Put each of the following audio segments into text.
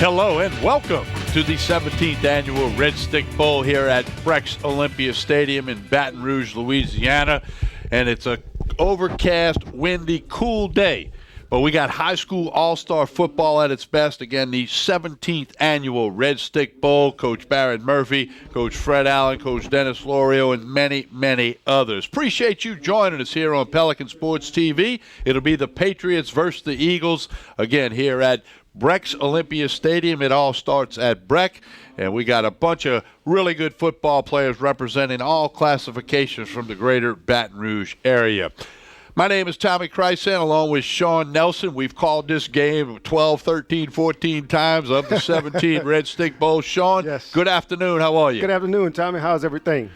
Hello and welcome to the 17th annual Red Stick Bowl here at Breck's Olympia Stadium in Baton Rouge, Louisiana. And it's a overcast, windy, cool day. But we got high school all-star football at its best. Again, the 17th annual Red Stick Bowl. Coach Barrett Murphy, Coach Fred Allen, Coach Dennis Florio, and many, many others. Appreciate you joining us here on Pelican Sports TV. It'll be the Patriots versus the Eagles, again, here at Breck's Olympia Stadium. It all starts at Breck, and we got a bunch of really good football players representing all classifications from the greater Baton Rouge area. My name is Tommy Krysan, along with Sean Nelson. We've called this game 12, 13, 14 times of the 17 Red Stick Bowl. Sean, yes. Good afternoon. How are you? Good afternoon, Tommy. How's everything?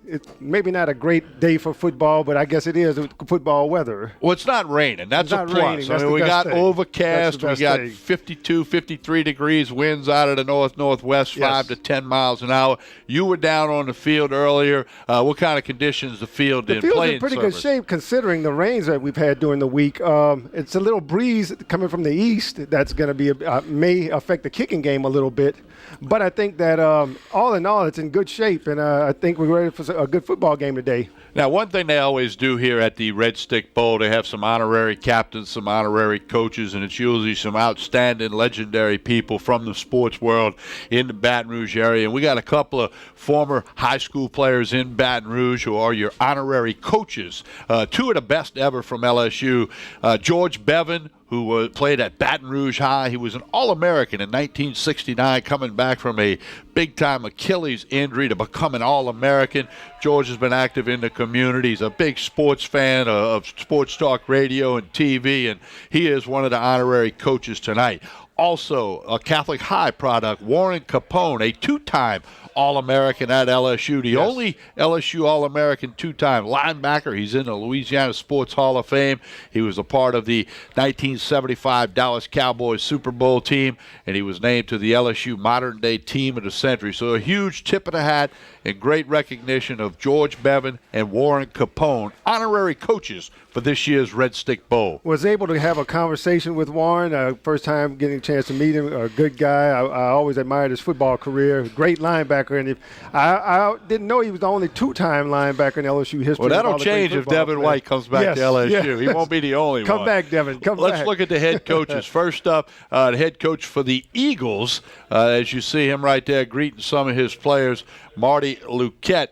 It's maybe not a great day for football, but I guess it is football weather. Well, it's not raining. That's a plus. Raining. That's we got thing. overcast. We got thing. 52, 53 degrees, winds out of the north-northwest, 5 to 10 miles an hour. You were down on the field earlier. What kind of conditions the field in? The field's in pretty good shape considering the rains that we've had during the week. It's a little breeze coming from the east that's going to be may affect the kicking game a little bit. But I think that all in all, it's in good shape, and I think we're ready for a good football game today. Now, one thing they always do here at the Red Stick Bowl, they have some honorary captains, some honorary coaches, and it's usually some outstanding, legendary people from the sports world in the Baton Rouge area. And we got a couple of former high school players in Baton Rouge who are your honorary coaches. Two of the best ever from LSU. George Bevan, who played at Baton Rouge High. He was an All-American in 1969, coming back from a big-time Achilles injury to become an All-American. George has been active in the community. He's a big sports fan of sports talk radio and TV, and he is one of the honorary coaches tonight. Also, a Catholic High product, Warren Capone, a two-time All-American at LSU, the only LSU All-American two-time linebacker. He's in the Louisiana Sports Hall of Fame. He was a part of the 1975 Dallas Cowboys Super Bowl team, and he was named to the LSU modern-day team of the century. So a huge tip of the hat and great recognition of George Bevan and Warren Capone, honorary coaches for this year's Red Stick Bowl. Was able to have a conversation with Warren, first time getting a chance to meet him, a good guy. I always admired his football career, great linebacker. And I didn't know he was the only two-time linebacker in LSU history. Well, that'll change if Devin White comes back to LSU. He won't be the only one. Come back, Devin. Let's look at the head coaches. First up, the head coach for the Eagles, as you see him right there greeting some of his players, Marty Luquette.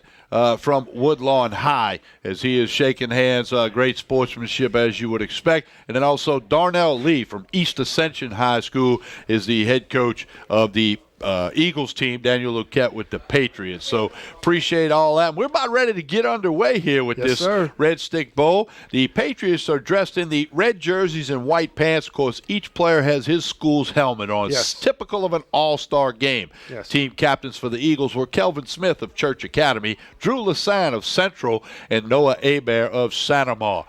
From Woodlawn High, as he is shaking hands. Great sportsmanship, as you would expect. And then also Darnell Lee from East Ascension High School is the head coach of the Eagles team, Daniel Luquette with the Patriots. So appreciate all that. We're about ready to get underway here with this Red Stick Bowl. The Patriots are dressed in the red jerseys and white pants. Of course, each player has his school's helmet on. It's typical of an all-star game. Team captains for the Eagles were Kelvin Smith of Church Academy, Drew Lasan of Central, and Noah Hebert of Santa Maria.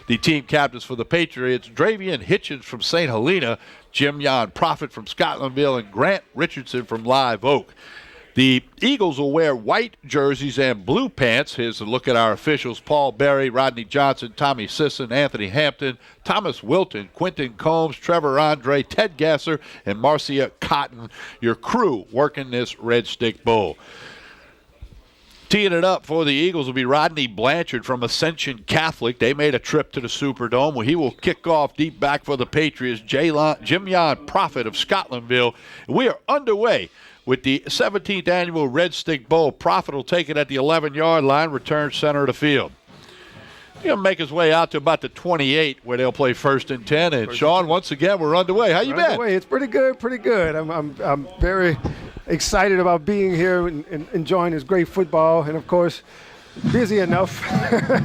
The team captains for the Patriots, Dravian Hitchens from St. Helena, Jim Jan Prophet from Scotlandville, and Grant Richardson from Live Oak. The Eagles will wear white jerseys and blue pants. Here's a look at our officials: Paul Berry, Rodney Johnson, Tommy Sisson, Anthony Hampton, Thomas Wilton, Quentin Combs, Trevor Andre, Ted Gasser, and Marcia Cotton, your crew working this Red Stick Bowl. Teeing it up for the Eagles will be Rodney Blanchard from Ascension Catholic. They made a trip to the Superdome where he will kick off deep back for the Patriots. Jim Jan Prophet of Scotlandville. We are underway with the 17th annual Red Stick Bowl. Prophet will take it at the 11-yard line, return center of the field. He'll make his way out to about the 28 where they'll play 1st and 10. And Sean, once again, we're underway. How you been? It's pretty good. I'm very excited about being here and enjoying this great football. And, of course, busy enough,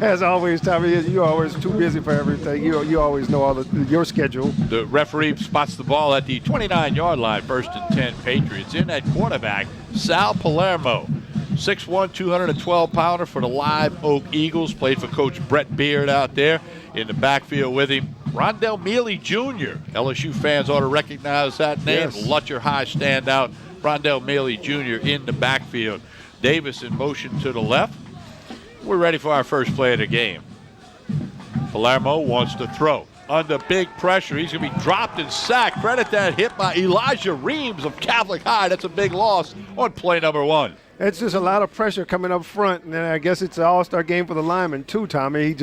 as always, Tommy. You're always too busy for everything. You always know your schedule. The referee spots the ball at the 29-yard line, 1st and 10 Patriots. In at quarterback, Sal Palermo. 6'1", 212-pounder for the Live Oak Eagles. Played for Coach Brett Beard out there. In the backfield with him, Rondell Mealy Jr. LSU fans ought to recognize that name. Lutcher High standout. Rondell Mealy Jr. in the backfield. Davis in motion to the left. We're ready for our first play of the game. Palermo wants to throw. under big pressure. He's going to be dropped and sacked. Credit that hit by Elijah Reams of Catholic High. That's a big loss on play number 1. It's just a lot of pressure coming up front, and I guess it's an all-star game for the lineman too, Tommy.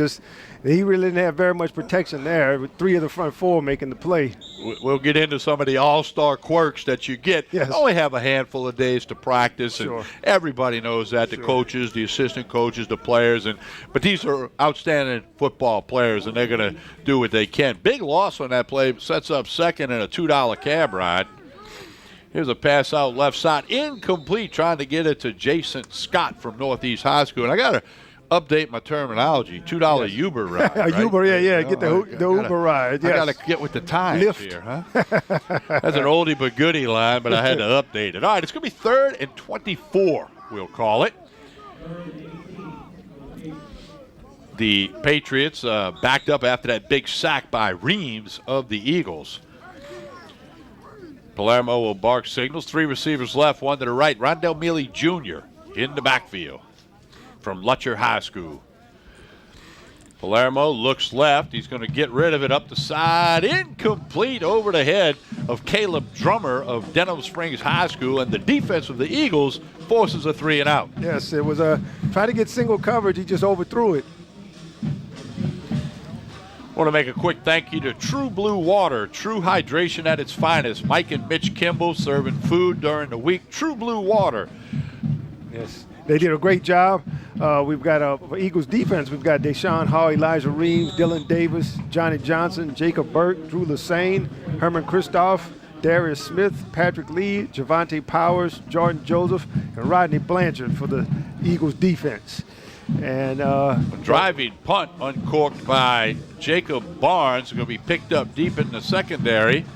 He really didn't have very much protection there, with 3 of the front 4 making the play. We'll get into some of the all-star quirks that you get. Yes. Only have a handful of days to practice, Sure. and everybody knows that, the coaches, the assistant coaches, the players. But these are outstanding football players, and they're going to do what they can. Big loss on that play, sets up second and a $2 cab ride. Here's a pass out left side, incomplete, trying to get it to Jason Scott from Northeast High School. And I got to update my terminology. $2 Uber ride. Right? Uber, yeah. Get the Uber ride. Yes. I got to get with the times Lyft. here, huh? That's an oldie but goodie line, but I had to update it. All right, it's going to be 3rd and 24, we'll call it. The Patriots backed up after that big sack by Reams of the Eagles. Palermo will bark signals. 3 receivers left, 1 to the right. Rondell Mealy Jr. in the backfield from Lutcher High School. Palermo looks left. He's going to get rid of it up the side. Incomplete over the head of Caleb Drummer of Denham Springs High School. And the defense of the Eagles forces a 3 and out. Yes, it was try to get single coverage. He just overthrew it. I want to make a quick thank you to True Blue Water, true hydration at its finest. Mike and Mitch Kimball serving food during the week. True Blue Water. Yes, they did a great job. We've got for Eagles defense, we've got Deshaun Hall, Elijah Reeves, Dylan Davis, Johnny Johnson, Jacob Burke, Drew Lassane, Herman Christoph, Darius Smith, Patrick Lee, Javante Powers, Jordan Joseph, and Rodney Blanchard for the Eagles defense. And driving punt uncorked by Jacob Barnes, going to be picked up deep in the secondary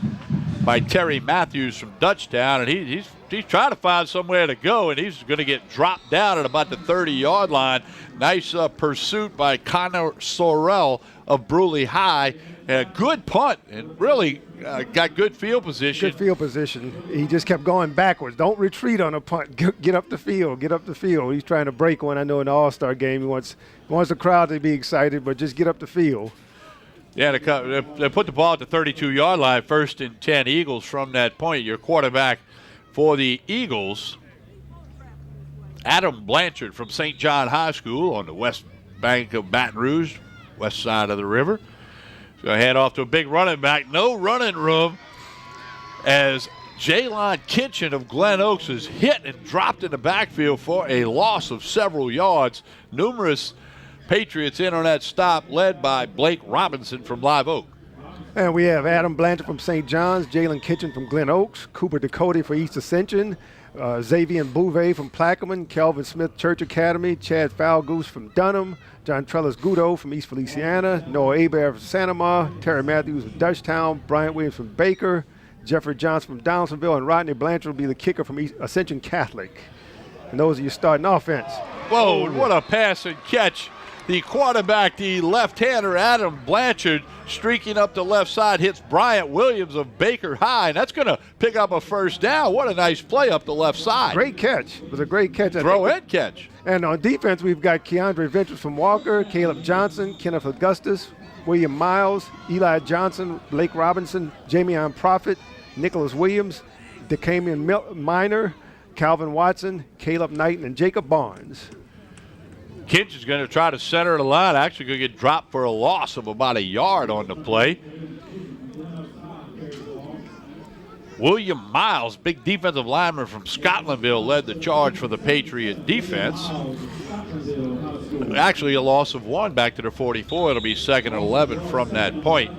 by Terry Matthews from Dutchtown, and he's trying to find somewhere to go, and he's going to get dropped down at about the 30-yard line. Nice pursuit by Connor Sorrell of Bruley High. A good punt, and really got good field position. Good field position. He just kept going backwards. Don't retreat on a punt. Get up the field. Get up the field. He's trying to break one. I know in the All-Star game he wants the crowd to be excited, but just get up the field. Yeah, they put the ball at the 32-yard line, 1st and 10 Eagles from that point. Your quarterback for the Eagles, Adam Blanchard from St. John High School on the west bank of Baton Rouge, west side of the river. Going to hand off to a big running back. No running room as Jalon Kitchen of Glen Oaks is hit and dropped in the backfield for a loss of several yards. Numerous Patriots in on that stop, led by Blake Robinson from Live Oak. And we have Adam Blanchard from St. John's, Jalen Kitchen from Glen Oaks, Cooper Ducote for East Ascension, Xavier Bouvet from Plaquemine, Kelvin Smith Church Academy, Chad Falgoose from Dunham, John Trellis Gudo from East Feliciana, Noah Hebert from Santa Ma, Terry Matthews from Dutchtown, Bryant Williams from Baker, Jeffrey Johnson from Downsonville, and Rodney Blanchard will be the kicker from East Ascension Catholic. And those are your starting offense. Whoa, what a pass and catch. The quarterback, the left-hander, Adam Blanchard, streaking up the left side, hits Bryant Williams of Baker High, and that's going to pick up a 1st down. What a nice play up the left side. Great catch. It was a great catch. Throw and catch. And on defense, we've got Keandre Ventures from Walker, Caleb Johnson, Kenneth Augustus, William Miles, Eli Johnson, Blake Robinson, Jamion Prophet, Nicholas Williams, Decamian Minor, Calvin Watson, Caleb Knighton, and Jacob Barnes. Kinch is going to try to center the line. Actually going to get dropped for a loss of about a yard on the play. William Miles, big defensive lineman from Scotlandville, led the charge for the Patriot defense. Actually a loss of 1 back to the 44. It'll be 2nd and 11 from that point.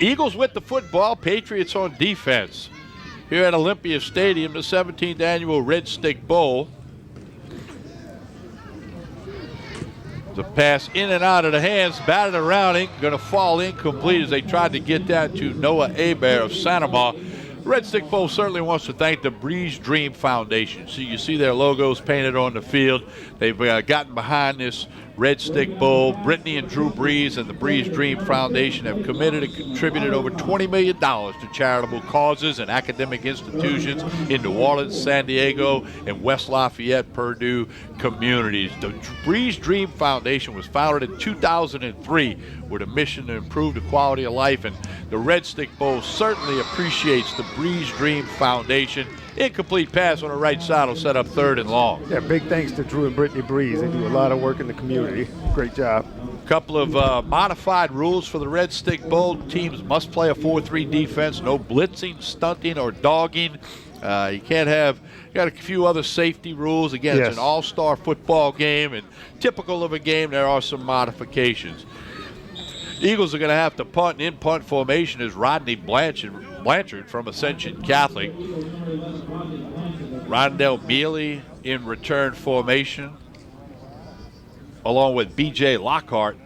Eagles with the football, Patriots on defense. Here at Olympia Stadium, the 17th annual Red Stick Bowl. The pass in and out of the hands, batted around, going to fall incomplete as they tried to get that to Noah Hebert of Santa Ma. Red Stick Bowl certainly wants to thank the Breeze Dream Foundation. So you see their logos painted on the field. They've gotten behind this Red Stick Bowl. Brittany and Drew Brees and the Brees Dream Foundation have committed and contributed over $20 million to charitable causes and academic institutions in New Orleans, San Diego, and West Lafayette, Purdue communities. The Brees Dream Foundation was founded in 2003 with a mission to improve the quality of life, and the Red Stick Bowl certainly appreciates the Brees Dream Foundation. Incomplete pass on the right side will set up 3rd and long. Yeah, big thanks to Drew and Brittany Brees. They do a lot of work in the community. Great job. Couple of modified rules for the Red Stick Bowl. Teams must play a 4-3 defense. No blitzing, stunting, or dogging. You can't have. Got a few other safety rules. Again, Yes. It's an all-star football game, and typical of a game, there are some modifications. Eagles are going to have to punt, and in punt formation is Rodney Blanchard from Ascension Catholic. Rondell Mealy in return formation, along with B.J. Lockhart.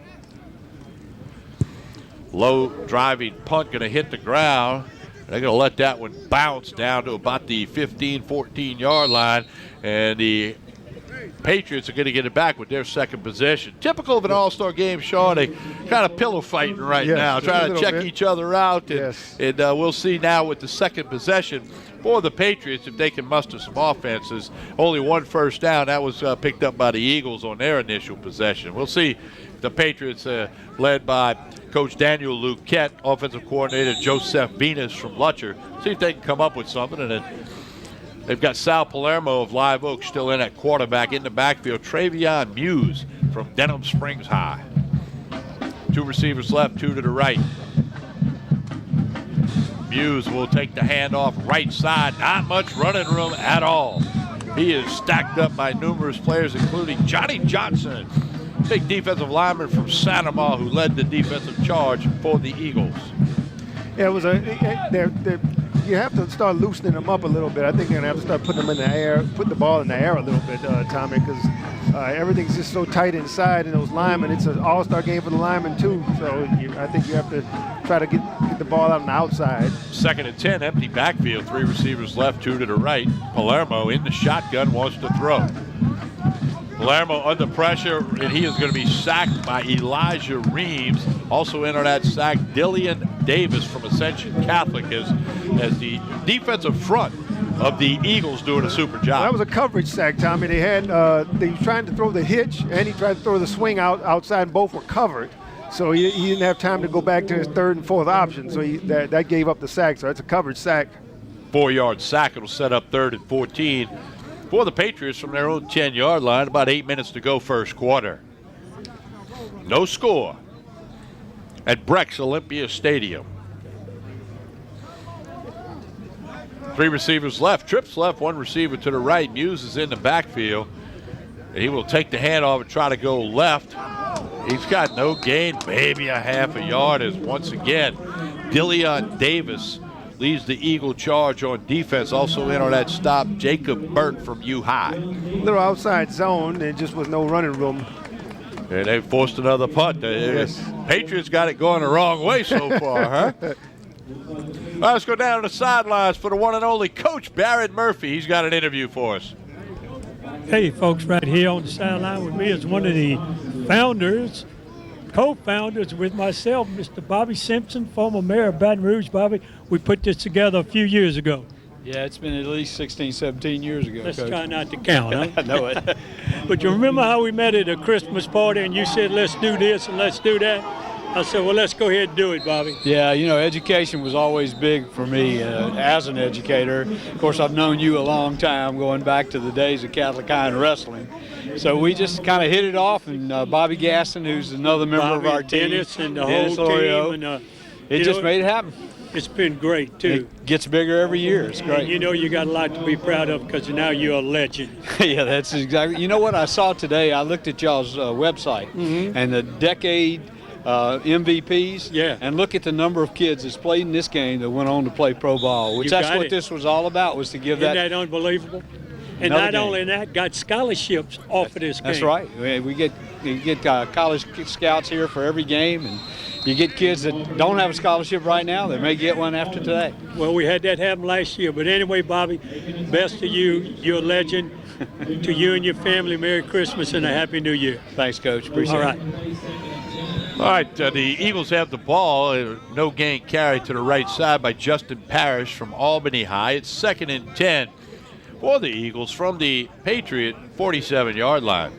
Low driving punt going to hit the ground. They're going to let that one bounce down to about the 15, 14-yard line, and the Patriots are going to get it back with their second possession. Typical of an all-star game, Sean. They kind of pillow fighting right now, trying to check each other out. And, we'll see now with the second possession for the Patriots if they can muster some offenses. Only one first down. That was picked up by the Eagles on their initial possession. We'll see the Patriots led by Coach Daniel Luquette, offensive coordinator Joseph Venus from Lutcher. See if they can come up with something. And then they've got Sal Palermo of Live Oak still in at quarterback. In the backfield, Travion Muse from Denham Springs High. 2 receivers left, 2 to the right. Muse will take the handoff right side. Not much running room at all. He is stacked up by numerous players, including Johnny Johnson, big defensive lineman from Sanama, who led the defensive charge for the Eagles. Yeah, it was you have to start loosening them up a little bit. I think you're going to have to start putting them in the air, putting the ball in the air a little bit, Tommy, because everything's just so tight inside, and those linemen, it's an all-star game for the linemen too. So I think you have to try to get the ball out on the outside. 2nd and 10, empty backfield, 3 receivers left, 2 to the right. Palermo in the shotgun, wants to throw. Palermo under pressure, and he is going to be sacked by Elijah Reeves. Also in on that sack, Dillian Davis from Ascension Catholic as the defensive front of the Eagles doing a super job. Well, that was a coverage sack, Tommy. They were trying to throw the hitch, and he tried to throw the swing outside, and both were covered. So he didn't have time to go back to his 3rd and 4th option, so that gave up the sack. So that's a coverage sack. 4-yard sack. It'll set up 3rd and 14 for the Patriots from their own 10-yard line. About 8 minutes to go first quarter. No score at Brex Olympia Stadium. 3 receivers left, trips left, 1 receiver to the right. Muse is in the backfield. He will take the handoff and try to go left. He's got no gain, maybe a half a yard, as once again Dillion Davis leads the Eagle charge on defense. Also in on that stop, Jacob Burt from U-High. Little outside zone, there just was no running room. And they forced another punt. Yes. Patriots got it going the wrong way so far, huh? All right, let's go down to the sidelines for the one and only Coach Barrett Murphy. He's got an interview for us. Hey, folks, right here on the sideline with me is one of the founders, co-founders with myself, Mr. Bobby Simpson, former mayor of Baton Rouge. Bobby, we put this together a few years ago. Yeah, it's been at least 16, 17 years ago, Let's Coach. try not to count, huh? I know it. But you remember how we met at a Christmas party and you said, let's do this and let's do that? I said, well, let's go ahead and do it, Bobby. Yeah, you know, education was always big for me as an educator. Of course, I've known you a long time, going back to the days of Catholic Iron Wrestling. So we just kind of hit it off, and Bobby Gaston, who's another member Bobby, of our team, Dennis and the Dennis whole Lorio, team. And, it just made it happen. It's been great, too. It gets bigger every year. It's great. And you know you got a lot to be proud of because now you're a legend. Yeah, that's exactly. You know what I saw today? I looked at y'all's website, and the decade MVPs. Yeah. And look at the number of kids that's played in this game that went on to play pro ball, which You that's got what it. this was all about, was to give Isn't that unbelievable? And not only that, got scholarships off of this game. That's right. We get college scouts here for every game, and you get kids that don't have a scholarship right now. They may get one after today. Well, we had that happen last year. But anyway, Bobby, best to you. You're a legend. To you and your family, Merry Christmas and a Happy New Year. Thanks, Coach. Appreciate it. All right. All right, the Eagles have the ball. No gain carry to the right side by Justin Parrish from Albany High. It's 2nd and 10 for the Eagles from the Patriot 47-yard line.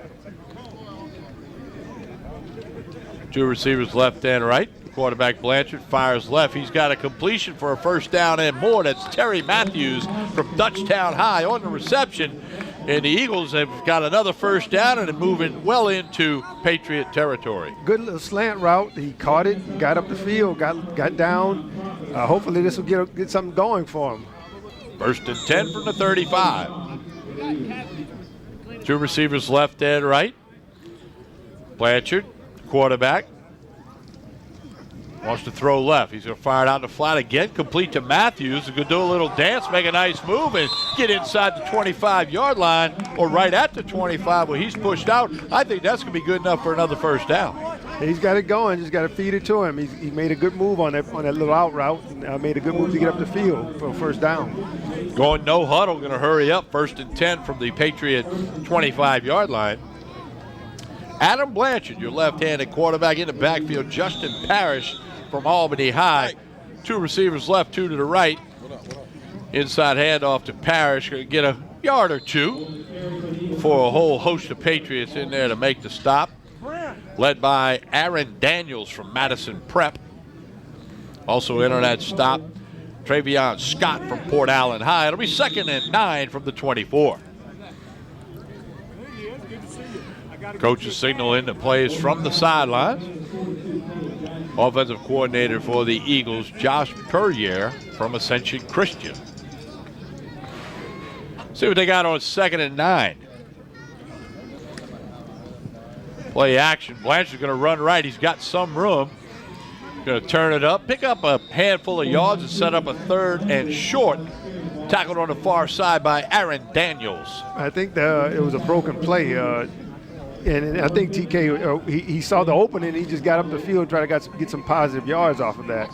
Two receivers left and right. Quarterback Blanchard fires left. He's got a completion for a first down and more. That's Terry Matthews from Dutchtown High on the reception. And the Eagles have got another first down and are moving well into Patriot territory. Good little slant route. He caught it, got up the field, got down. Hopefully this will get something going for him. 1st and 10 from the 35. Two receivers left and right. Blanchard, quarterback, wants to throw left. He's going to fire it out in the flat again, complete to Matthews. He's going to do a little dance, make a nice move, and get inside the 25-yard line, or right at the 25 where he's pushed out. I think that's going to be good enough for another first down. He's got it going. Just got to feed it to him. He made a good move on that little out route. And, made a good move to get up the field for a first down. Going no huddle, going to hurry up. 1st and 10 from the Patriot 25-yard line. Adam Blanchard, your left-handed quarterback in the backfield. Justin Parrish from Albany High. Two receivers left, two to the right. Inside handoff to Parrish. Going to get a yard or two for a whole host of Patriots in there to make the stop. Led by Aaron Daniels from Madison Prep. Also in on that stop, Travion Scott from Port Allen High. It'll be 2nd and 9 from the 24. Coaches signaling the plays from the sidelines. Offensive coordinator for the Eagles, Josh Puryear from Ascension Christian. See what they got on 2nd and 9. Play action. Blanchard's going to run right. He's got some room. Going to turn it up, pick up a handful of yards, and set up a 3rd and short. Tackled on the far side by Aaron Daniels. I think it was a broken play. And I think TK, he saw the opening. He just got up the field and tried to get some positive yards off of that.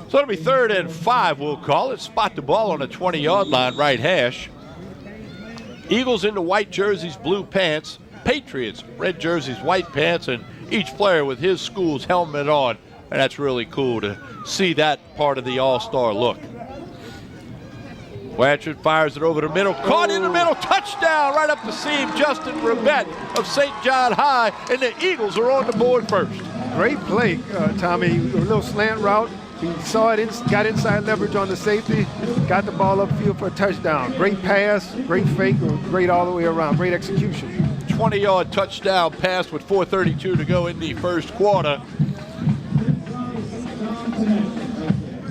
So it'll be 3rd and 5, we'll call it. Spot the ball on the 20-yard line, right hash. Eagles in the white jerseys, blue pants. Patriots, red jerseys, white pants, and each player with his school's helmet on. And that's really cool to see that part of the all-star look. Blanchard fires it over the middle, caught in the middle, touchdown right up the seam. Justin Rivette of St. John High, and the Eagles are on the board first. Great play, Tommy. A little slant route. He saw it, got inside leverage on the safety, got the ball upfield for a touchdown. Great pass, great fake, great all the way around. Great execution. 20-yard touchdown pass with 4:32 to go in the first quarter.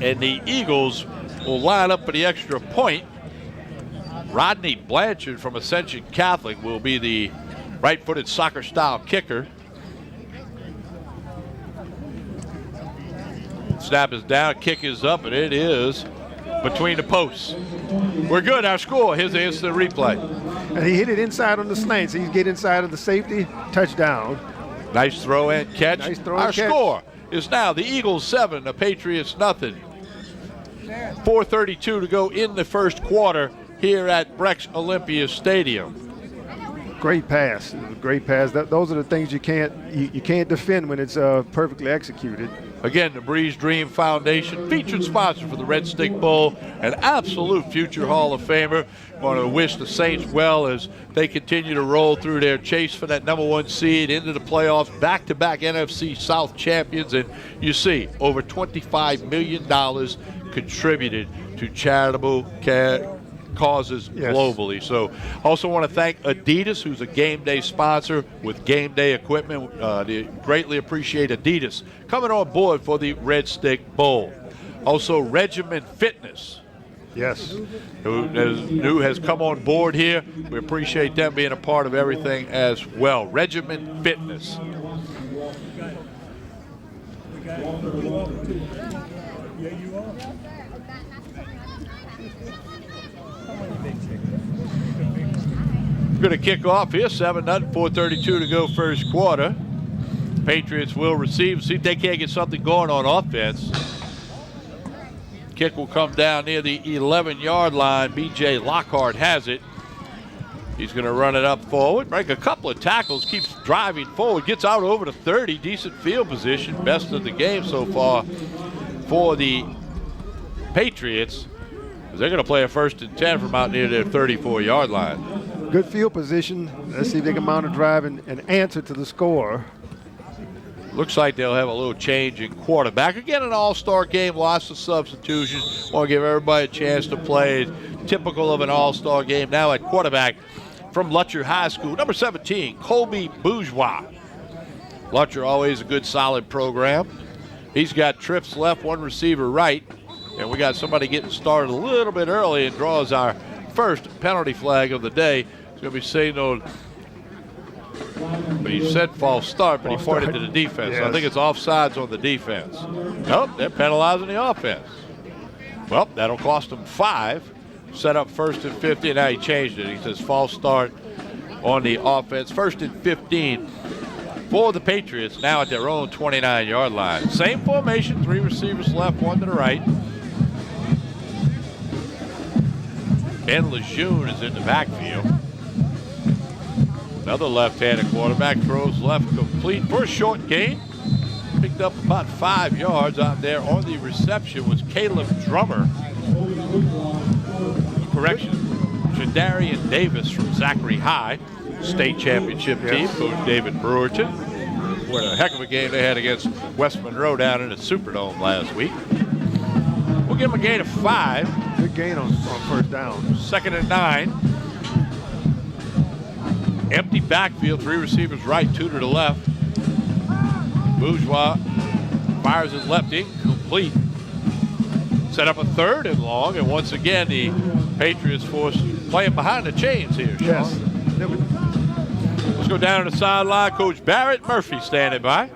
And the Eagles will line up for the extra point. Rodney Blanchard from Ascension Catholic will be the right-footed soccer-style kicker. Snap is down, kick is up, and it is between the posts. We're good, our score. Here's the instant replay. And he hit it inside on the slant, so he's get inside of the safety, touchdown. Nice throw and catch. Nice throw our and catch. score is now the Eagles 7, the Patriots nothing. 4:32 to go in the first quarter here at Brex Olympia Stadium. Great pass, great pass. Those are the things you can't defend when it's perfectly executed. Again, the Breeze Dream Foundation, featured sponsor for the Red Stick Bowl, an absolute future Hall of Famer. Want to wish the Saints well as they continue to roll through their chase for that #1 seed into the playoffs, back-to-back NFC South champions, and you see over $25 million contributed to charitable causes globally. So also want to thank Adidas, who's a game day sponsor with game day equipment. They greatly appreciate Adidas coming on board for the Red Stick Bowl. Also Regimen Fitness, Yes. who has come on board here. We appreciate them being a part of everything as well. Regimen Fitness. Going to kick off here, 7-0, 4:32 to go first quarter. Patriots will receive, see if they can't get something going on offense. Kick will come down near the 11-yard line. B.J. Lockhart has it. He's going to run it up forward, break a couple of tackles, keeps driving forward, gets out over to 30, decent field position, best of the game so far for the Patriots. They're going to play a 1st and 10 from out near their 34-yard line. Good field position. Let's see if they can mount a drive and answer to the score. Looks like they'll have a little change in quarterback. Again, an all-star game, lots of substitutions. Want to give everybody a chance to play. Typical of an all-star game. Now at quarterback from Lutcher High School, number 17, Colby Bourgeois. Lutcher, always a good, solid program. He's got trips left, one receiver right. And we got somebody getting started a little bit early and draws our first penalty flag of the day. It's going to be signaled. But he said false start, but he pointed to the defense. Yes. So I think it's offsides on the defense. Nope, they're penalizing the offense. Well, that'll cost them 5. Set up 1st and 15. Now he changed it. He says false start on the offense. 1st and 15 for the Patriots, now at their own 29-yard line. Same formation, 3 receivers left, 1 to the right. Ben Lejeune is in the backfield. Another left-handed quarterback, throws left complete for a short gain. Picked up about 5 yards out there. On the reception was Caleb Drummer. Correction, Jadarian Davis from Zachary High, state championship team. Coach David Brewerton. What a heck of a game they had against West Monroe down in the Superdome last week. We'll give them a gain of 5. Good gain on 1st down. 2nd and 9. Empty backfield, 3 receivers right, 2 to the left. Bourgeois fires his left, incomplete. Set up a 3rd and long, and once again the Patriots playing behind the chains here, Sean. Yes. Let's go down to the sideline. Coach Barrett Murphy standing by.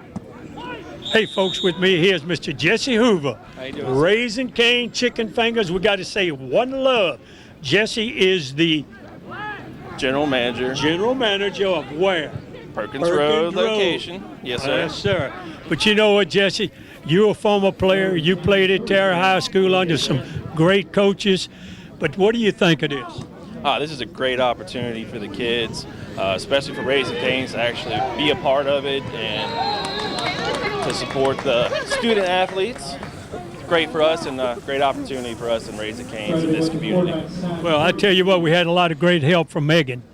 Hey, folks, with me here is Mr. Jesse Hoover. How you doing, Raising Cane Chicken Fingers. We got to say one love. Jesse is the General manager, of where? Perkins Road location. Yes, sir. Yes, sir. But you know what, Jesse? You're a former player. You played at Terra High School under some great coaches. But what do you think of this? This is a great opportunity for the kids, especially for Raising Cane's to actually be a part of it and to support the student athletes. Great for us and a great opportunity for us in Raising Cane's in this community. Well, I tell you what, we had a lot of great help from Megan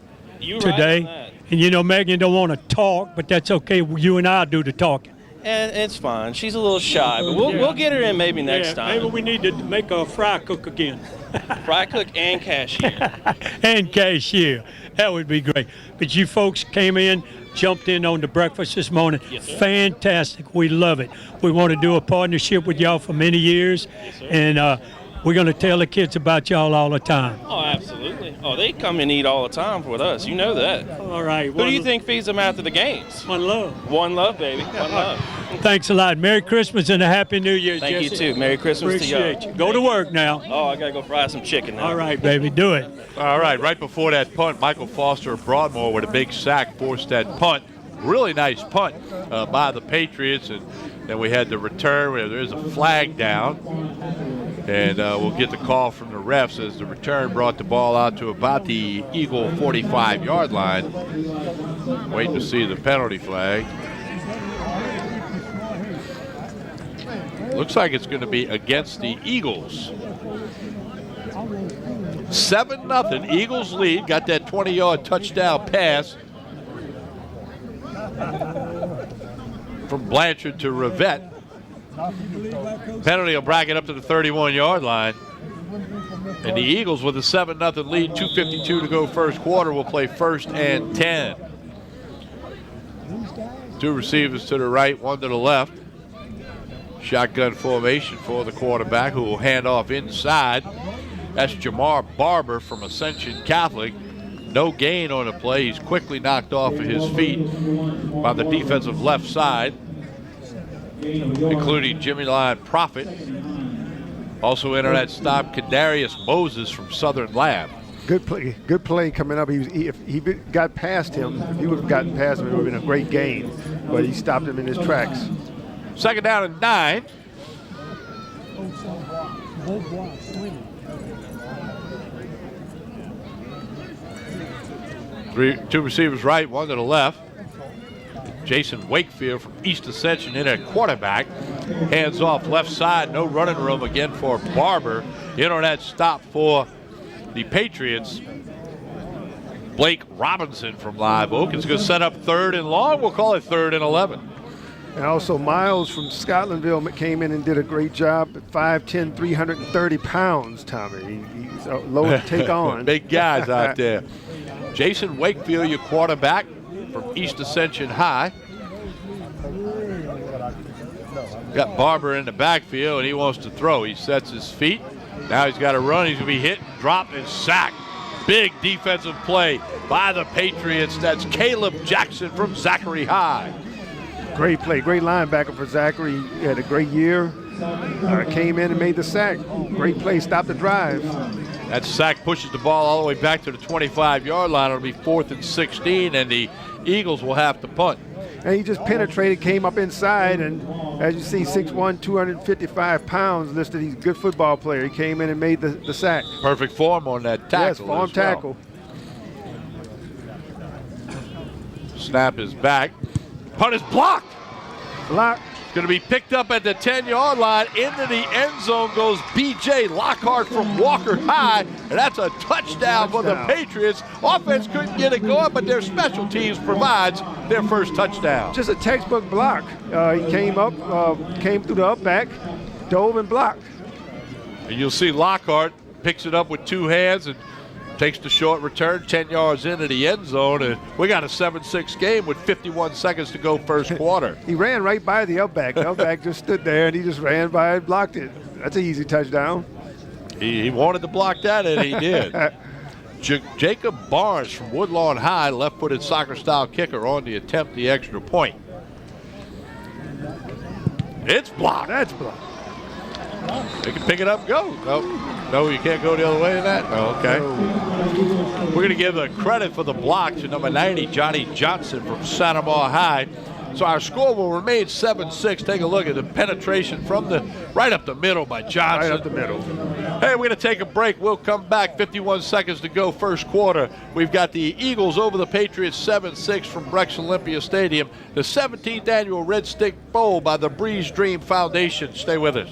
today. And you know, Megan don't want to talk, but that's okay. You and I do the talking. And it's fine. She's a little shy, but we'll get her in maybe next time. Maybe we need to make a fry cook again. Fry cook and cashier. And cashier. That would be great. But you folks came in, jumped in on the breakfast this morning. Yes, sir. Fantastic. We love it. We want to do a partnership with y'all for many years. Yes, sir. And we're going to tell the kids about y'all all the time. Oh, absolutely. Oh, they come and eat all the time with us. You know that. All right. Who do you think feeds them after the games? One love. One love, baby. One love. Thanks a lot. Merry Christmas and a Happy New Year, Thank Jesse. you, too. Merry Christmas to Appreciate y'all. you. Go to work now. Oh, I got to go fry some chicken now. All right, baby. Do it. All right, right before that punt, Michael Foster of Broadmoor with a big sack forced that punt. Really nice punt by the Patriots. And then we had the return where there's a flag down. And we'll get the call from the refs as the return brought the ball out to about the Eagle 45-yard line. Waiting to see the penalty flag. Looks like it's going to be against the Eagles. 7-0. Eagles lead. Got that 20-yard touchdown pass from Blanchard to Rivette. Penalty will bracket up to the 31-yard line. And the Eagles with a 7-0 lead, 2:52 to go first quarter, will play 1st and 10. 2 receivers to the right, 1 to the left. Shotgun formation for the quarterback, who will hand off inside. That's Jamar Barber from Ascension Catholic. No gain on the play. He's quickly knocked off of his feet by the defensive left side, including Jimmy Lyon Prophet. Also in on that stop, Kadarius Moses from Southern Lab. Good play coming up. If he got past him, if he would have gotten past him, it would have been a great gain. But he stopped him in his tracks. 2nd down and 9. Two receivers right, one to the left. Jason Wakefield from East Ascension in at quarterback. Hands off left side, no running room again for Barber. In on that stop for the Patriots. Blake Robinson from Live Oak is going to set up 3rd and long. We'll call it 3rd and 11. And also Miles from Scotlandville came in and did a great job at 5'10", 330 pounds, Tommy. He's low to take on. Big guys out there. Jason Wakefield, your quarterback from East Ascension High. Got Barber in the backfield, and he wants to throw. He sets his feet. Now he's got to run. He's going to be hit, dropped, and sacked. Big defensive play by the Patriots. That's Caleb Jackson from Zachary High. Great play. Great linebacker for Zachary. He had a great year. Came in and made the sack. Great play. Stopped the drive. That sack pushes the ball all the way back to the 25-yard line. It'll be 4th and 16, and the Eagles will have to punt. And he just penetrated, came up inside, and as you see, 6'1", 255 pounds listed. He's a good football player. He came in and made the sack. Perfect form on that tackle. Yes, form tackle. Snap is back. Punt is blocked. Block. Going to be picked up at the 10-yard line. Into the end zone goes B.J. Lockhart from Walker High, and that's a touchdown for the Patriots. Offense couldn't get it going, but their special teams provides their first touchdown. Just a textbook block. He came up, came through the up back, dove and blocked. And you'll see Lockhart picks it up with 2 hands and takes the short return 10 yards into the end zone, and we got a 7-6 game with 51 seconds to go first quarter. He ran right by the up back. The up back just stood there, and he just ran by and blocked it. That's an easy touchdown. He wanted to block that, and he did. Jacob Barnes from Woodlawn High, left-footed soccer-style kicker on the attempt the extra point. It's blocked. That's blocked. They can pick it up and go. No, you can't go the other way in that? No, okay. We're going to give the credit for the block to number 90, Johnny Johnson from Santa Maria High. So our score will remain 7-6. Take a look at the penetration from right up the middle by Johnson. Right up the middle. Hey, we're going to take a break. We'll come back. 51 seconds to go first quarter. We've got the Eagles over the Patriots 7-6 from Brex Olympia Stadium. The 17th annual Red Stick Bowl by the Breeze Dream Foundation. Stay with us.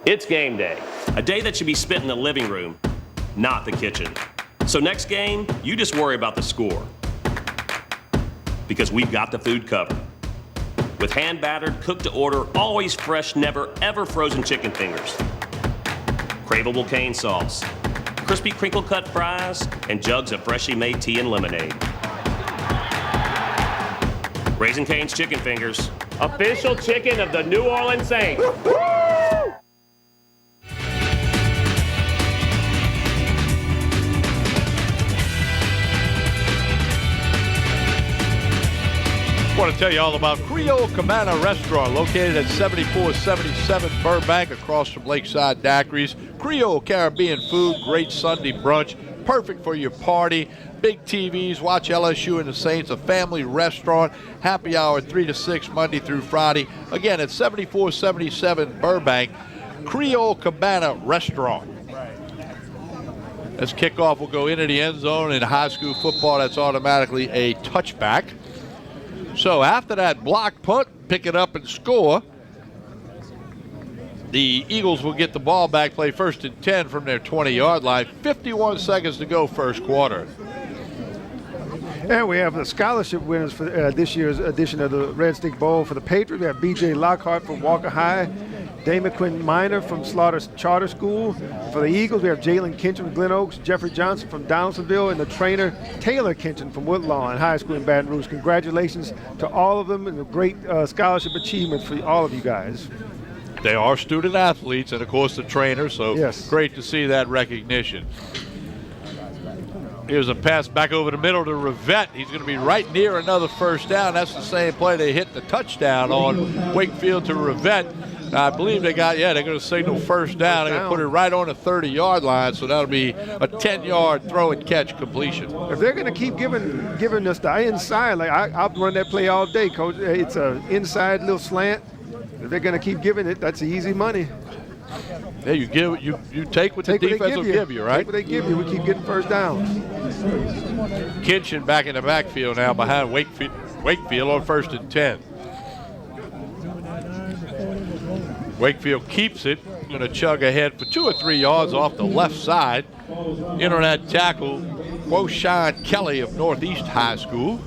It's game day, a day that should be spent in the living room, not the kitchen. So next game, you just worry about the score. Because we've got the food covered. With hand-battered, cooked-to-order, always fresh, never, ever frozen chicken fingers. Craveable cane sauce, crispy crinkle-cut fries, and jugs of freshly made tea and lemonade. Raising Cane's Chicken Fingers, official chicken of the New Orleans Saints. I want to tell you all about Creole Cabana Restaurant, located at 7477 Burbank, across from Lakeside Daiquiris. Creole Caribbean food, great Sunday brunch, perfect for your party. Big TVs, watch LSU and the Saints, a family restaurant. Happy hour 3 to 6 Monday through Friday. Again, at 7477 Burbank, Creole Cabana Restaurant. As kickoff will go into the end zone. In high school football, that's automatically a touchback. So after that block punt, pick it up and score. The Eagles will get the ball back, play 1st and 10 from their 20-yard line. 51 seconds to go first quarter. And we have the scholarship winners for this year's edition of the Red Stick Bowl. For the Patriots, we have B.J. Lockhart from Walker High, Damon Quinn Minor from Slaughter Charter School. For the Eagles, we have Jalen Kinchin from Glen Oaks, Jeffrey Johnson from Donaldsonville, and the trainer Taylor Kinchin from Woodlawn High School in Baton Rouge. Congratulations to all of them, and a great scholarship achievements for all of you guys. They are student athletes and, of course, the trainers, so yes. Great to see that recognition. Here's a pass back over the middle to Rivette. He's going to be right near another first down. That's the same play they hit the touchdown on, Wakefield to Rivette. I believe they're going to signal first down. They're going to put it right on the 30-yard line, so that'll be a 10-yard throw and catch completion. If they're going to keep giving us the inside, like I'll run that play all day, Coach. It's an inside little slant. If they're going to keep giving it, that's easy money. Yeah, you take what the defense will give you, right? Take what they give you. We keep getting first downs. Kitchen back in the backfield now behind Wakefield on 1st and 10. Wakefield keeps it. Going to chug ahead for 2 or 3 yards off the left side. In on that tackle, Quoshan Kelly of Northeast High School.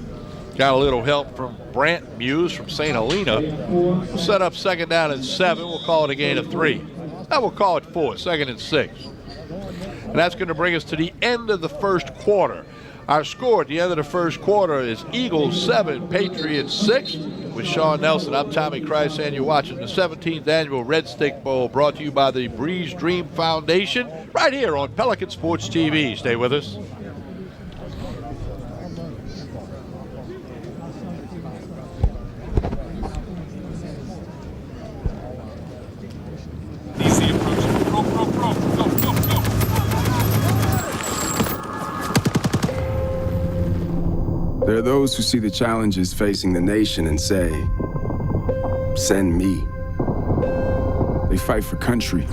Got a little help from Brant Muse from St. Helena. We'll set up 2nd down and 7. We'll call it a gain of 3. Now we'll call it 4, 2nd and 6. And that's going to bring us to the end of the first quarter. Our score at the end of the first quarter is Eagles 7, Patriots 6. With Sean Nelson, I'm Tommy Christ, and you're watching the 17th Annual Red Stick Bowl, brought to you by the Breeze Dream Foundation, right here on Pelican Sports TV. Stay with us. Easy approach. Go. There are those who see the challenges facing the nation and say, send me. They fight for country.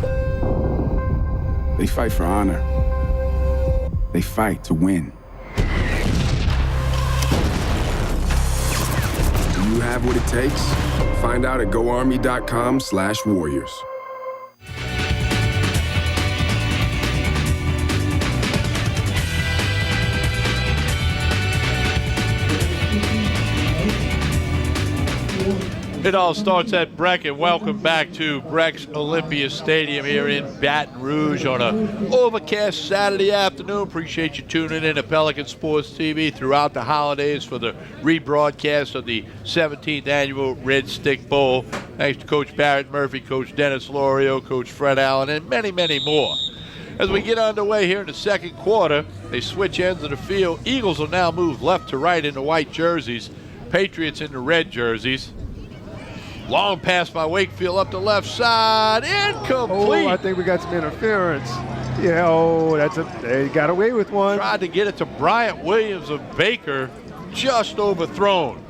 They fight for honor. They fight to win. Do you have what it takes? Find out at goarmy.com/warriors. It all starts at Breck, and welcome back to Breck's Olympia Stadium here in Baton Rouge on an overcast Saturday afternoon. Appreciate you tuning in to Pelican Sports TV throughout the holidays for the rebroadcast of the 17th Annual Red Stick Bowl. Thanks to Coach Barrett Murphy, Coach Dennis Lorio, Coach Fred Allen, and many, many more. As we get underway here in the second quarter, they switch ends of the field. Eagles will now move left to right in the white jerseys. Patriots in the red jerseys. Long pass by Wakefield up the left side, incomplete. Oh, I think we got some interference. Yeah, they got away with one. Tried to get it to Bryant Williams of Baker, just overthrown.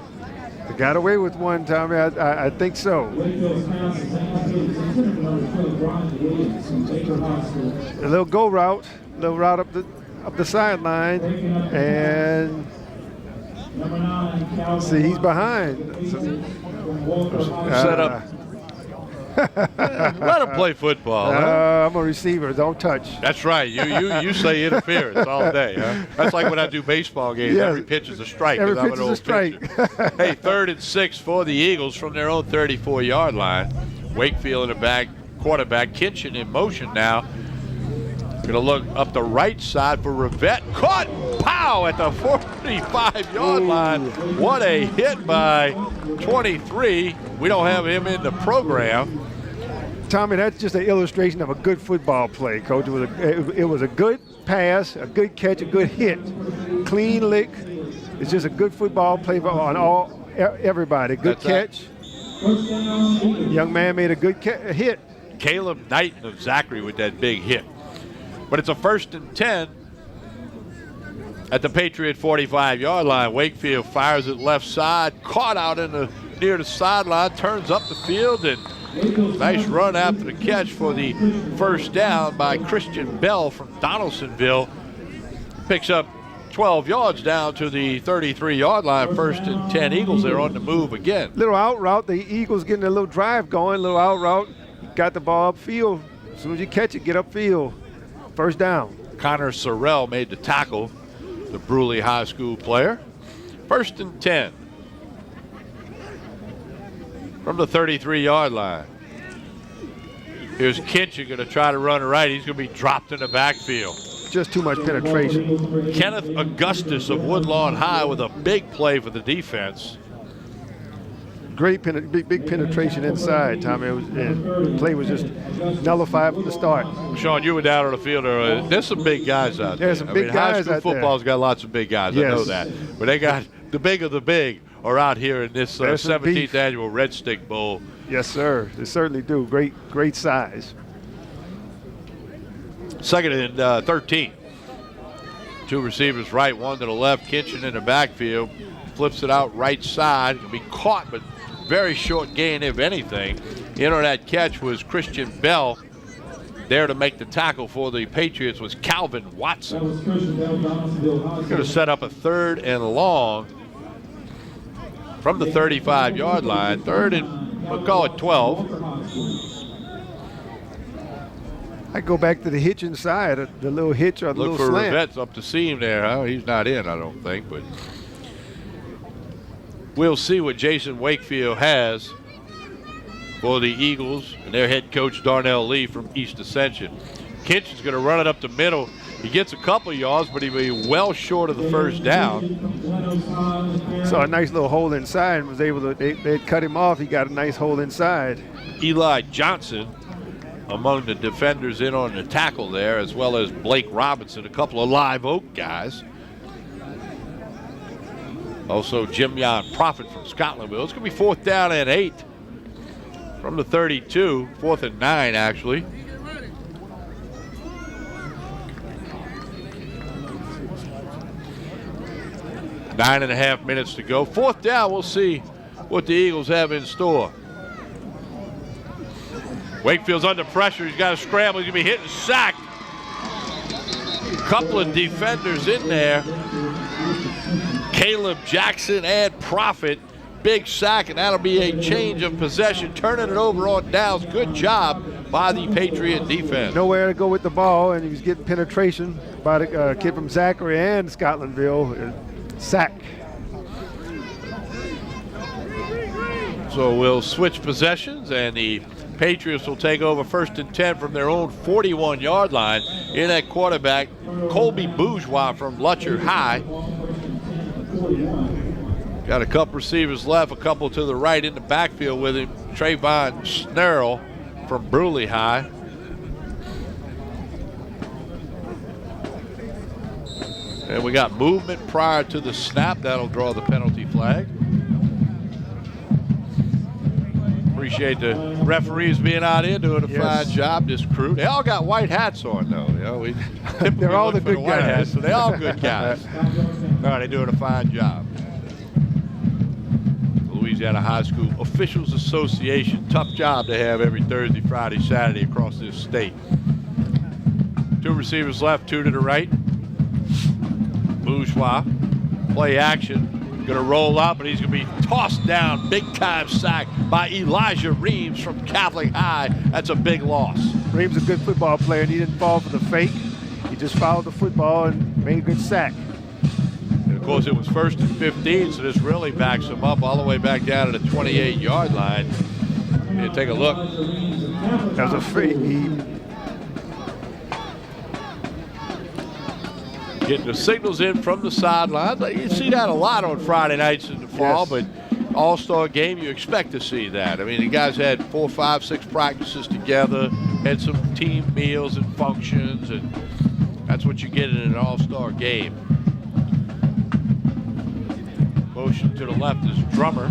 They got away with one, Tommy. I think so. A little go route, up the sideline, and see, he's behind. Set up. Let him play football. Huh? I'm a receiver. Don't touch. That's right. You say interference all day. Huh? That's like when I do baseball games. Yes. Every pitch is a strike. Every I'm pitch an is a old strike. Hey, 3rd and 6 for the Eagles from their own 34-yard line. Wakefield in the back, quarterback. Kitchen in motion now. Going to look up the right side for Rivette. Caught! Pow! At the 45-yard line. What a hit by 23. We don't have him in the program. Tommy, that's just an illustration of a good football play, Coach. It was a good pass, a good catch, a good hit. Clean lick. It's just a good football play on everybody. Good catch. Young man made a good hit. Caleb Knighton of Zachary with that big hit. But it's a 1st and 10 at the Patriot 45-yard line. Wakefield fires it left side, caught out near the sideline, turns up the field, and nice run after the catch for the first down by Christian Bell from Donaldsonville. Picks up 12 yards down to the 33-yard line. 1st and 10 Eagles. They're on the move again. Little out route. The Eagles getting a little drive going. Little out route. Got the ball upfield. As soon as you catch it, get upfield. First down. Connor Sorrell made the tackle, the Bruley High School player. 1st and 10 from the 33-yard line. Here's Kinchen going to try to run right. He's going to be dropped in the backfield. Just too much penetration. Kenneth Augustus of Woodlawn High with a big play for the defense. Great big penetration inside, Tommy. The play was just nullified from the start. Sean, you were down on the field. There's some big guys out there. There's some big guys high out school there. football's got lots of big guys. Yes. I know that. But they got the big of the big are out here in this 17th annual Red Stick Bowl. Yes, sir. They certainly do. Great size. 2nd and 13. 2 receivers right, 1 to the left. Kitchen in the backfield. Flips it out right side. Can be caught, but very short gain, if anything. In on that catch was Christian Bell. There to make the tackle for the Patriots was Calvin Watson. Going to set up a 3rd and long from the 35-yard line. 3rd and, we'll call it 12. I go back to the hitch inside, the little hitch or the Look little for slant. Rivette's up the seam there. Huh? He's not in, I don't think, but we'll see what Jason Wakefield has for the Eagles and their head coach Darnell Lee from East Ascension. Kitchen's going to run it up the middle. He gets a couple yards, but he'll be well short of the first down. Saw a nice little hole inside and was able to, they cut him off. He got a nice hole inside. Eli Johnson among the defenders in on the tackle there, as well as Blake Robinson, a couple of Live Oak guys. Also Jim Yon Prophet from Scotlandville. It's going to be 4th down and 8 from the 32, 4th and 9 actually. Nine and a half minutes to go. 4th down, we'll see what the Eagles have in store. Wakefield's under pressure. He's got to scramble. He's going to be hit and sacked. Couple of defenders in there. Caleb Jackson and Prophet. Big sack, and that'll be a change of possession. Turning it over on downs. Good job by the Patriot defense. Nowhere to go with the ball, and he was getting penetration by the kid from Zachary and Scotlandville. Sack. So we'll switch possessions, and the Patriots will take over 1st and 10 from their own 41-yard line. In that quarterback, Colby Bourgeois from Lutcher High. Got a couple receivers left, a couple to the right in the backfield with him. Trayvon Snurl from Bruley High. And we got movement prior to the snap. That'll draw the penalty flag. Appreciate the referees being out here doing a fine job. This crew, they all got white hats on though. You know, we they're all the good white guys. hats, so they all good guys. No, they're doing a fine job. Louisiana High School Officials Association, tough job to have every Thursday, Friday, Saturday across this state. 2 receivers left, 2 to the right. Bourgeois, play action. Going to roll out, but he's going to be tossed down. Big time sack by Elijah Reeves from Catholic High. That's a big loss. Reeves is a good football player, and he didn't fall for the fake. He just followed the football and made a good sack. And of course, it was 1st and 15, so this really backs him up all the way back down to the 28-yard line. And take a look. That was a fake. Getting the signals in from the sidelines. You see that a lot on Friday nights in the fall, but All-Star game, you expect to see that. I mean, the guys had 4, 5, 6 practices together, had some team meals and functions, and that's what you get in an All-Star game. Motion to the left is Drummer.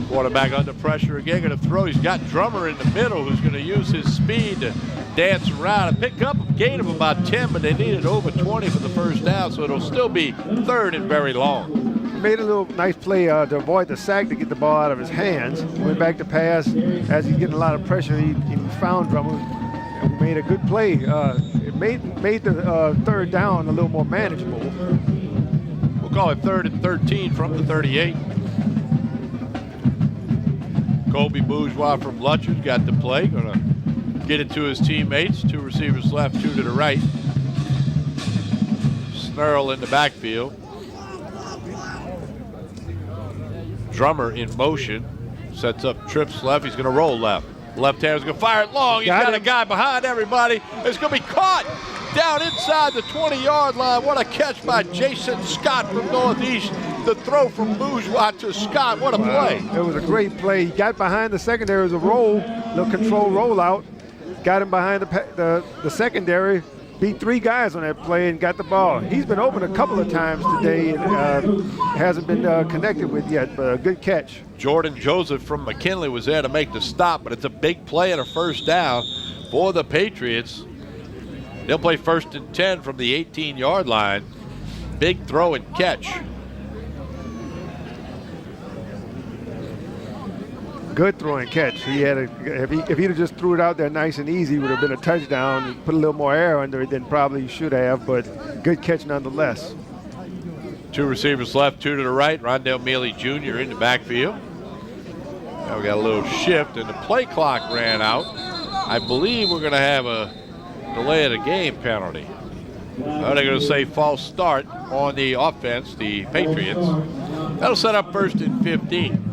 Quarterback under pressure again, going to throw. He's got Drummer in the middle who's going to use his speed to dance around and pick up a gain of about 10, but they needed over 20 for the first down, so it'll still be 3rd and very long. Made a little nice play to avoid the sack to get the ball out of his hands. Went back to pass. As he's getting a lot of pressure, he found Drummer and made a good play. It made the 3rd down a little more manageable. We'll call it 3rd and 13 from the 38. Colby Bourgeois from Lutcher's got the play. Going to get it to his teammates. 2 receivers left, 2 to the right. Snurl in the backfield. Drummer in motion. Sets up trips left. He's going to roll left. Left hander's going to fire it long. He's got a guy behind everybody. It's going to be caught down inside the 20-yard line. What a catch by Jason Scott from Northeast. the throw from Bourgeois to Scott. What a play. It was a great play. He got behind the secondary as a roll, little control rollout. Got him behind the secondary. Beat 3 guys on that play and got the ball. He's been open a couple of times today and hasn't been connected with yet, but a good catch. Jordan Joseph from McKinley was there to make the stop, but it's a big play and a first down for the Patriots. They'll play 1st and 10 from the 18-yard line. Big throw and catch. Good throw and catch. He had if he'd have just threw it out there nice and easy, it would have been a touchdown. Put a little more air under it than probably he should have, but good catch nonetheless. 2 receivers left, 2 to the right. Rondell Mealy Jr. in the backfield. Now we got a little shift, and the play clock ran out. I believe we're going to have a delay of the game penalty. They're going to say false start on the offense, the Patriots. That'll set up 1st and 15.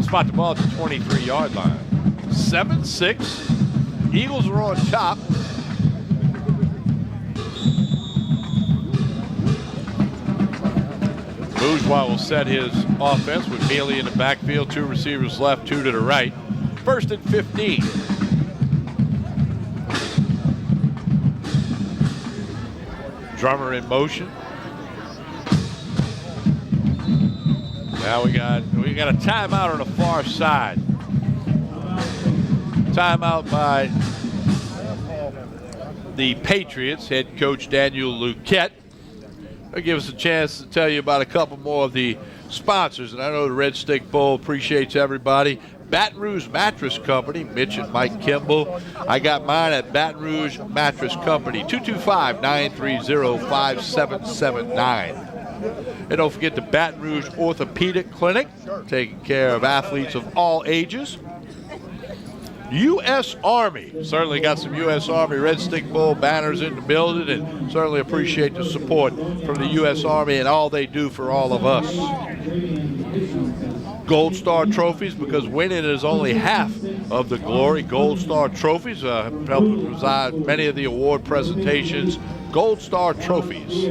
Spot the ball at the 23-yard line. 7-6. Eagles are on top. Bourgeois will set his offense with Mealy in the backfield. 2 receivers left, 2 to the right. 1st and 15. Drummer in motion. Now we got a timeout on the far side. Timeout by the Patriots, head coach Daniel Luquette. That'll give us a chance to tell you about a couple more of the sponsors. And I know the Red Stick Bowl appreciates everybody. Baton Rouge Mattress Company, Mitch and Mike Kimball. I got mine at Baton Rouge Mattress Company, 225-930-5779. And don't forget the Baton Rouge Orthopedic Clinic, taking care of athletes of all ages. U.S. Army, certainly got some U.S. Army Red Stick Bowl banners in the building, and certainly appreciate the support from the U.S. Army and all they do for all of us. Gold Star Trophies, because winning is only half of the glory. Gold Star Trophies help to preside many of the award presentations. Gold Star Trophies.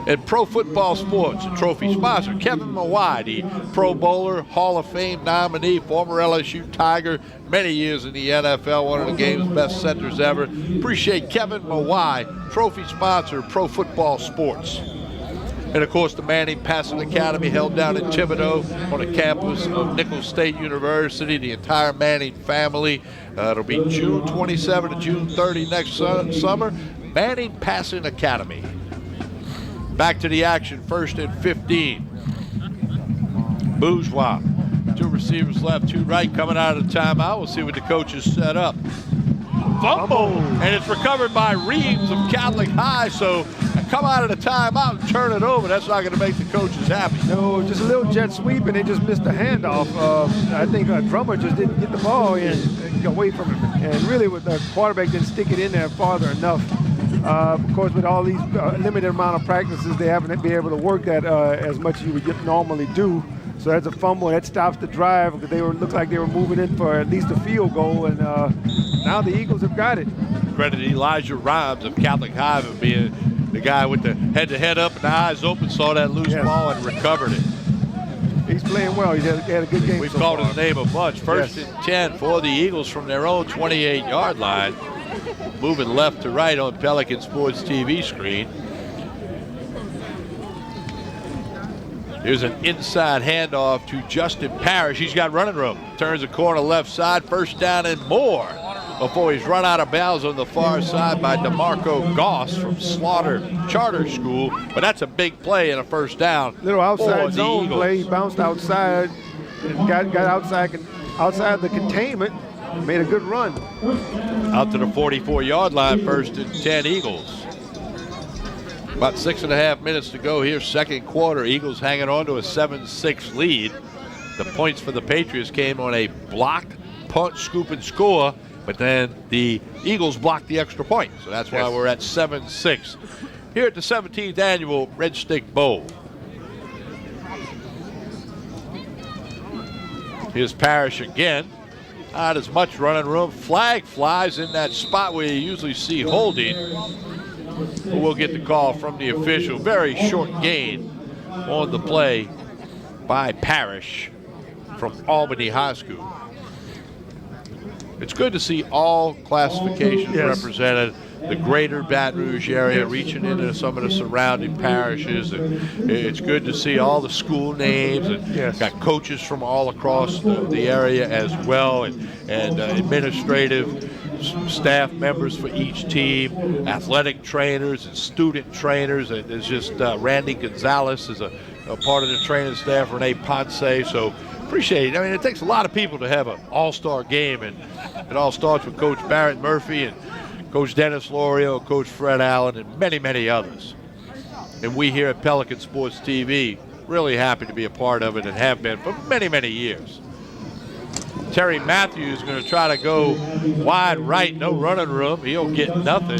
And Pro Football Sports, a trophy sponsor, Kevin Mawai, the Pro Bowler, Hall of Fame nominee, former LSU Tiger, many years in the NFL, one of the game's best centers ever. Appreciate Kevin Mawai, trophy sponsor, Pro Football Sports. And, of course, the Manning Passing Academy held down in Thibodeau on the campus of Nicholls State University, the entire Manning family. It'll be June 27 to June 30 next summer. Manning Passing Academy. Back to the action, 1st and 15. Bourgeois, 2 receivers left, 2 right, coming out of the timeout. We'll see what the coaches set up. Fumble, and it's recovered by Reeves of Catholic High, so come out of the timeout and turn it over. That's not going to make the coaches happy. No, just a little jet sweep, and they just missed the handoff. I think Drummer just didn't get the ball in away from him, and really with the quarterback didn't stick it in there farther enough. Of course, with all these limited amount of practices, they haven't been able to work that as much as you would normally do. So that's a fumble, and that stops the drive because looked like they were moving in for at least a field goal, and now the Eagles have got it. Credit Elijah Rhymes of Catholic High for being the guy with the head up and the eyes open, saw that loose ball and recovered it. He's playing well. He had a good game. We've called his name a bunch. 1st and 10 for the Eagles from their own 28-yard line. Moving left to right on Pelican Sports TV screen. Here's an inside handoff to Justin Parrish. He's got running room. Turns the corner left side. 1st down and more before he's run out of bounds on the far side by DeMarco Goss from Slaughter Charter School. But that's a big play and a 1st down. Little outside zone Eagles. play. He bounced outside and got outside the containment. Made a good run. Out to the 44-yard line, 1st and 10 Eagles. About 6.5 minutes to go here, 2nd quarter. Eagles hanging on to a 7-6 lead. The points for the Patriots came on a block, punt, scoop, and score, but then the Eagles blocked the extra point. So that's why we're at 7-6. Here at the 17th Annual Red Stick Bowl. Here's Parrish again. Not as much running room. Flag flies in that spot where you usually see holding. But we'll get the call from the official. Very short gain on the play by Parrish from Albany High School. It's good to see all classifications represented. The greater Baton Rouge area, reaching into some of the surrounding parishes. And it's good to see all the school names, and got coaches from all across the area as well, and administrative staff members for each team, athletic trainers and student trainers. And there's just Randy Gonzalez is a part of the training staff, Renee Ponce. So appreciate it. I mean, it takes a lot of people to have an all-star game, and it all starts with Coach Barrett Murphy and Coach Dennis Lorio, Coach Fred Allen, and many, many others. And we here at Pelican Sports TV really happy to be a part of it and have been for many, many years. Terry Matthews is going to try to go wide right, no running room. He'll get nothing.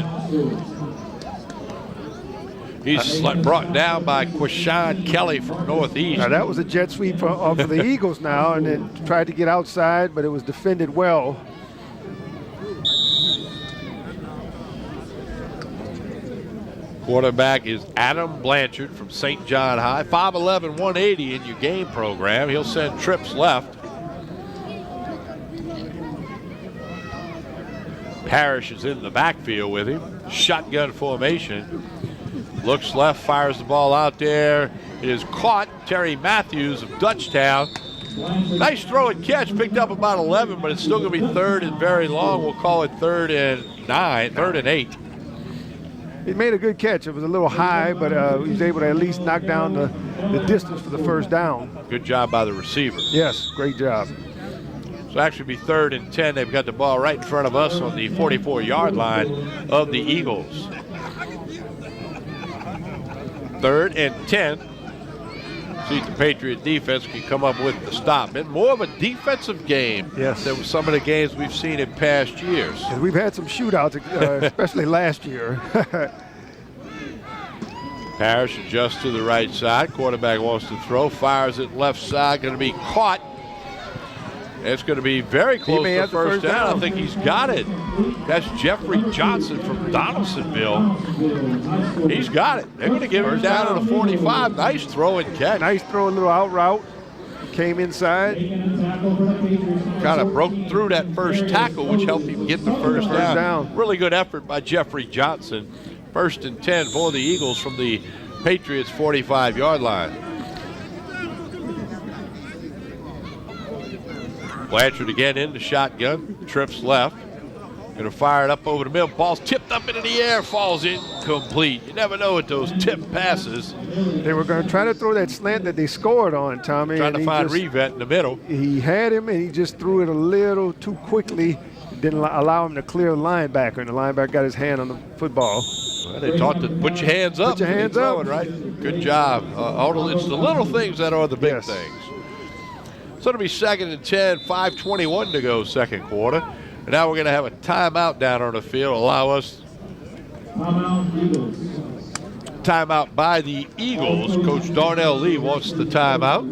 He's brought down by Quashawn Kelly from Northeast. Now that was a jet sweep for the Eagles now, and then tried to get outside, but it was defended well. Quarterback is Adam Blanchard from St. John High. 5'11", 180 in your game program. He'll send trips left. Parrish is in the backfield with him. Shotgun formation. Looks left, fires the ball out there. It is caught. Terry Matthews of Dutchtown. Nice throw and catch. Picked up about 11, but it's still going to be third and very long. We'll call it 3rd and 8. He made a good catch. It was a little high, but he was able to at least knock down the distance for the first down. Good job by the receiver. Yes, great job. So actually be 3rd and 10. They've got the ball right in front of us on the 44-yard line of the Eagles. 3rd and 10. See if the Patriot defense can come up with the stop. Been more of a defensive game than some of the games we've seen in past years. And we've had some shootouts, especially last year. Parrish adjusts to the right side. Quarterback wants to throw. Fires it left side. Going to be caught. It's going to be very close to first down. I think he's got it. That's Jeffrey Johnson from Donaldsonville. He's got it. They're going to give him down to the 45. Nice throw and catch. Nice throw, a little out route. Came inside. Kind of broke through that first tackle, which helped him get the first down. Really good effort by Jeffrey Johnson. 1st and 10 for the Eagles from the Patriots' 45-yard line. Blanchard again in the shotgun, trips left. Going to fire it up over the middle. Ball's tipped up into the air, falls incomplete. You never know with those tip passes. They were going to try to throw that slant that they scored on, Tommy. Trying to find Revet in the middle. He had him, and he just threw it a little too quickly. Didn't allow him to clear the linebacker, and the linebacker got his hand on the football. Well, they taught to put your hands up. Put your hands up. Right? Good job. It's the little things that are the big things. So it'll be 2nd and 10, 5:21 to go, second quarter. And now we're going to have a timeout down on the field. Allow us. Timeout by the Eagles. Coach Darnell Lee wants the timeout.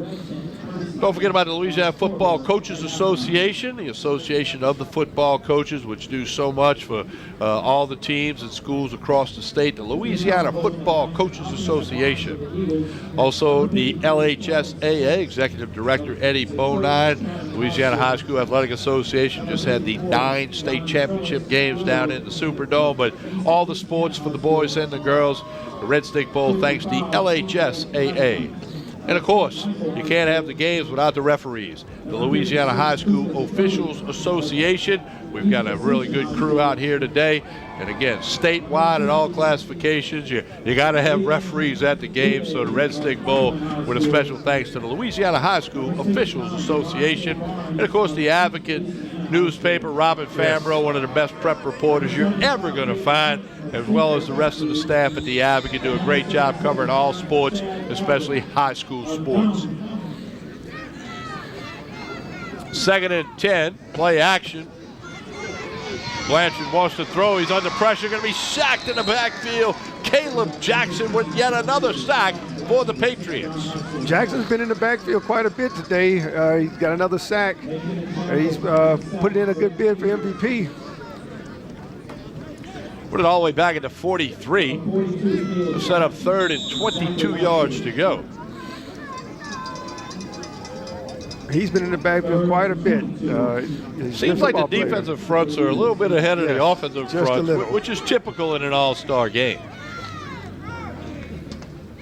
Don't forget about the Louisiana Football Coaches Association, the association of the football coaches, which do so much for all the teams and schools across the state. The Louisiana Football Coaches Association. Also, the LHSAA, Executive Director Eddie Bonine. Louisiana High School Athletic Association just had the 9 state championship games down in the Superdome, but all the sports for the boys and the girls. The Red Stick Bowl, thanks to the LHSAA. And of course, you can't have the games without the referees. The Louisiana High School Officials Association. We've got a really good crew out here today. And again, statewide at all classifications, you got to have referees at the game. So the Red Stick Bowl, with a special thanks to the Louisiana High School Officials Association. And of course, the Advocate newspaper, Robin Fambro, one of the best prep reporters you're ever going to find, as well as the rest of the staff at the Advocate, do a great job covering all sports, especially high school sports. 2nd and 10, play action. Blanchard wants to throw. He's under pressure, going to be sacked in the backfield. Caleb Jackson with yet another sack for the Patriots. Jackson's been in the backfield quite a bit today. He's got another sack. He's put in a good bid for MVP. Put it all the way back into 43. To set up 3rd and 22 yards to go. He's been in the backfield quite a bit. Seems like the defensive fronts are a little bit ahead of the offensive fronts, which is typical in an all-star game.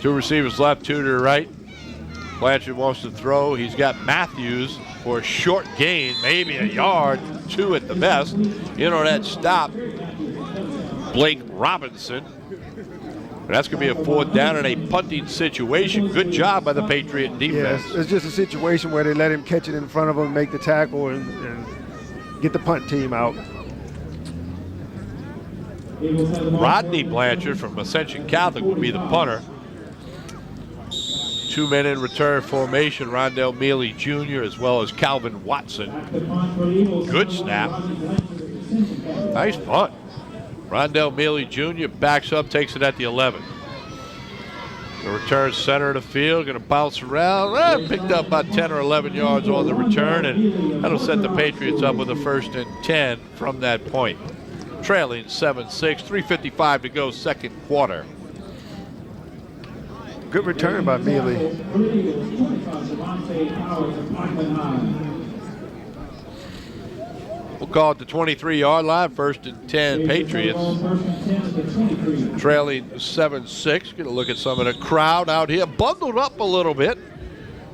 2 receivers left, 2 to the right. Blanchard wants to throw. He's got Matthews for a short gain, maybe a yard, 2 at the best. In on that stop, Blake Robinson. That's going to be a 4th down in a punting situation. Good job by the Patriot defense. Yes, it's just a situation where they let him catch it in front of him, make the tackle, and get the punt team out. Rodney Blanchard from Ascension Catholic will be the punter. 2 men in return formation, Rondell Mealy Jr. as well as Calvin Watson. Good snap. Nice punt. Rondell Mealy Jr. backs up, takes it at the 11. The return center of the field, going to bounce around. Picked up about 10 or 11 yards on the return, and that'll set the Patriots up with a 1st and 10 from that point. Trailing 7-6, 3:55 to go, 2nd quarter. Good return by Mealy. We'll call it the 23-yard line, 1st and 10 Patriots. Trailing 7-6. Going to look at some of the crowd out here. Bundled up a little bit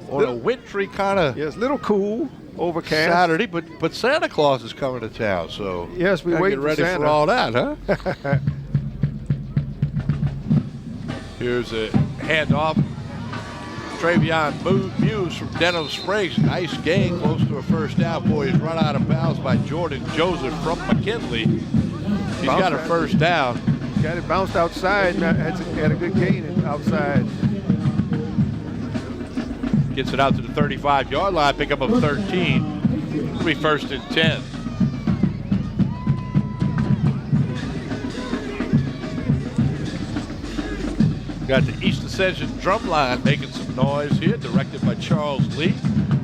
on a wintry kind of little cool, overcast Saturday, but Santa Claus is coming to town, so yes, we wait get ready for all that, huh? Here's a handoff. Travion Muse from Denham Springs. Nice gain, close to a 1st down. Boy, he's run out of bounds by Jordan Joseph from McKinley. He's got a 1st down. Got it bounced outside. Had a good gain outside. Gets it out to the 35-yard line. Pick up of 13. It'll be 1st and 10. Got the East Ascension drum line making some noise here, directed by Charles Lee.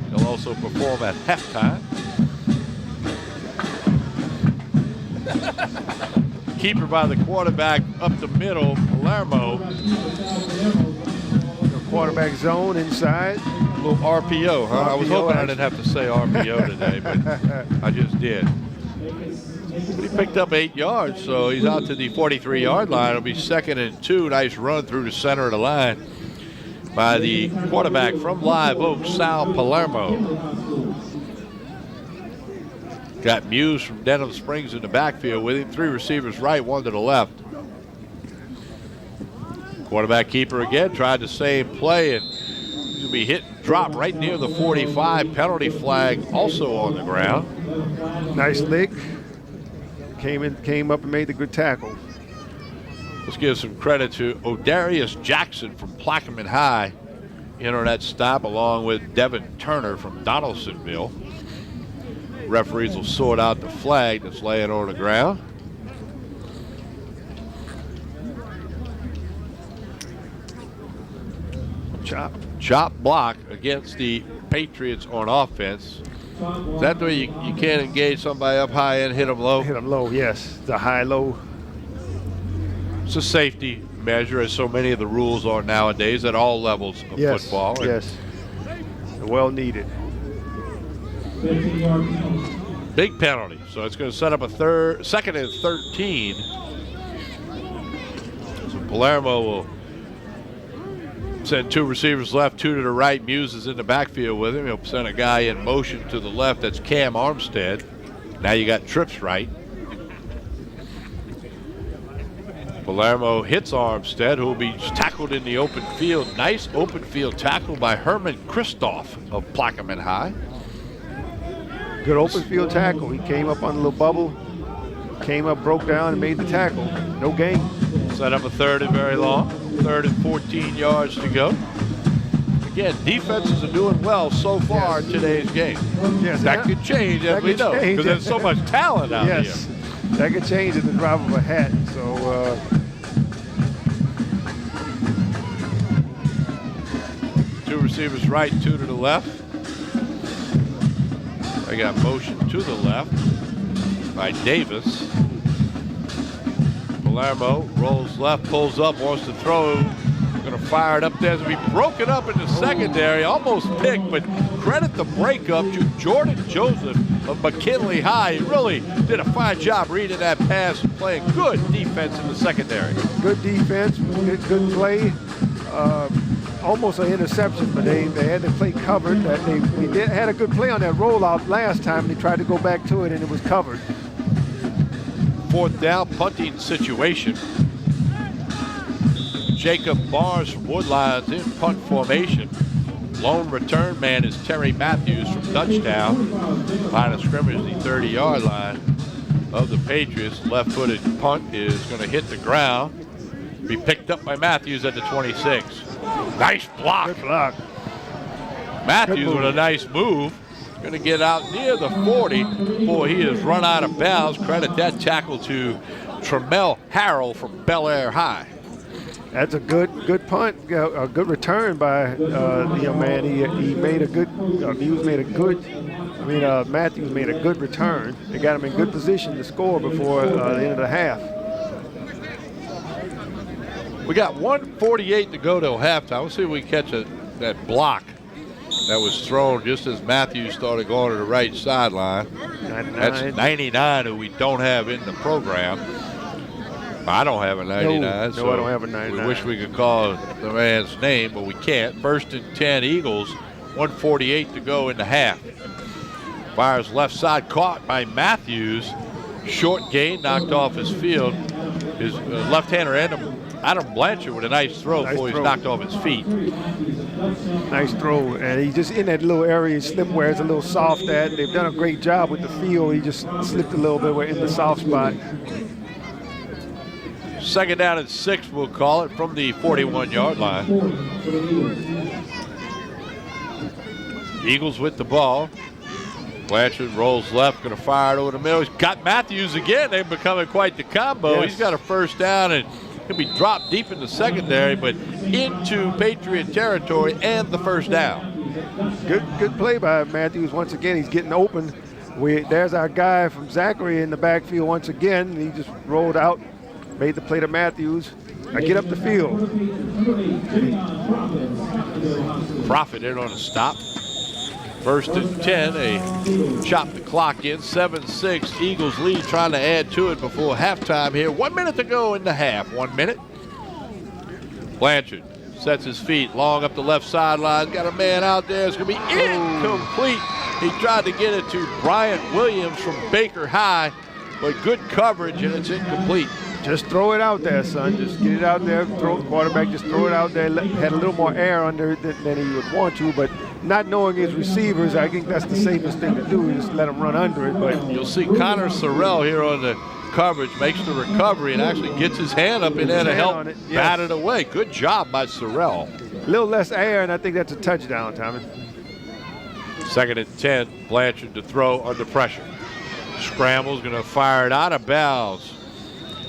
He'll also perform at halftime. Keeper by the quarterback up the middle, Palermo. The quarterback zone inside. A little RPO, huh? I was hoping I didn't have to say RPO today, but I just did. But he picked up 8 yards, so he's out to the 43-yard line. It'll be 2nd and 2. Nice run through the center of the line by the quarterback from Live Oak, Sal Palermo. Got Muse from Denham Springs in the backfield with him. 3 receivers right, 1 to the left. Quarterback keeper again tried the same play, and he's going to be hit and drop right near the 45. Penalty flag also on the ground. Nice lick. Came up and made the good tackle. Let's give some credit to Odarius Jackson from Plaquemine High in on that stop, along with Devin Turner from Donaldsonville. Referees will sort out the flag that's laying on the ground. Chop block against the Patriots on offense. Is that the way you can't engage somebody up high and hit them low? Hit them low, yes. The high-low. It's a safety measure, as so many of the rules are nowadays at all levels of football. Yes, well needed. Big penalty, so it's going to set up a 2nd and 13. So Palermo will send 2 receivers left, 2 to the right. Muse is in the backfield with him. He'll send a guy in motion to the left. That's Cam Armstead. Now you got trips right. Palermo hits Armstead, who will be tackled in the open field. Nice open field tackle by Herman Christoph of Plaquemine High. Good open field tackle. He came up on a little bubble, came up, broke down, and made the tackle. No gain. Set up a 3rd and very long. 3rd and 14 yards to go. Again, defenses are doing well so far in today's game. Yes, that could change, as we know, because there's so much talent out here. Yes, that could change at the drop of a hat. So Two receivers right, two to the left. They got motion to the left by Davis. Palermo rolls left, pulls up, wants to throw. Going to fire it up there. It's going to be broken up in the secondary. Almost picked, but credit the breakup to Jordan Joseph of McKinley High. He really did a fine job reading that pass and playing good defense in the secondary. Good defense, good play. Almost an interception, but they had the play covered. Had a good play on that rollout last time. They tried to go back to it, and it was covered. Fourth down punting situation. Jacob Barnes from Woodline's in punt formation. Lone return man is Terry Matthews from Dutchtown. Line of scrimmage, the 30-yard line of the Patriots. Left-footed punt is going to hit the ground. Be picked up by Matthews at the 26. Nice block. Good block. Matthews with a nice move. Going to get out near the 40. Boy, he has run out of bounds. Credit that tackle to Tremel Harrell from Bel Air High. That's a good punt, a good return by the young man. Matthews made a good return. They got him in good position to score before the end of the half. We got 1:48 to go till halftime. Let's see if we catch that block that was thrown just as Matthews started going to the right sideline. 99. That's 99, who we don't have in the program. I don't have a 99. No, so I don't have a 99. We wish we could call the man's name, but we can't. 1st and 10 Eagles, 1:48 to go in the half. Fires left side, caught by Matthews. Short gain, knocked off his field. His left-hander Adam Blanchard with a nice throw before he's knocked off his feet. Nice throw, and he just in that little area he slipped where it's a little soft at. They've done a great job with the field. He just slipped a little bit where in the soft spot. 2nd down and 6, we'll call it, from the 41-yard line. Eagles with the ball. Blanchard rolls left, going to fire it over the middle. He's got Matthews again. They're becoming quite the combo. Yes. He's got a 1st down, and he'll be dropped deep in the secondary, but into Patriot territory and the 1st down. Good play by Matthews. Once again, he's getting open. There's our guy from Zachary in the backfield once again. He just rolled out, made the play to Matthews. Now get up the field. Profit in on a stop. 1st and 10, they chop the clock in. 7-6, Eagles lead, trying to add to it before halftime here. 1 minute to go in the half. 1 minute. Blanchard sets his feet long up the left sideline. Got a man out there. It's going to be incomplete. He tried to get it to Bryant Williams from Baker High, but good coverage, and it's incomplete. Just throw it out there, son. Just get it out there. Throw the quarterback. Just throw it out there. Had a little more air under it than he would want to, but not knowing his receivers, I think that's the safest thing to do. Just let him run under it. But you'll see Connor Sorrell here on the coverage makes the recovery and actually gets his hand up in there to help bat it away. Good job by Sorrell. A little less air, and I think that's a touchdown, Tommy. 2nd and 10, Blanchard to throw under pressure. Scrambles, going to fire it out of bounds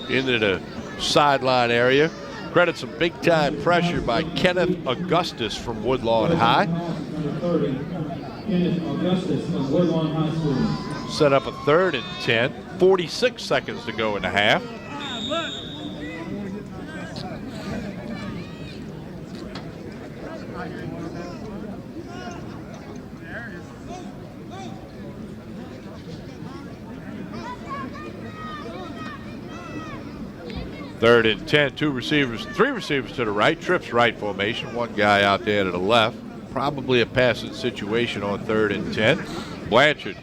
into the sideline area. Credit some big-time pressure by Kenneth Augustus from Woodlawn High. Set up a 3rd and 10. 46 seconds to go in the half. Third and 10, three receivers to the right. Trips right formation, one guy out there to the left. Probably a passing situation on 3rd and 10. Blanchard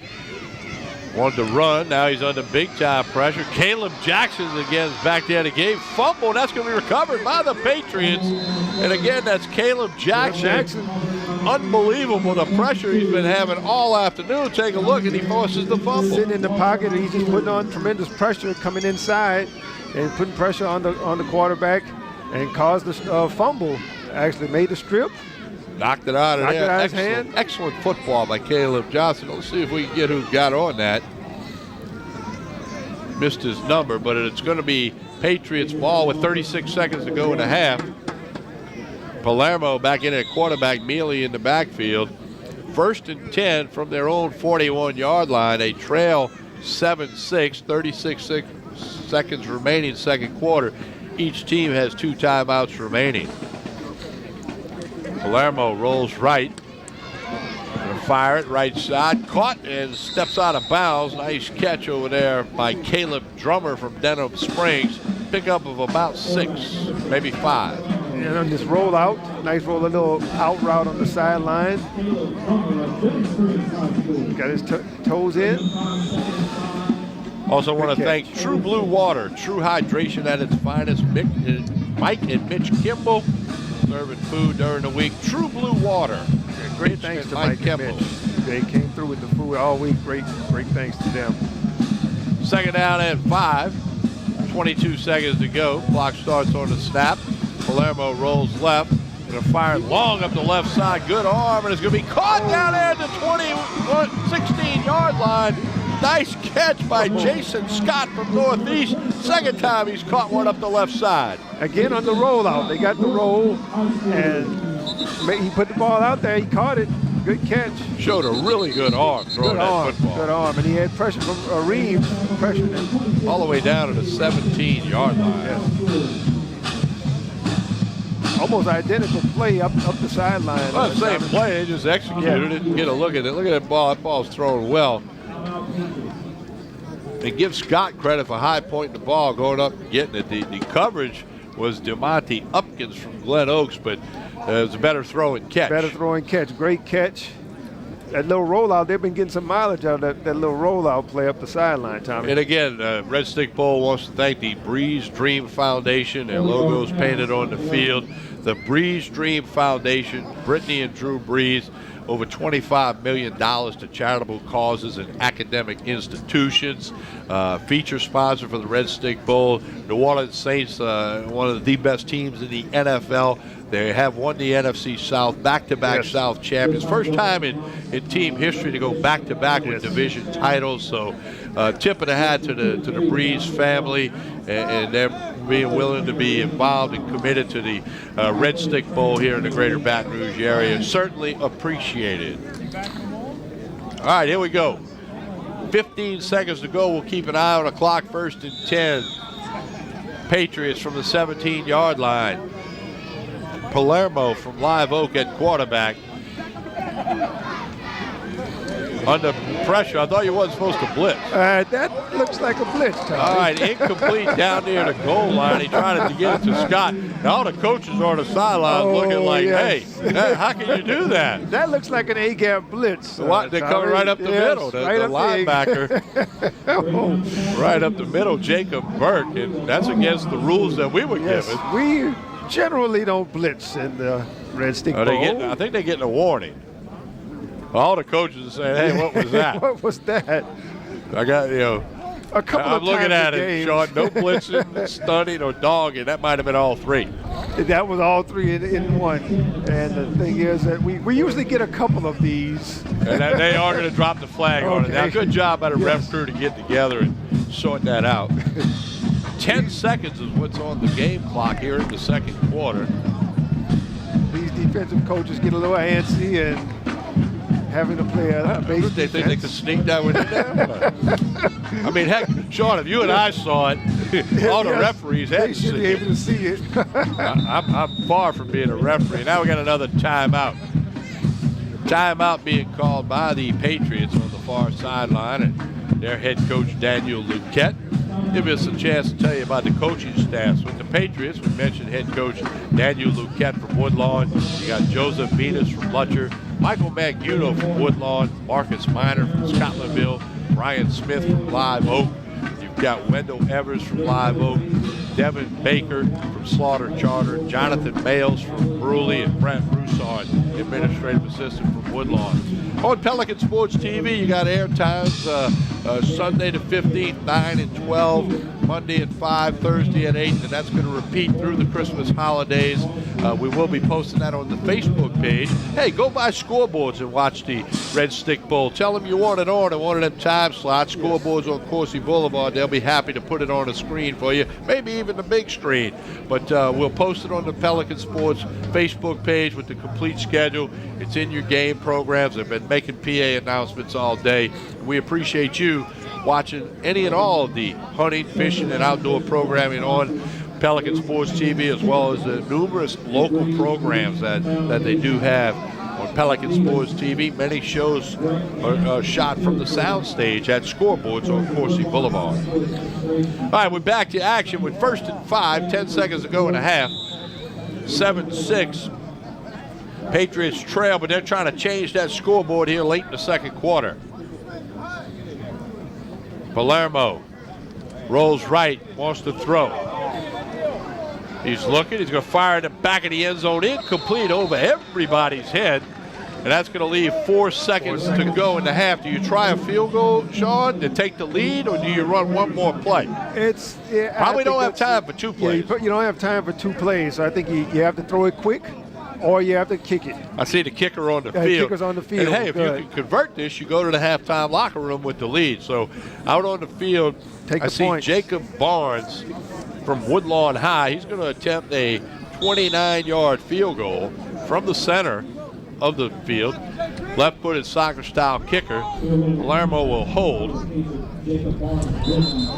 wanted to run. Now he's under big-time pressure. Caleb Jackson again is back there to game. Fumble, that's going to be recovered by the Patriots. And again, that's Caleb Jackson. Unbelievable the pressure he's been having all afternoon. Take a look, and he forces the fumble. Sitting in the pocket, he's just putting on tremendous pressure coming inside and putting pressure on the quarterback and caused the fumble. Actually made the strip. Knocked it out of there. His hand. Excellent football by Caleb Johnson. Let's see if we can get who got on that. Missed his number, but it's going to be Patriots ball with 36 seconds to go in the half. Palermo back in at quarterback, Mealy in the backfield. 1st and 10 from their own 41-yard line. They trail 7-6, 36 seconds remaining second quarter. Each team has 2 timeouts remaining. Palermo rolls right. Gonna fire it right side. Caught and steps out of bounds. Nice catch over there by Caleb Drummer from Denham Springs. Pickup of about 6, maybe 5. And on this roll out, nice roll, a little out route on the sideline. Got his toes in. Also want to thank True Blue Water, true hydration at its finest. Mike and Mitch Kimball serving food during the week. True Blue Water. Great thanks to Mike and Mitch. They came through with the food all week. Great thanks to them. Second down and 5. 22 seconds to go. Clock starts on the snap. Palermo rolls left. Going to fire it long up the left side. Good arm, and it's going to be caught down there at the 16-yard line. Nice catch by Jason Scott from Northeast. Second time he's caught one up the left side. Again on the rollout. They got the roll, and he put the ball out there. He caught it. Good catch. Showed a really good arm throwing that football. Good arm, and he had pressure from Reeves. Pressured him. All the way down to the 17-yard line. Yeah. Almost identical play up the sideline. Well, same play. They just executed it and get a look at it. Look at that ball. That ball's thrown well. And give Scott credit for high pointing the ball, going up and getting it. The coverage was DeMonte Upkins from Glen Oaks, but it was a better throw and catch. Better throw and catch. Great catch. That little rollout, they've been getting some mileage out of that little rollout play up the sideline, Tommy. And again, Red Stick Bowl wants to thank the Breeze Dream Foundation. Their logo is painted on the field. The Breeze Dream Foundation, Brittany and Drew Breeze, over $25 million to charitable causes and academic institutions. Feature sponsor for the Red Stick Bowl. New Orleans Saints, one of the best teams in the NFL. They have won the NFC South, back-to-back South champions. First time in team history to go back-to-back with division titles. So tip of the hat to the Breeze family, and they're being willing to be involved and committed to the Red Stick Bowl here in the greater Baton Rouge area. Certainly appreciated. All right, here we go. 15 seconds to go. We'll keep an eye on the clock. 1st and 10. Patriots from the 17-yard line. Palermo from Live Oak at quarterback. Under pressure. I thought you wasn't supposed to blitz. That looks like a blitz, Tommy. All right, incomplete down near the goal line. He tried to get it to Scott. Now all the coaches are on the sidelines looking like, hey, how can you do that? That looks like an A-gap blitz. They're coming right up the middle. The linebacker. Right up the middle, Jacob Burke. And that's against the rules that we were given. We generally don't blitz in the Red Stick Bowl. I think they're getting a warning. All the coaches are saying, hey, what was that? What was that? I got, a couple I'm of looking times at it, Sean. No blitzing, stunning, or dogging. That might have been all 3. That was all 3 in one. And the thing is that we usually get a couple of these. And they are going to drop the flag on it. Now, good job by the ref crew to get together and sort that out. 10 seconds is what's on the game clock here in the second quarter. These defensive coaches get a little antsy and having to play a base defense. They think they could sneak that one in there? I mean, heck, Sean, if you and I saw it, all the referees had to see it. They should be able to see it. I'm far from being a referee. Now we got another timeout. Timeout being called by the Patriots on the far sideline, and their head coach, Daniel Luquette. Give us a chance to tell you about the coaching staffs. With the Patriots, we mentioned head coach Daniel Luquette from Woodlawn. You got Joseph Venus from Lutcher, Michael Manguno from Woodlawn, Marcus Miner from Scotlandville, Brian Smith from Live Oak. You've got Wendell Evers from Live Oak, Devin Baker from Slaughter Charter, Jonathan Bales from Bruley, and Brent Broussard, administrative assistant from Woodlawn. On Pelican Sports TV, you got air times Sunday the 15th, 9 and 12, Monday at 5, Thursday at 8, and that's going to repeat through the Christmas holidays. We will be posting that on the Facebook page. Hey, go buy scoreboards and watch the Red Stick Bowl. Tell them you want it on one of them time slots, scoreboards on Coursey Boulevard. They'll be happy to put it on a screen for you, maybe even the big screen. But we'll post it on the Pelican Sports Facebook page with the complete schedule. It's in your game programs. They've been making PA announcements all day. We appreciate you watching any and all of the hunting, fishing, and outdoor programming on Pelican Sports TV, as well as the numerous local programs that they do have on Pelican Sports TV. Many shows are shot from the soundstage at scoreboards on Coursey Boulevard. All right, we're back to action with 1st and 5, 10 seconds to go in a half. 7-6. Patriots trail, but they're trying to change that scoreboard here late in the second quarter. Palermo rolls right, wants to throw. He's looking, he's going to fire in the back of the end zone, incomplete over everybody's head. And that's going to leave 4 seconds to go in the half. Do you try a field goal, Sean, to take the lead, or do you run one more play? Probably don't have time for 2 plays. Yeah, you don't have time for 2 plays, so I think you have to throw it quick, or you have to kick it. I see the kicker on the field. Kicker's on the field. And hey, if you can convert this, you go to the halftime locker room with the lead. So out on the field, I see points. Jacob Barnes from Woodlawn High. He's going to attempt a 29-yard field goal from the center of the field. Left-footed soccer-style kicker. Palermo will hold. We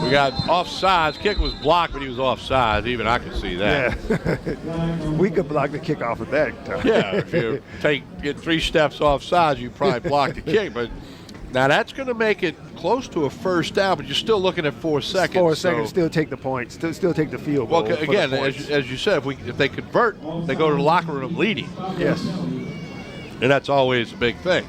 got offsides. Kick was blocked, but he was offsides. Even I could see that. Yeah. We could block the kick off of that. Yeah, if you get 3 steps offsides, you probably block the kick. But now that's going to make it close to a first down, but you're still looking at 4 seconds. 4 seconds, still take the points, still take the field goal. Well, again, as you said, if they convert, they go to the locker room leading. Yes. And that's always a big thing.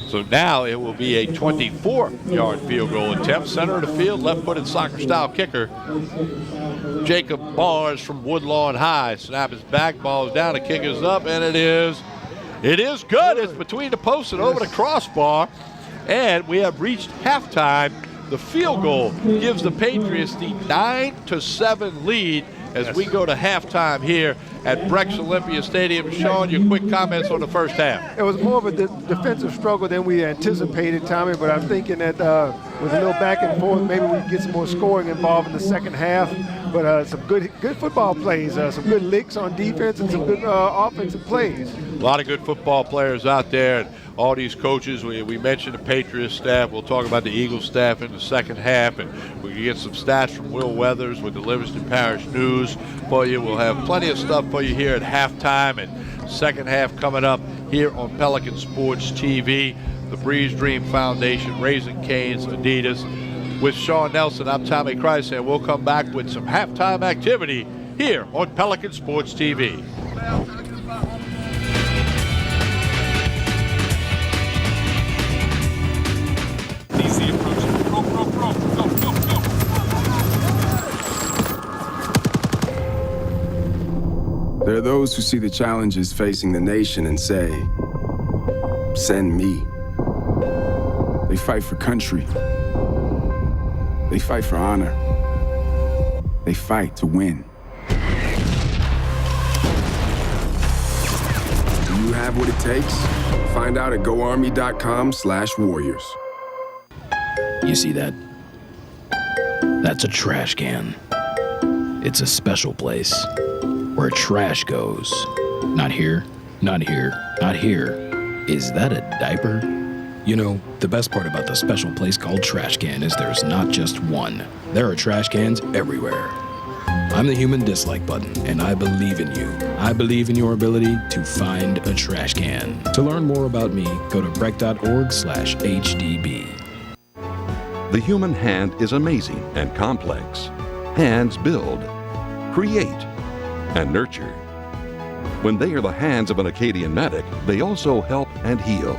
So now it will be a 24-yard field goal attempt. Center of the field, left-footed soccer-style kicker, Jacob Barnes from Woodlawn High. Snap is back, ball is down, the kick is up, and it is good. It's between the post and over the crossbar. And we have reached halftime. The field goal gives the Patriots the 9-7 lead as we go to halftime here at Brex Olympia Stadium. Sean, your quick comments on the first half. It was more of a defensive struggle than we anticipated, Tommy, but I'm thinking that with a little back and forth, maybe we can get some more scoring involved in the second half. But some good football plays, some good licks on defense, and some good offensive plays. A lot of good football players out there, and all these coaches. We mentioned the Patriots staff. We'll talk about the Eagles staff in the second half, and we can get some stats from Will Weathers with the Livingston Parish News for you. We'll have plenty of stuff for you here at halftime, and second half coming up here on Pelican Sports TV. The Breeze Dream Foundation, Raising Cane's, Adidas. With Sean Nelson, I'm Tommy Christ, and we'll come back with some halftime activity here on Pelican Sports TV. Easy approach. Go. There are those who see the challenges facing the nation and say, send me. They fight for country. They fight for honor. They fight to win. Do you have what it takes? Find out at goarmy.com/warriors. You see that? That's a trash can. It's a special place where trash goes. Not here, not here, not here. Is that a diaper? You know, the best part about the special place called Trash Can is there's not just one. There are trash cans everywhere. I'm the human dislike button, and I believe in you. I believe in your ability to find a trash can. To learn more about me, go to breck.org/HDB. The human hand is amazing and complex. Hands build, create, and nurture. When they are the hands of an Acadian medic, they also help and heal.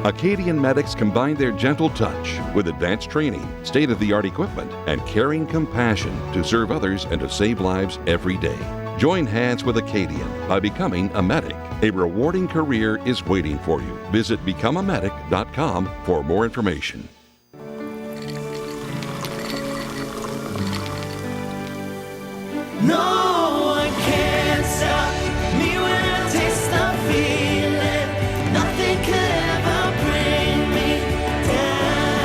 Acadian medics combine their gentle touch with advanced training, state-of-the-art equipment, and caring compassion to serve others and to save lives every day. Join hands with Acadian by becoming a medic. A rewarding career is waiting for you. Visit becomeamedic.com for more information. No one can stop me when I taste the feeling. Nothing could ever bring me down.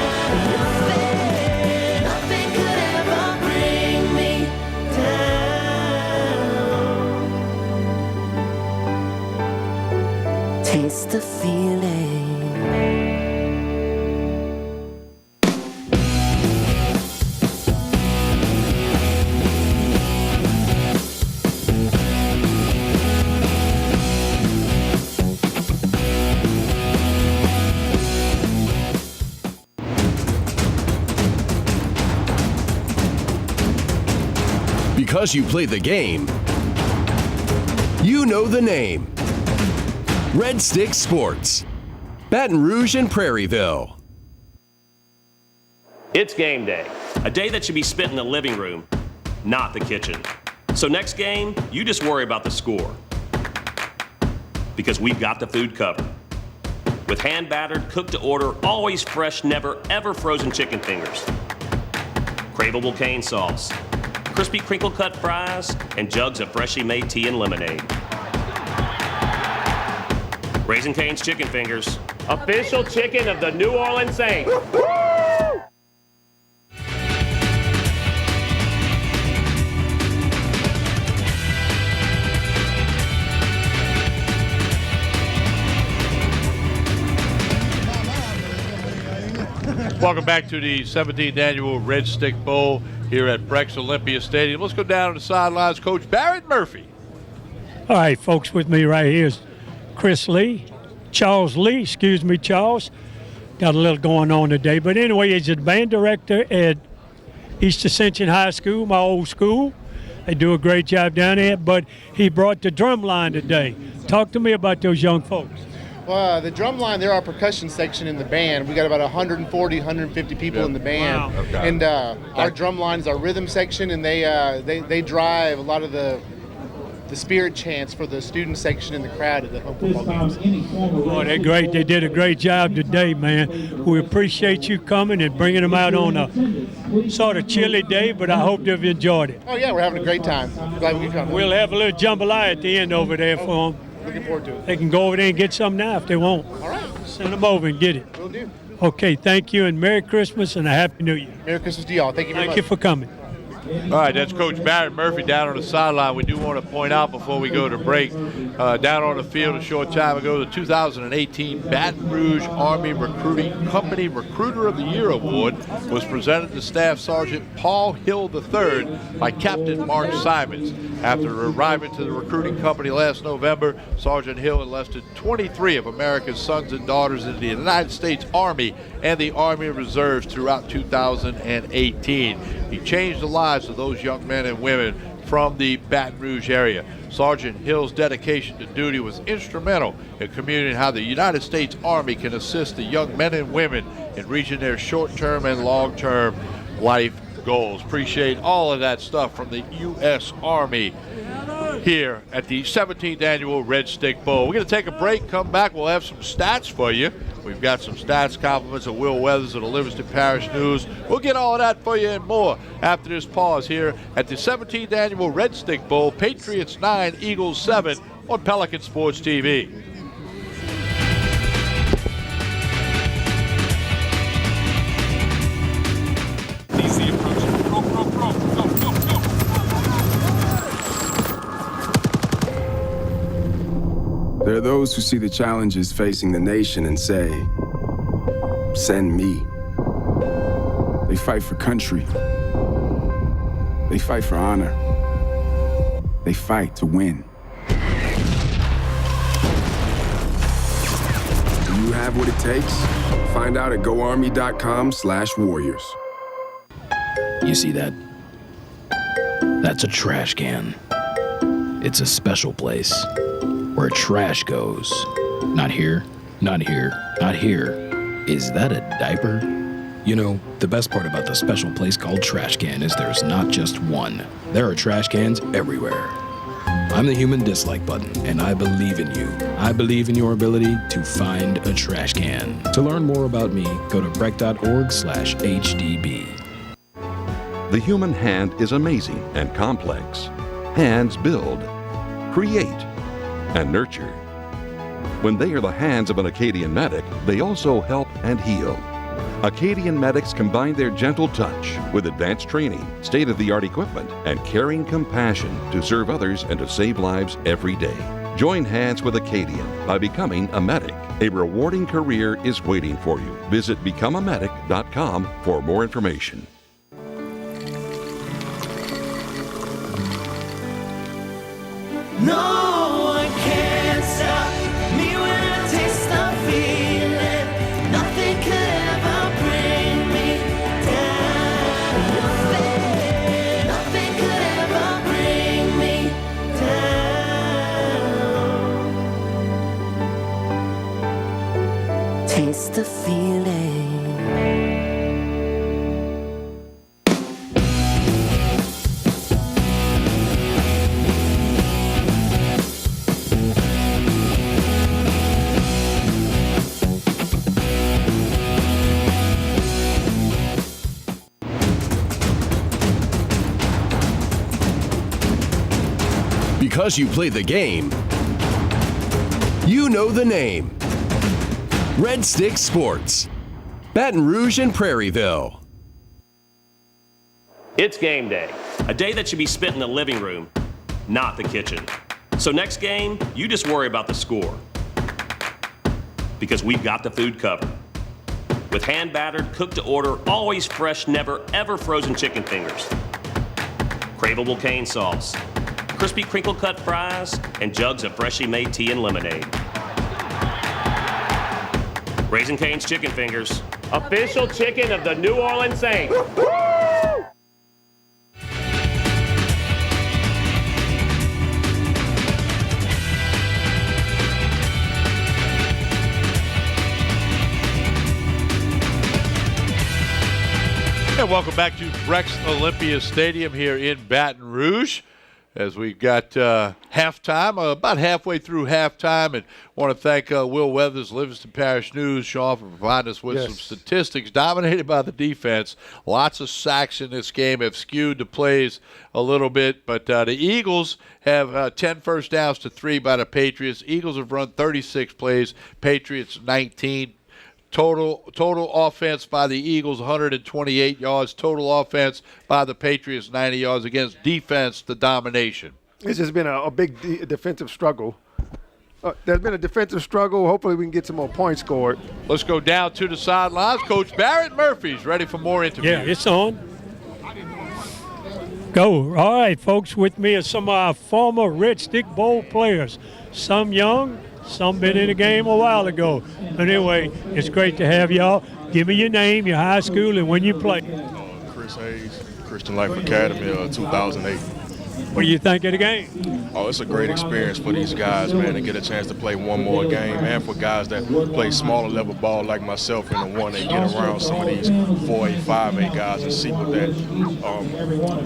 Nothing could ever bring me down. Taste the feeling. Because you play the game, you know the name. Red Stick Sports, Baton Rouge and Prairieville. It's game day. A day that should be spent in the living room, not the kitchen. So next game, you just worry about the score. Because we've got the food covered. With hand-battered, cooked-to-order, always fresh, never ever frozen chicken fingers. Craveable cane sauce. Crispy crinkle-cut fries, and jugs of freshly made tea and lemonade. Raising Cane's Chicken Fingers, official chicken of the New Orleans Saints. Welcome back to the 17th annual Red Stick Bowl here at Brex Olympia Stadium. Let's go down to the sidelines. Coach Barrett Murphy. All right, folks, with me right here is Charles Lee. Excuse me, Charles. Got a little going on today. But anyway, he's the band director at East Ascension High School, my old school. They do a great job down there. But he brought the drum line today. Talk to me about those young folks. Well, the drum line, they're our percussion section in the band. We got about 140, 150 people in the band. Wow. Okay. And our drum line is our rhythm section, and they drive a lot of the spirit chants for the student section in the crowd at the home football games. Boy, they're great. They did a great job today, man. We appreciate you coming and bringing them out on a sort of chilly day, but I hope they've enjoyed it. Oh, yeah, we're having a great time. Glad we could come. We'll have a little jambalaya at the end over there for them. Looking forward to it. They can go over there and get some now if they want. All right. Send them over and get it. Will do. Okay, thank you, and Merry Christmas and a Happy New Year. Merry Christmas to y'all. Thank you very much. Thank you for coming. All right, that's Coach Barrett Murphy down on the sideline. We do want to point out before we go to break, down on the field a short time ago, the 2018 Baton Rouge Army Recruiting Company Recruiter of the Year Award was presented to Staff Sergeant Paul Hill III by Captain Mark Simons. After arriving to the recruiting company last November, Sergeant Hill enlisted 23 of America's sons and daughters in the United States Army and the Army Reserves throughout 2018. He changed the lives of those young men and women from the Baton Rouge area. Sergeant Hill's dedication to duty was instrumental in communicating how the United States Army can assist the young men and women in reaching their short-term and long-term life goals. Appreciate all of that stuff from the U.S. Army here at the 17th annual Red Stick Bowl. We're going to take a break, come back, we'll have some stats for you. We've got some stats, compliments of Will Weathers of the Livingston Parish News. We'll get all of that for you and more after this pause here at the 17th annual Red Stick Bowl. Patriots 9, Eagles 7 on Pelican Sports TV. Easy approach. Go, go, go, go, go, go. There are those who see the challenges facing the nation and say, send me. They fight for country. They fight for honor. They fight to win. Do you have what it takes? Find out at goarmy.com/warriors. You see that? That's a trash can. It's a special place where trash goes. Not here, not here, not here. Is that a diaper? You know, the best part about the special place called Trash Can is there's not just one. There are trash cans everywhere. I'm the human dislike button, and I believe in you. I believe in your ability to find a trash can. To learn more about me, go to breck.org/HDB. The human hand is amazing and complex. Hands build, create, and nurture. When they are the hands of an Acadian medic, they also help and heal. Acadian medics combine their gentle touch with advanced training, state-of-the-art equipment, and caring compassion to serve others and to save lives every day. Join hands with Acadian by becoming a medic. A rewarding career is waiting for you. Visit becomeamedic.com for more information. No one can stop me when I taste the feeling. Nothing could ever bring me down. Nothing could ever bring me down. Taste the feeling. Because you play the game, you know the name. Red Stick Sports, Baton Rouge and Prairieville. It's game day. A day that should be spent in the living room, not the kitchen. So next game, you just worry about the score. Because we've got the food covered. With hand-battered, cooked-to-order, always fresh, never ever frozen chicken fingers. Craveable cane sauce. Crispy crinkle-cut fries, and jugs of freshly made tea and lemonade. Raising Cane's Chicken Fingers, official chicken of the New Orleans Saints. And welcome back to Breck's Olympia Stadium here in Baton Rouge. As we got halftime, about halfway through halftime, and want to thank Will Weathers, Livingston Parish News, Sean, for providing us with some statistics. Dominated by the defense. Lots of sacks in this game have skewed the plays a little bit, but the Eagles have 10 first downs to 3 by the Patriots. Eagles have run 36 plays, Patriots 19. Total offense by the Eagles, 128 yards. Total offense by the Patriots, 90 yards. Against defense, the domination. It's just been a big defensive struggle. There's been a defensive struggle. Hopefully we can get some more points scored. Let's go down to the sidelines. Coach Barrett Murphy's ready for more interviews. Yeah, it's on. Go. All right, folks, with me are some of our former Red Stick Bowl players. Some young, some been in the game a while ago. But anyway, it's great to have y'all. Give me your name, your high school, and when you played. Chris Hayes, Christian Life Academy, 2008. What do you think of the game? Oh, it's a great experience for these guys, man, to get a chance to play one more game, and for guys that play smaller level ball like myself in the one and get around some of these 4A, 5A guys and see what that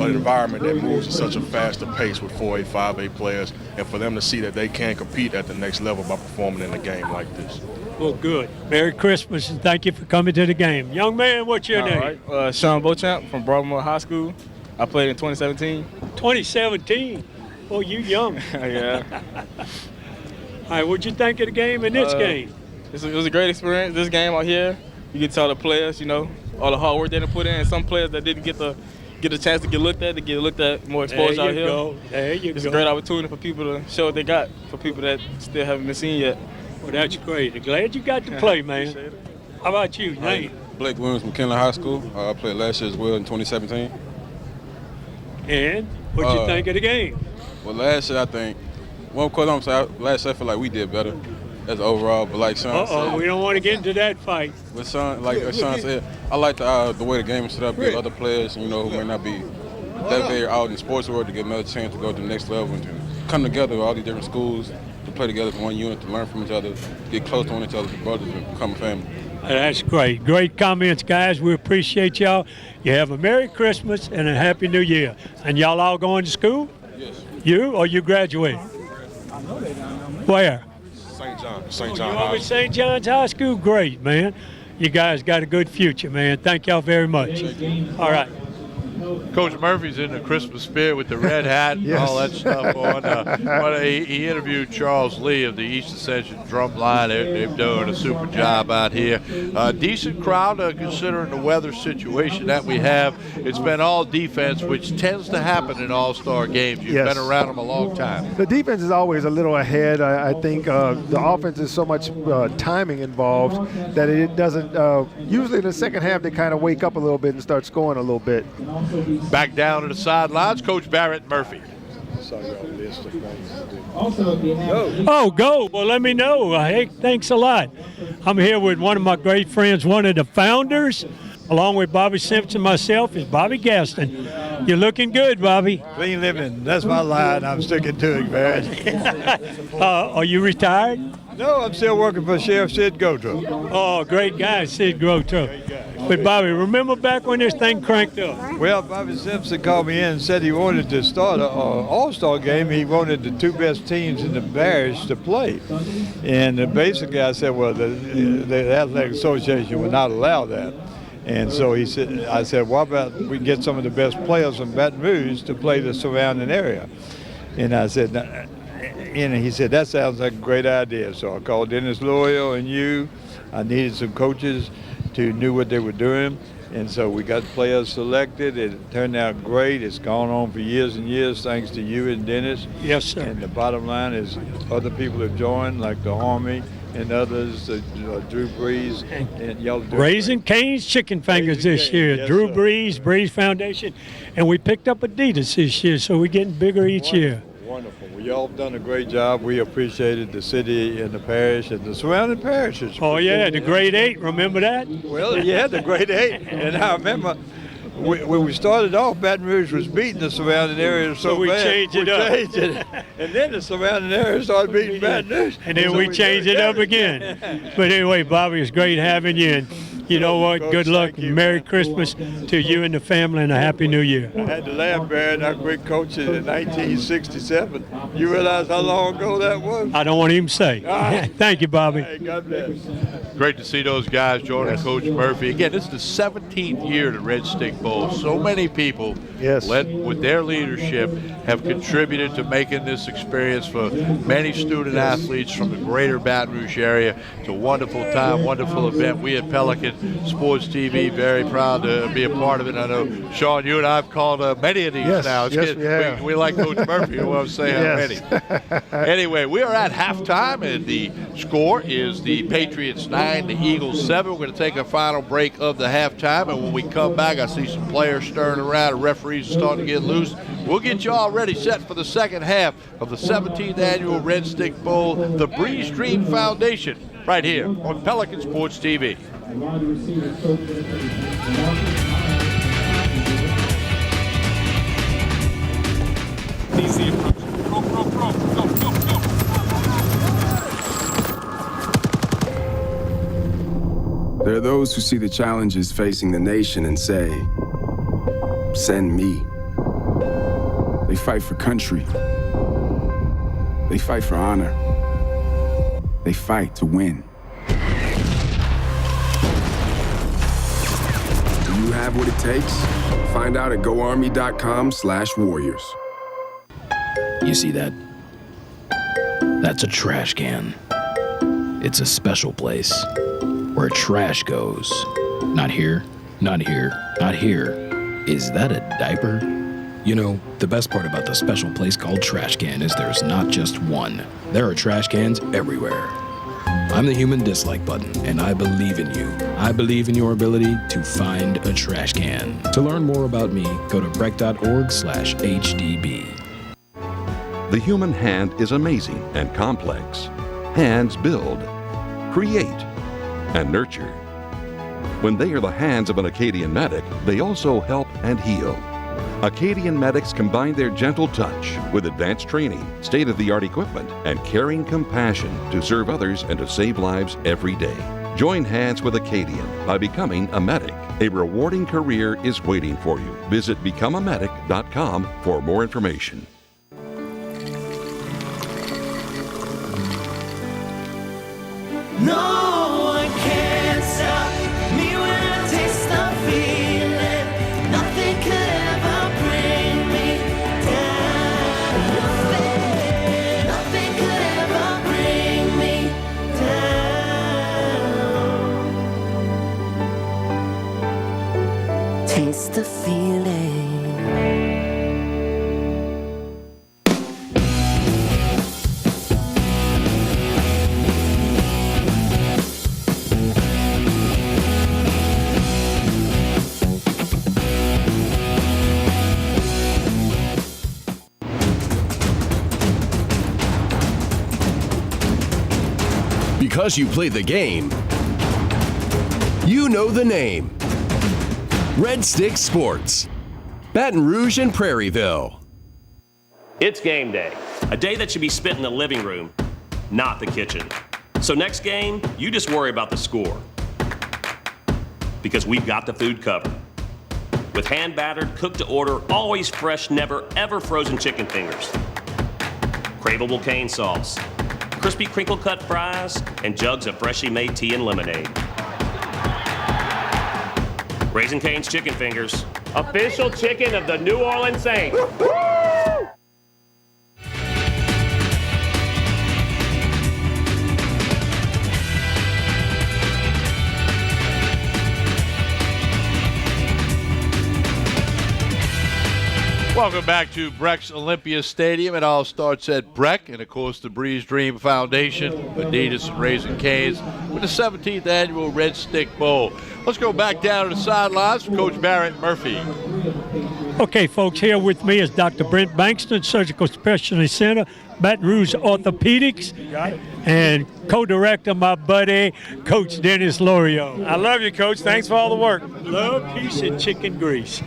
an environment that moves at such a faster pace with 4A, 5A players, and for them to see that they can compete at the next level by performing in a game like this. Well, good. Merry Christmas, and thank you for coming to the game. Young man, what's your name? Right. Sean Beauchamp from Baltimore High School. I played in 2017. 2017? Oh, you young. Yeah. All right, what'd you think of the game and this game? It was a great experience. This game out here, you can tell the players, you know, all the hard work they done put in. Some players that didn't get a chance to get looked at, more exposure out here. There you go. It's a great opportunity for people to show what they got, for people that still haven't been seen yet. Well, that's great. Glad you got to play, man. How about you, Nate? Blake Williams from McKinley High School. I played last year as well in 2017. And what'd you think of the game? Well, last year I think, last year I feel like we did better as overall. But like Sean said, we don't want to get into that fight. With Sean, like Sean said, I like the way the game is set up. Get other players, you know, who may not be that very out in the sports world to get another chance to go to the next level and to come together with all these different schools to play together as one unit, to learn from each other, get close to one each other as brothers and become a family. That's great. Great comments, guys. We appreciate y'all. You have a Merry Christmas and a Happy New Year. And y'all all going to school? Yes. You or you graduated? Where? St. John. St. You John over High. at St. John's High School? Great, man. You guys got a good future, man. Thank y'all very much. All right. Coach Murphy's in the Christmas spirit with the red hat and all that stuff on. But he interviewed Charles Lee of the East Ascension Drum Line. They're doing a super job out here. Decent crowd considering the weather situation that we have. It's been all defense, which tends to happen in all-star games. You've been around them a long time. The defense is always a little ahead. I think the offense is so much timing involved that it doesn't usually in the second half they kind of wake up a little bit and start scoring a little bit. Back down to the sidelines, Coach Barrett Murphy. Oh, go. Well, let me know. Hey, thanks a lot. I'm here with one of my great friends, one of the founders, along with Bobby Simpson, myself, is Bobby Gaston. You're looking good, Bobby. Clean living. That's my line. I'm sticking to it, man. Are you retired? No, I'm still working for Sheriff Sid Gotro. Oh, great guy, Sid Gotro. But, Bobby, remember back when this thing cranked up? Well, Bobby Simpson called me in and said he wanted to start an all-star game. He wanted the two best teams in the parish to play. And basically I said, well, the Athletic Association would not allow that. And so I said, what about we get some of the best players from Baton Rouge to play the surrounding area? And I said, and he said, that sounds like a great idea. So I called Dennis Loyal and you. I needed some coaches who knew what they were doing. And so we got players selected. It turned out great. It's gone on for years and years thanks to you and Dennis. Yes, sir. And the bottom line is other people have joined, like the Army and others, Drew Brees, and y'all do Raising Cane's Chicken Fingers this year. Yes, Drew sir. Brees Foundation. And we picked up Adidas this year, so we're getting bigger each year. Wonderful. Well, y'all have done a great job. We appreciated the city and the parish and the surrounding parishes. Oh, yeah, the grade 8, remember that? Well, yeah, the grade 8. And I remember when we started off, Baton Rouge was beating the surrounding areas so we bad. changed it up. Changed it. And then the surrounding areas started beating Baton Rouge. And then we changed it up again. But anyway, Bobby, it's great having you. And you know what? Good luck. Merry Christmas to you and the family, and a Happy New Year. I had to laugh, Barry, I quit coaching in 1967. You realize how long ago that was? I don't want to even say. Thank you, Bobby. Hey, God bless. Great to see those guys joining Coach Murphy. Again, this is the 17th year of the Red Stick Bowl. So many people, led with their leadership, have contributed to making this experience for many student athletes from the greater Baton Rouge area. It's a wonderful time, wonderful event. We at Pelican Sports TV very proud to be a part of it. I know, Sean, you and I have called many of these now. We like Coach Murphy, who I'm saying many. Anyway, we are at halftime, and the score is the Patriots 9, the Eagles 7. We're going to take a final break of the halftime, and when we come back, I see some players stirring around, and referees are starting to get loose. We'll get you all ready, set for the second half of the 17th annual Red Stick Bowl, the Breeze Dream Foundation, right here on Pelican Sports TV. Easy approach. Go. There are those who see the challenges facing the nation and say, send me. They fight for country. They fight for honor. They fight to win. Do you have what it takes? Find out at goarmy.com/warriors. You see that? That's a trash can. It's a special place where trash goes. Not here, not here, not here. Is that a diaper? You know, the best part about the special place called Trash Can is there's not just one. There are trash cans everywhere. I'm the human dislike button, and I believe in you. I believe in your ability to find a trash can. To learn more about me, go to breck.org/HDB. The human hand is amazing and complex. Hands build, create, and nurture. When they are the hands of an Acadian medic, they also help and heal. Acadian medics combine their gentle touch with advanced training, state-of-the-art equipment, and caring compassion to serve others and to save lives every day. Join hands with Acadian by becoming a medic. A rewarding career is waiting for you. Visit becomeamedic.com for more information. No one can stop me when I taste the feeling. Nothing could ever bring me down. Nothing could ever bring me down. Taste the feeling. Because you play the game, you know the name. Red Stick Sports, Baton Rouge and Prairieville. It's game day, a day that should be spent in the living room, not the kitchen. So next game, you just worry about the score. Because we've got the food covered. With hand-battered, cooked-to-order, always fresh, never, ever frozen chicken fingers. Craveable cane sauce. Crispy crinkle-cut fries, and jugs of freshly made tea and lemonade. Raising Cane's Chicken Fingers, official chicken of the New Orleans Saints. Welcome back to Breck's Olympia Stadium. It all starts at Breck and, of course, the Breeze Dream Foundation, Adidas and Raising Cane's with the 17th Annual Red Stick Bowl. Let's go back down to the sidelines for Coach Barrett Murphy. Okay, folks, here with me is Dr. Brent Bankston, Surgical Specialty Center, Baton Rouge Orthopedics. Got it. And co-director, my buddy, Coach Dennis Lorio. I love you, Coach. Thanks for all the work. Love, peace, and chicken grease.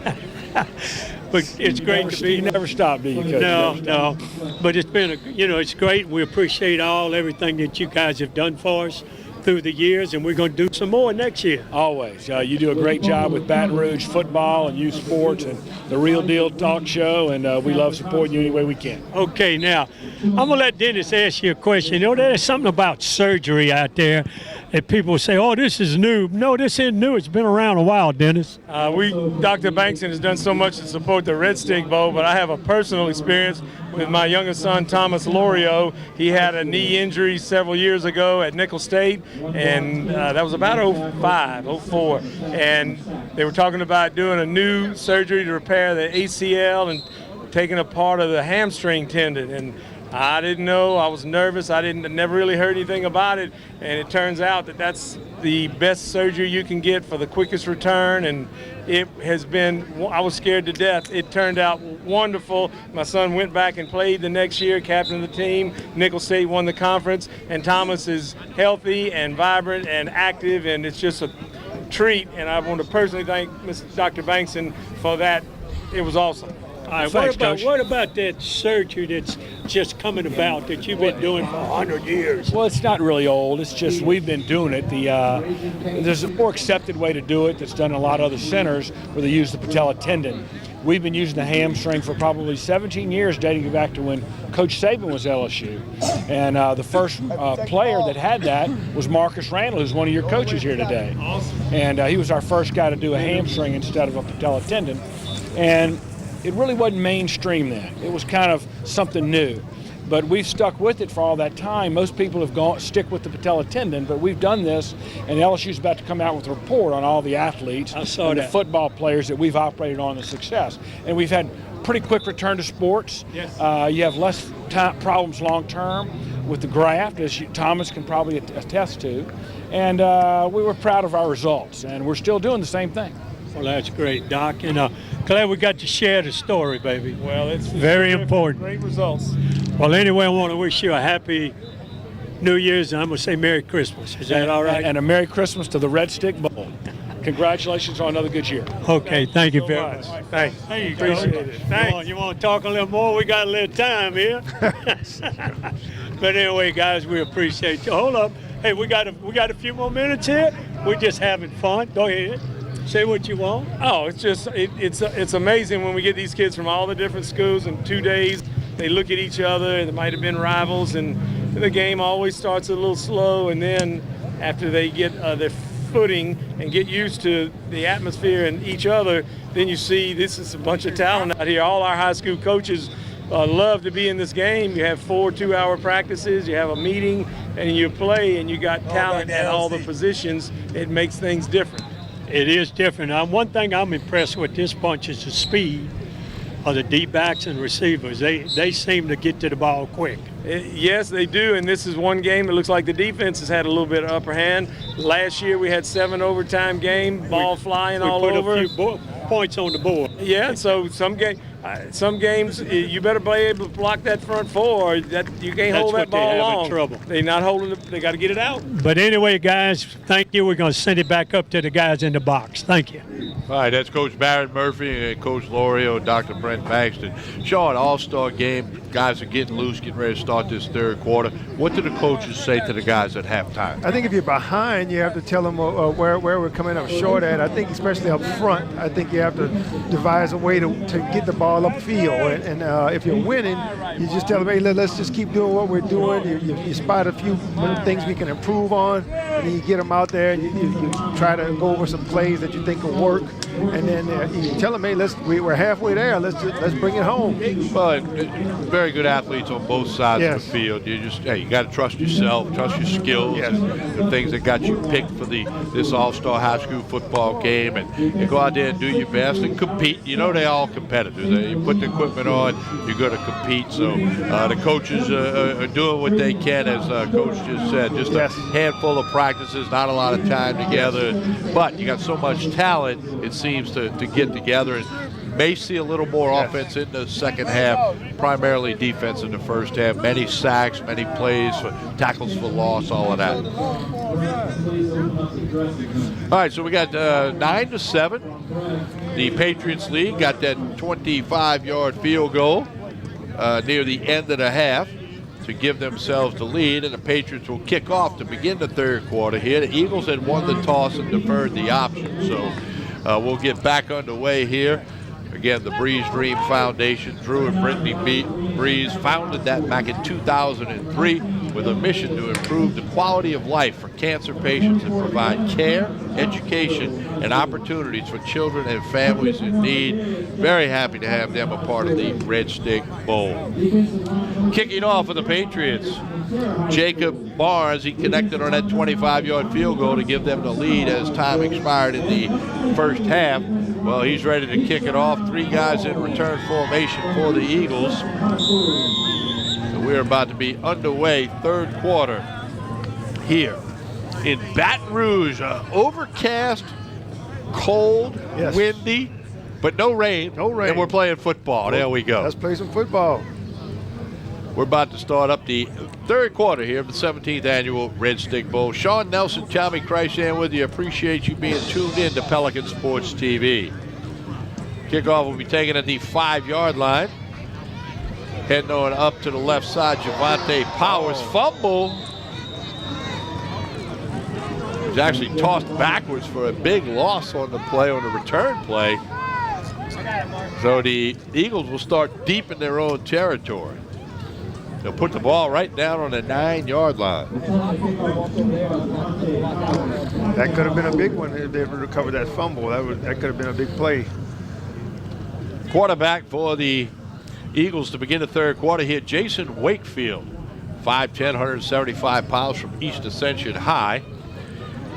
But it's great to be. You never stop, do you, Coach? No. But it's been, it's great. We appreciate everything that you guys have done for us through the years, and we're going to do some more next year. Always. You do a great job with Baton Rouge football and youth sports and the Real Deal Talk Show, and we love supporting you any way we can. Okay, now, I'm going to let Dennis ask you a question. There's something about surgery out there that people say, oh, this is new. No, this isn't new. It's been around a while, Dennis. Dr. Bankston has done so much to support the Red Stick Bowl, but I have a personal experience with my youngest son, Thomas Lorio. He had a knee injury several years ago at Nickel State, and that was about 04. And they were talking about doing a new surgery to repair the ACL and taking a part of the hamstring tendon. And I didn't know. I was nervous. Never really heard anything about it. And it turns out that that's the best surgery you can get for the quickest return. And it has been, I was scared to death. It turned out wonderful. My son went back and played the next year, captain of the team. Nickel State won the conference. And Thomas is healthy and vibrant and active. And it's just a treat. And I want to personally thank Dr. Bankston for that. It was awesome. All right, what about that surgery that's just coming about that you've been doing for 100 years? Well, it's not really old. It's just we've been doing it. There's a more accepted way to do it that's done in a lot of other centers where they use the patella tendon. We've been using the hamstring for probably 17 years, dating back to when Coach Saban was LSU. And the first player that had that was Marcus Randall, who's one of your coaches here today. Awesome. And he was our first guy to do a hamstring instead of a patella tendon. And it really wasn't mainstream then. It was kind of something new. But we've stuck with it for all that time. Most people have stick with the patella tendon, but we've done this, and LSU's about to come out with a report on all the athletes and the football players that we've operated on the success. And we've had pretty quick return to sports. Yes. You have less problems long term with the graft, as Thomas can probably attest to. And we were proud of our results, and we're still doing the same thing. Well, that's great, Doc. And glad we got to share the story, baby. Well, it's very important. Great results. Well, anyway, I want to wish you a happy New Year's, and I'm going to say Merry Christmas. Is that all right? And a Merry Christmas to the Red Stick Bowl. Congratulations on another good year. Okay, thank you very much. Thanks. There you Appreciate go. it. Thanks. You want to talk a little more? We got a little time here. But anyway, guys, we appreciate you. Hold up. Hey, we got a few more minutes here. We're just having fun. Go ahead. Say what you want. Oh, it's just it's amazing when we get these kids from all the different schools in 2 days. They look at each other. They might have been rivals, and the game always starts a little slow, and then after they get their footing and get used to the atmosphere and each other, then you see this is a bunch of talent out here. All our high school coaches love to be in this game. You have 4 2-hour practices, you have a meeting, and you play, and you got talent at all the positions. It makes things different. It is different. One thing I'm impressed with this bunch is the speed of the D-backs and receivers. They seem to get to the ball quick. Yes, they do, and this is one game that looks like the defense has had a little bit of upper hand. Last year we had 7 overtime game, ball flying all over. We put a few points on the board. Yeah, so some games you better be able to block that front 4. That you can't hold that ball long. Trouble. They're not holding it. They got to get it out. But anyway, guys, thank you. We're going to send it back up to the guys in the box. Thank you. All right, that's Coach Barrett Murphy and Coach Lorio, Dr. Brent Paxton. Sean, All-Star game. Guys are getting loose, getting ready to start this third quarter. What do the coaches say to the guys at halftime? I think if you're behind, you have to tell them where we're coming up short at. I think especially up front, I think you have to devise a way to get the ball upfield. And if you're winning, you just tell them, hey, let's just keep doing what we're doing. You spot a few things we can improve on, and then you get them out there, and you try to go over some plays that you think will work. And then you tell them, hey, we're halfway there. Let's bring it home. Well, very good athletes on both sides of the field. You got to trust yourself, trust your skills, the things that got you picked for this All-Star high school football game, and you go out there and do your best and compete. You know they're all competitors. You put the equipment on, you're going to compete. So the coaches are doing what they can, as Coach just said. Just a handful of practices, not a lot of time together, but you got so much talent. It seems to get together, and may see a little more offense in the second half, primarily defense in the first half. Many sacks, many plays, tackles for loss, all of that. All right, so we got 9-7. The Patriots lead, got that 25-yard field goal near the end of the half to give themselves the lead, and the Patriots will kick off to begin the third quarter here. The Eagles had won the toss and deferred the option, so we'll get back underway here. Again, the Breeze Dream Foundation, Drew and Brittany Breeze founded that back in 2003 with a mission to improve the quality of life for cancer patients and provide care, education, and opportunities for children and families in need. Very happy to have them a part of the Red Stick Bowl. Kicking off for the Patriots, Jacob Barnes. He connected on that 25-yard field goal to give them the lead as time expired in the first half. Well, he's ready to kick it off. 3 guys in return formation for the Eagles. So we're about to be underway, third quarter here in Baton Rouge. Overcast, cold, windy, but no rain. No rain. And we're playing football. There we go. Let's play some football. We're about to start up the third quarter here of the 17th annual Red Stick Bowl. Sean Nelson, Tommy Kreishan with you. Appreciate you being tuned in to Pelican Sports TV. Kickoff will be taken at the 5-yard line. Heading on up to the left side, Javante Powers. Fumble. He's actually tossed backwards for a big loss on the play, on the return play. So the Eagles will start deep in their own territory. They'll put the ball right down on the 9-yard line. That could have been a big one if they ever recovered that fumble. That could have been a big play. Quarterback for the Eagles to begin the third quarter here, Jason Wakefield. 5'10", 175 pounds from East Ascension High.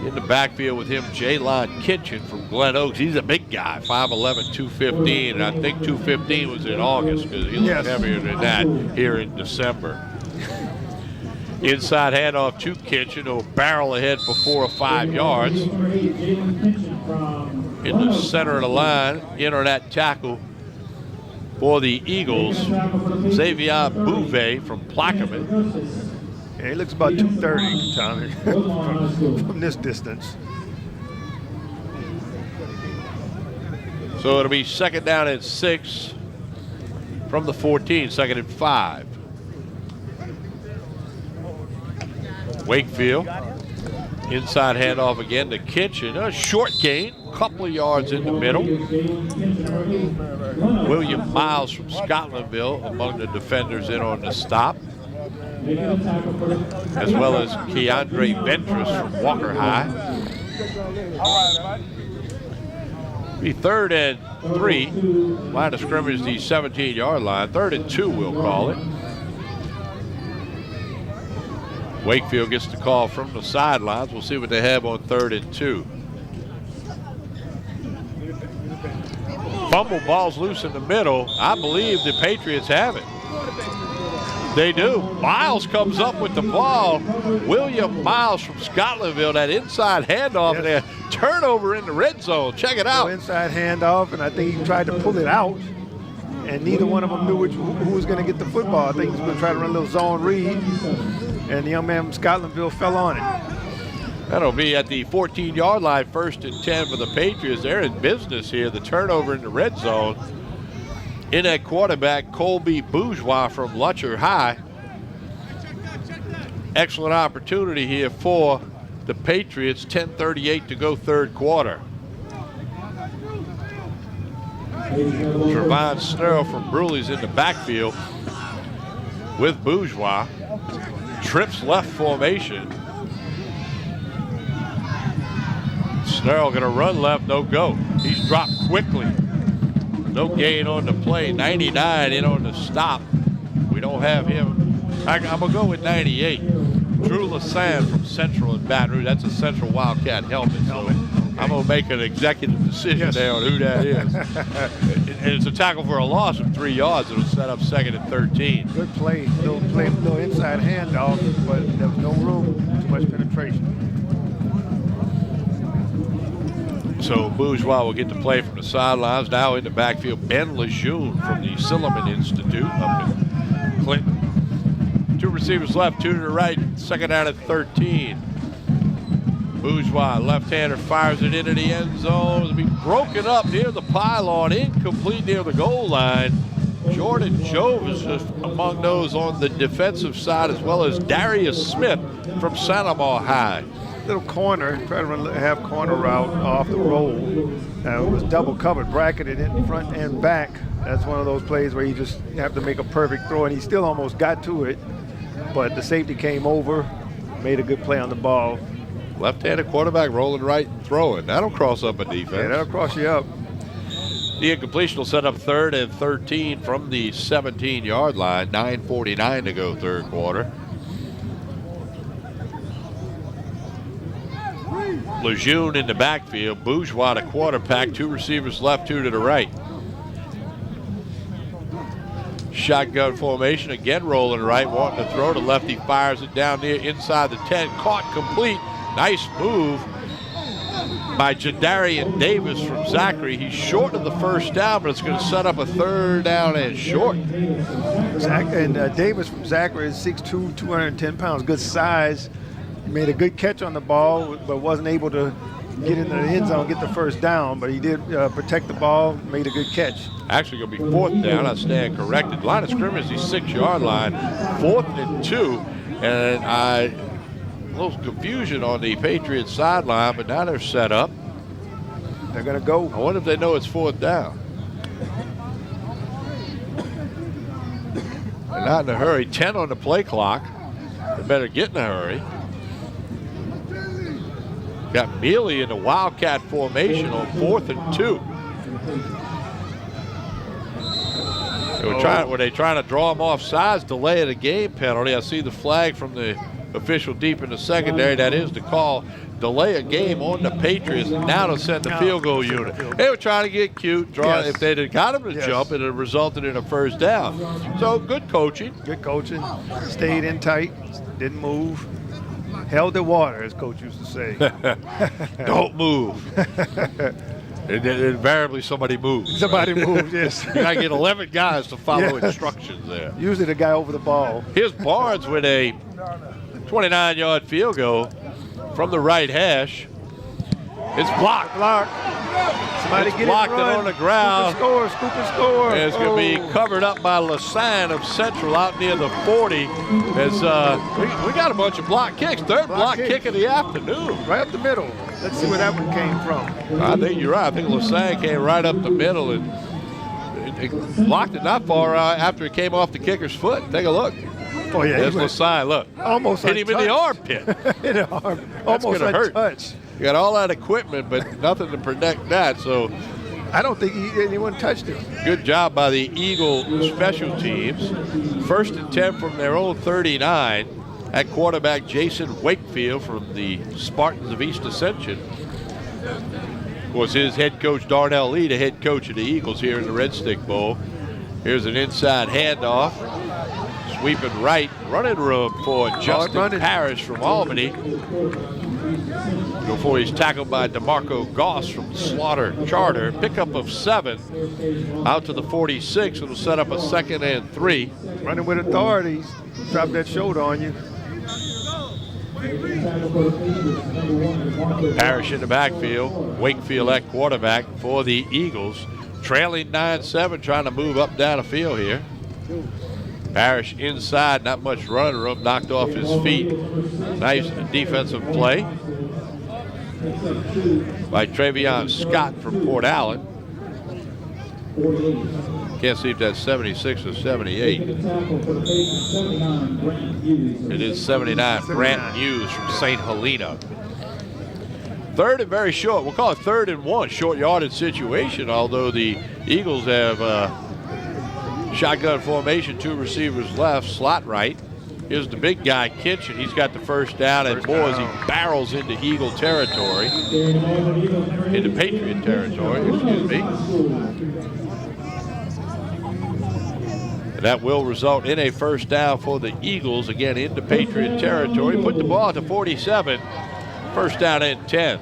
In the backfield with him, Jaylon Kitchen from Glen Oaks. He's a big guy, 5'11", 215, and I think 215 was in August because he looked heavier than that here in December. Inside handoff to Kitchen, who'll barrel ahead for 4 or 5 yards. In the center of the line, in on that tackle for the Eagles, Xavier Bouvet from Plaquemine. Yeah, he looks about 230, Tommy, from this distance. So it'll be second down and 6 from the 14, second and 5. Wakefield, inside handoff again to Kitchen. A short gain, a couple of yards in the middle. William Miles from Scotlandville among the defenders in on the stop. as well as Keandre Ventress from Walker High. Be 3rd and 3. Line of scrimmage, the 17-yard line. 3rd and 2, we'll call it. Wakefield gets the call from the sidelines. We'll see what they have on 3rd and 2. Fumble, ball's loose in the middle. I believe the Patriots have it. They do. Miles comes up with the ball. William Miles from Scotlandville, that inside handoff, and a turnover in the red zone. Check it out. Inside handoff, and I think he tried to pull it out, and neither one of them knew who was going to get the football. I think he was going to try to run a little zone read, and the young man from Scotlandville fell on it. That'll be at the 14-yard line, 1st and 10 for the Patriots. They're in business here. The turnover in the red zone. In at quarterback, Colby Bourgeois from Lutcher High. Excellent opportunity here for the Patriots. 10:38 to go, 3rd quarter. Trevon Snurl from Bruley's in the backfield with Bourgeois. Trips left formation. Snurl going to run left, no go. He's dropped quickly. No gain on the play. 99 in on the stop. We don't have him. I'm going to go with 98. Drew Lassand from Central in Baton Rouge. That's a Central Wildcat helmet. So I'm going to make an executive decision there on who that is. And it's a tackle for a loss of 3 yards. It'll set up 2nd and 13. Good play. Little inside handoff, but there was no room. Too much penetration. So Bourgeois will get to play from the sidelines. Now in the backfield, Ben Lejeune from the Silliman Institute up in Clinton. 2 receivers left, 2 to the right, 2nd down at 13. Bourgeois, left-hander, fires it into the end zone. It'll be broken up near the pylon, incomplete near the goal line. Jordan Jove is among those on the defensive side, as well as Darius Smith from Sanamar High. Little corner, try to have corner route off the roll. It was double covered, bracketed in front and back. That's one of those plays where you just have to make a perfect throw, and he still almost got to it, but the safety came over, made a good play on the ball. Left-handed quarterback rolling right and throwing. That'll cross up a defense. Yeah, that'll cross you up. The incompletion will set up 3rd and 13 from the 17-yard line. 9:49 to go, 3rd quarter. Lejeune in the backfield. Bourgeois the quarterback. 2 receivers left, 2 to the right. Shotgun formation, again rolling right, wanting to throw to lefty, fires it down near inside the 10. Caught complete. Nice move by Jadarian Davis from Zachary. He's short of the 1st down, but it's going to set up a 3rd down and short. Davis from Zachary is 6'2", 210 pounds. Good size. He made a good catch on the ball, but wasn't able to get into the end zone, get the 1st down, but he did protect the ball, made a good catch. Actually going to be 4th down. I stand corrected. Line of scrimmage, the 6-yard line. 4th and 2. And a little confusion on the Patriots sideline, but now they're set up. They're going to go. I wonder if they know it's 4th down. They're not in a hurry. 10 on the play clock. They better get in a hurry. Got Mealy in the Wildcat formation on 4th and 2. Were they trying to draw him off sides, delay of the game penalty? I see the flag from the official deep in the secondary. That is the call. Delay a game on the Patriots, and now to send the field goal unit. They were trying to get cute. If they'd have got him to jump, it would have resulted in a 1st down. So good coaching. Good coaching. Stayed in tight, didn't move. Held the water, as Coach used to say. Don't move. And invariably somebody moves. Somebody moves, yes. You got to get 11 guys to follow instructions there. Usually the guy over the ball. Here's Barnes with a 29-yard field goal from the right hash. It's blocked. Somebody it's blocked and on the ground. Scoop and score. And it's going to be covered up by Lassand of Central out near the 40. As we got a bunch of block kicks. 3rd block kick of the afternoon. Right up the middle. Let's see where that one came from. I think you're right. I think Lassand came right up the middle and it blocked it not far after it came off the kicker's foot. Take a look. Oh, yeah. There's Lasine. Look. Almost hit him in the armpit. Hit the arm. That's Almost gonna hurt. untouched. You got all that equipment, but nothing to protect that. So I don't think anyone touched him. good job by the Eagle special teams. 1st and 10 from their own 39. At quarterback, Jason Wakefield from the Spartans of East Ascension. Of course, his head coach, Darnell Lee, the head coach of the Eagles here in the Red Stick Bowl. Here's an inside handoff. Sweeping right, running room for Justin Parrish from Albany. Before he's tackled by DeMarco Goss from Slaughter Charter. Pickup of 7 out to the 46. It'll set up a 2nd and 3. Running with authorities. Drop that shoulder on you. Parrish in the backfield. Wakefield at quarterback for the Eagles. Trailing 9-7, trying to move up down the field here. Parrish inside, not much running room, knocked off his feet. Nice defensive play by Travion Scott from Port Allen. Can't see if that's 76 or 78. It is 79. Grant Hughes from St. Helena. 3rd and very short. We'll call it 3rd and 1. Short yardage situation, although the Eagles have shotgun formation, 2 receivers left, slot right. Here's the big guy, Kitchen. He's got the first down, and boy, as he barrels into Eagle territory, into Patriot territory, excuse me. And that will result in a first down for the Eagles, again into Patriot territory. Put the ball at the 47, first down and 10.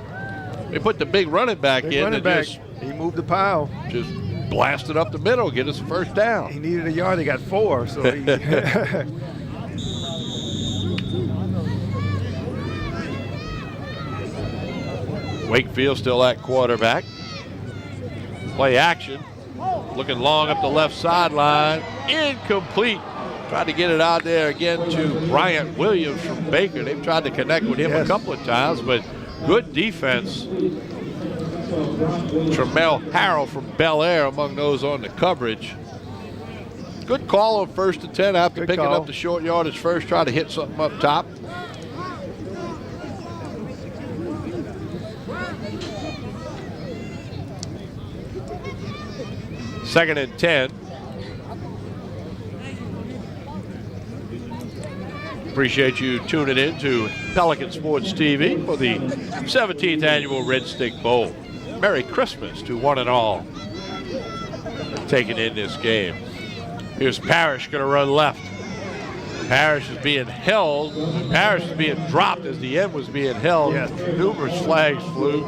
They put the big running back in. Running back. He moved the pile. Just blasted up the middle, get us a first down. He needed a yard, he got 4, so he Wakefield still at quarterback. Play action. Looking long up the left sideline. Incomplete. Tried to get it out there again to Bryant Williams from Baker. They've tried to connect with him a couple of times, but good defense. Tremel Harrell from Bel Air among those on the coverage. Good call on 1st and 10 after picking up the short yardage first. Try to hit something up top. Second and 10. Appreciate you tuning in to Pelican Sports TV for the 17th annual Red Stick Bowl. Merry Christmas to one and all taking in this game. Here's Parrish going to run left. Parrish is being held. Parrish is being dropped as the end was being held. Yes. Numerous flags flew.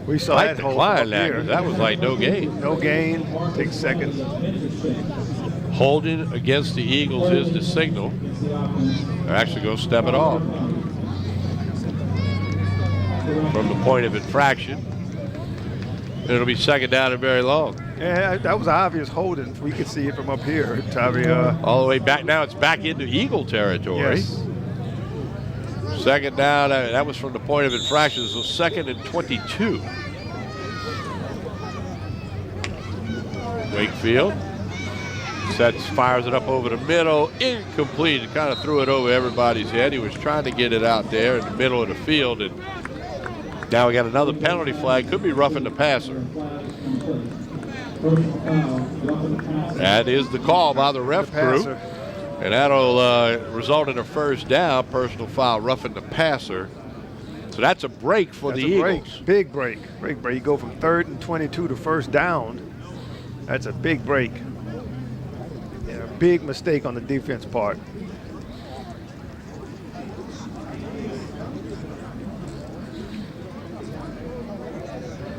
We saw Mike that hold declined up that, here. 'cause that was like no gain. No gain. Takes second. Holding against the Eagles is the signal. They're actually going to step it off from the point of infraction. It'll be second down and very long. Yeah, that was obvious holding. We could see it from up here, Tavi. All the way back. Now it's back into Eagle territory. Yes. Second down, that was from the point of infraction, so 2nd and 22. Wakefield sets, fires it up over the middle, incomplete. It kind of threw it over everybody's head. He was trying to get it out there in the middle of the field, and now we got another penalty flag. Could be roughing the passer. That is the call by the ref crew. And that'll result in a first down, personal foul, roughing the passer. So that's a break for the Eagles. Big break. You go from 3rd and 22 to first down. That's a big break. Yeah, a big mistake on the defense part.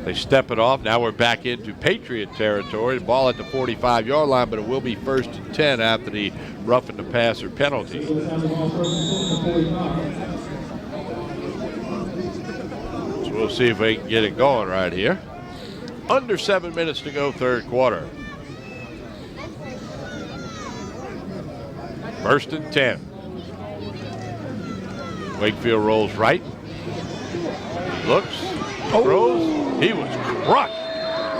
They step it off. Now we're back into Patriot territory. The ball at the 45-yard line, but it will be 1st and 10 after the roughing the passer penalty. So we'll see if we can get it going right here. Under 7 minutes to go, 3rd quarter. 1st and 10. Wakefield rolls right. He looks, throws. He was crushed.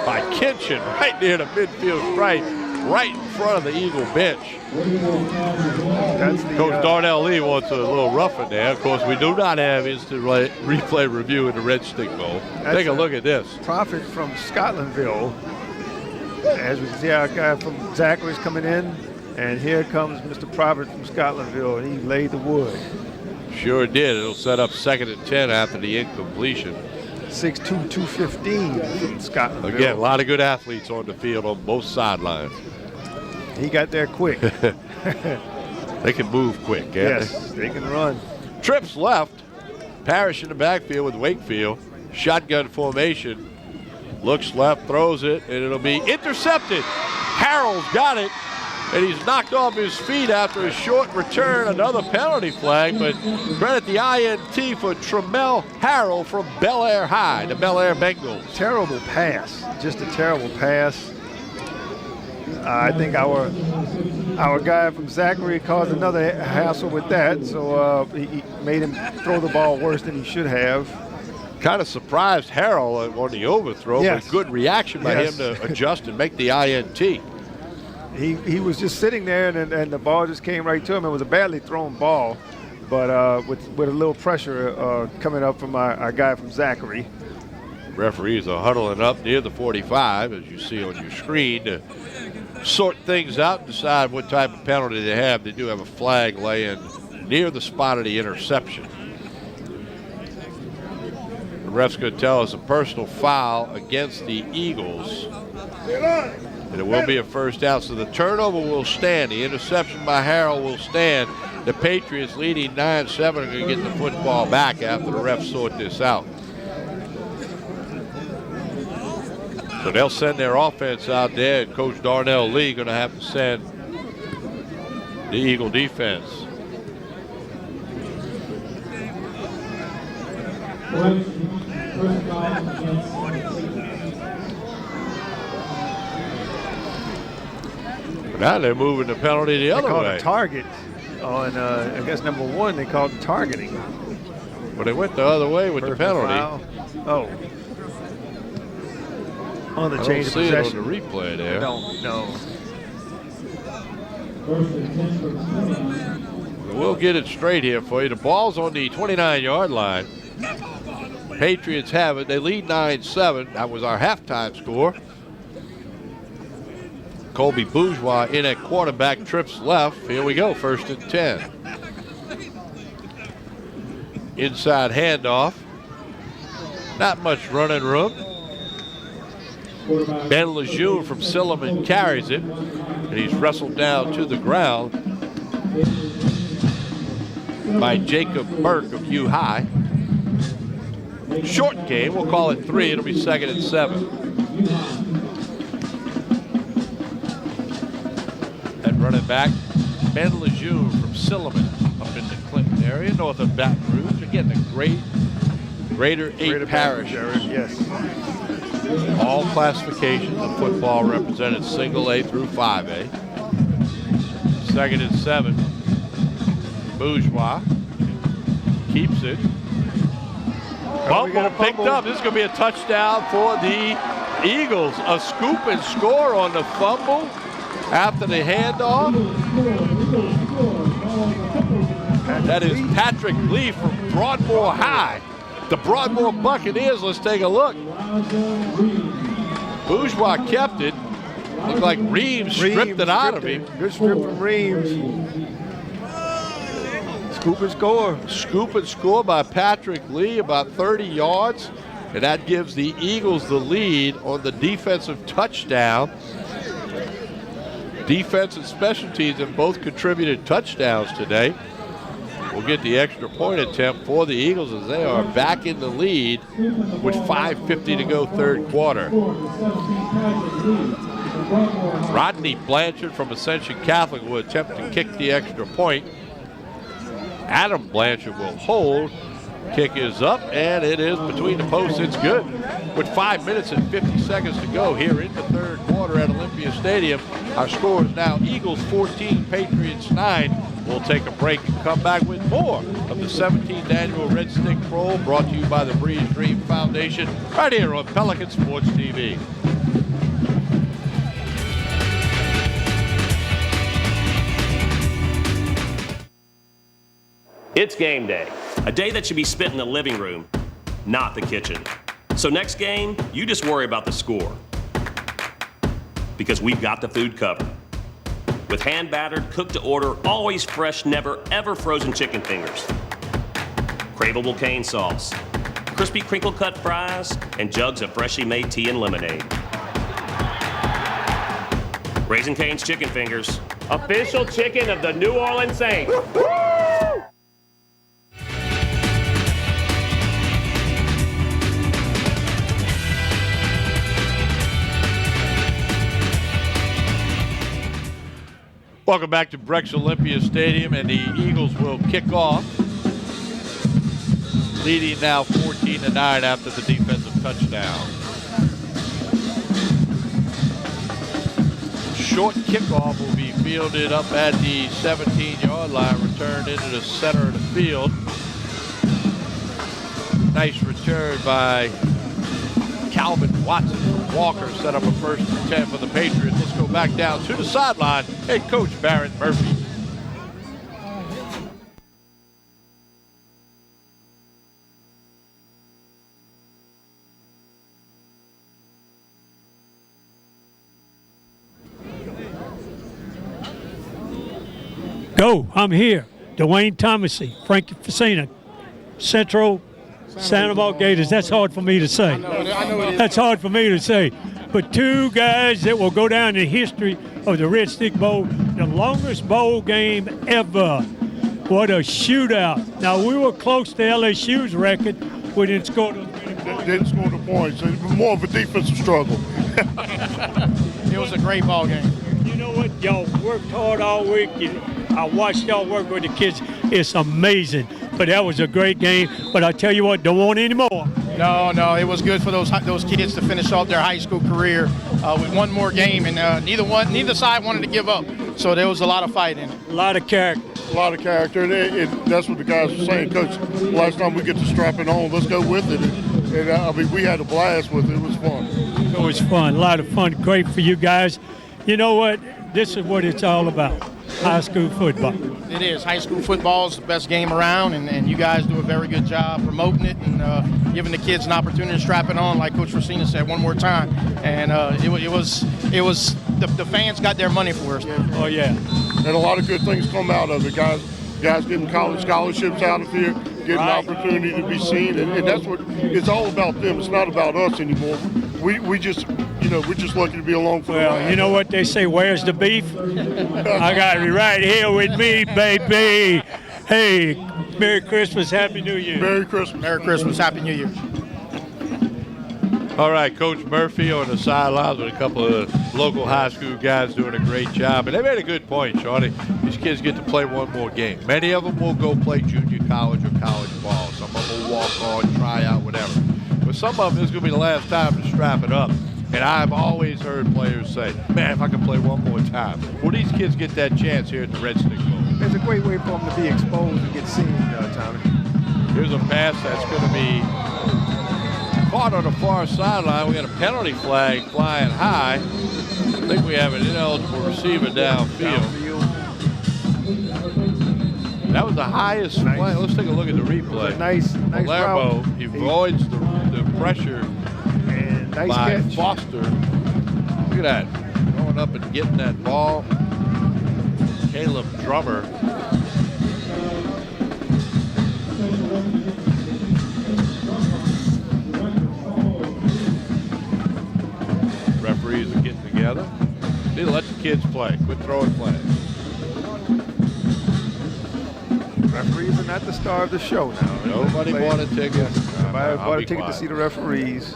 by Kinchin right near the midfield stripe, right in front of the Eagle bench. Coach Darnell Lee wants a little rough in there. Of course, we do not have instant replay review in the Red Stick Bowl. Take a look at this. Prophet from Scotlandville. As we can see, our guy from Zachary's coming in, and here comes Mr. Prophet from Scotlandville, and he laid the wood. Sure did. It'll set up 2nd and 10 after the incompletion. 6'2", 215 from Scotlandville. Again, a lot of good athletes on the field on both sidelines. He got there quick. They can move quick, can't yes, they can run. Trips left. Parrish in the backfield with Wakefield. Shotgun formation. Looks left, throws it, and it'll be intercepted. Harrell's got it, and he's knocked off his feet after a short return. Another penalty flag, but credit the INT for Tremel Harrell from Bel Air High, the Bel Air Bengals. Terrible pass, just a terrible pass. I think our guy from Zachary caused another hassle with that, so he made him throw the ball worse than he should have. Kind of surprised Harrell on the overthrow, yes. but good reaction by him to adjust and make the INT. He was just sitting there, and the ball just came right to him. It was a badly thrown ball, but with a little pressure coming up from our guy from Zachary. Referees are huddling up near the 45, as you see on your screen, to sort things out and decide what type of penalty they have. They do have a flag laying near the spot of the interception. The ref's going to tell us a personal foul against the Eagles. And it will be a first down, so the turnover will stand. The interception by Harrell will stand. The Patriots leading 9-7 are going to get the football back after the refs sort this out. So they'll send their offense out there, and Coach Darnell Lee going to have to send the Eagle defense. Now they're moving the penalty the other way. They called a target on, I guess, number 1. They called targeting. But they went the other way with the penalty. Oh. On the change of possession. I don't see it on the replay there. No. We'll get it straight here for you. The ball's on the 29-yard line. Patriots have it. They lead 9-7. That was our halftime score. Colby Bourgeois in at quarterback, trips left. Here we go, 1st and 10. Inside handoff. Not much running room. Ben Lejeune from Silliman carries it, and he's wrestled down to the ground by Jacob Burke of U High. Short game, we'll call it 3. It'll be 2nd and 7. And running back, Ben Lejeune from Silliman up in the Clinton area, north of Baton Rouge. Again, the Greater 8 Parish. Yes. All classifications of football represented, single A through 5A. 2nd and 7. Bourgeois keeps it. Fumble picked up. This is going to be a touchdown for the Eagles. A scoop and score on the fumble after the handoff. That is Patrick Lee from Broadmoor High. The Broadmoor Buccaneers, let's take a look. Bourgeois kept it. Looked like Reeves stripped it out of him. Good strip from Reeves. Scoop and score. Scoop and score by Patrick Lee, about 30 yards. And that gives the Eagles the lead on the defensive touchdown. Defense and special teams have both contributed touchdowns today. We'll get the extra point attempt for the Eagles as they are back in the lead with 5:50 to go, 3rd quarter. Rodney Blanchard from Ascension Catholic will attempt to kick the extra point. Adam Blanchard will hold. Kick is up, and it is between the posts. It's good. With 5 minutes and 50 seconds to go here in the 3rd quarter at Olympia Stadium, our score is now Eagles 14, Patriots 9. We'll take a break and come back with more of the 17th annual Red Stick Bowl, brought to you by the Breeze Dream Foundation, right here on Pelican Sports TV. It's game day. A day that should be spent in the living room, not the kitchen. So next game, you just worry about the score. Because we've got the food covered. With hand-battered, cooked-to-order, always fresh, never, ever frozen chicken fingers. Craveable cane sauce. Crispy crinkle-cut fries, and jugs of freshly made tea and lemonade. Raising Cane's Chicken Fingers. Official chicken of the New Orleans Saints. Welcome back to Brex Olympia Stadium, and the Eagles will kick off. Leading now 14-9 after the defensive touchdown. Short kickoff will be fielded up at the 17-yard line, returned into the center of the field. Nice return by Calvin Watson from Walker, set up a 1st and 10 for the Patriots. Let's go back down to the sideline. Head coach Barrett Murphy. Go, I'm here. Dwayne Thomasy, Frankie Facina, Central Sandoval Gators. That's hard for me to say. That's hard for me to say. But two guys that will go down in history of the Red Stick Bowl, the longest bowl game ever. What a shootout. Now, we were close to LSU's record. We didn't score the points. It was more of a defensive struggle. It was a great ball game. You know what? Y'all worked hard all week. I watched y'all work with the kids. It's amazing. But that was a great game. But I tell you what, don't want any more. No, it was good for those kids to finish off their high school career with one more game, and neither side wanted to give up. So there was a lot of fight in it. A lot of character. A lot of character, and that's what the guys were saying. Coach, last time we get to strap it on, let's go with it. And we had a blast with it. It was fun. It was fun. A lot of fun. Great for you guys. You know what? This is what it's all about. High school football. It is. High school football is the best game around, and you guys do a very good job promoting it and giving the kids an opportunity to strap it on, like Coach Racina said one more time. And it was the fans got their money for us. Oh yeah. And a lot of good things come out of it, guys. Guys getting college scholarships out of here, getting an opportunity to be seen, and that's what it's all about them. It's not about us anymore. We just. We're just lucky to be along for the ride. You know what they say, where's the beef? I got it right here with me, baby. Hey, Merry Christmas, Happy New Year. Merry Christmas. Merry Christmas, Happy New Year. All right, Coach Murphy on the sidelines with a couple of local high school guys doing a great job. And they made a good point, Shawty. These kids get to play one more game. Many of them will go play junior college or college ball. Some of them will walk on, try out, whatever. But some of them, it's going to be the last time to strap it up. And I've always heard players say, man, if I could play one more time. Well, these kids get that chance here at the Red Stick Bowl. It's a great way for them to be exposed and get seen, Tommy. Here's a pass that's going to be caught on the far sideline. We got a penalty flag flying high. I think we have an ineligible receiver downfield. That was the highest flag. Let's take a look at the replay. Nice Palermo route. avoids the pressure. Nice by catch. Foster. Look at that. Going up and getting that ball. Caleb Drummer. Referees are getting together. Need to let the kids play. Quit throwing flags. Referees are not the star of the show now. Nobody bought a ticket. Nobody bought a ticket to see the referees.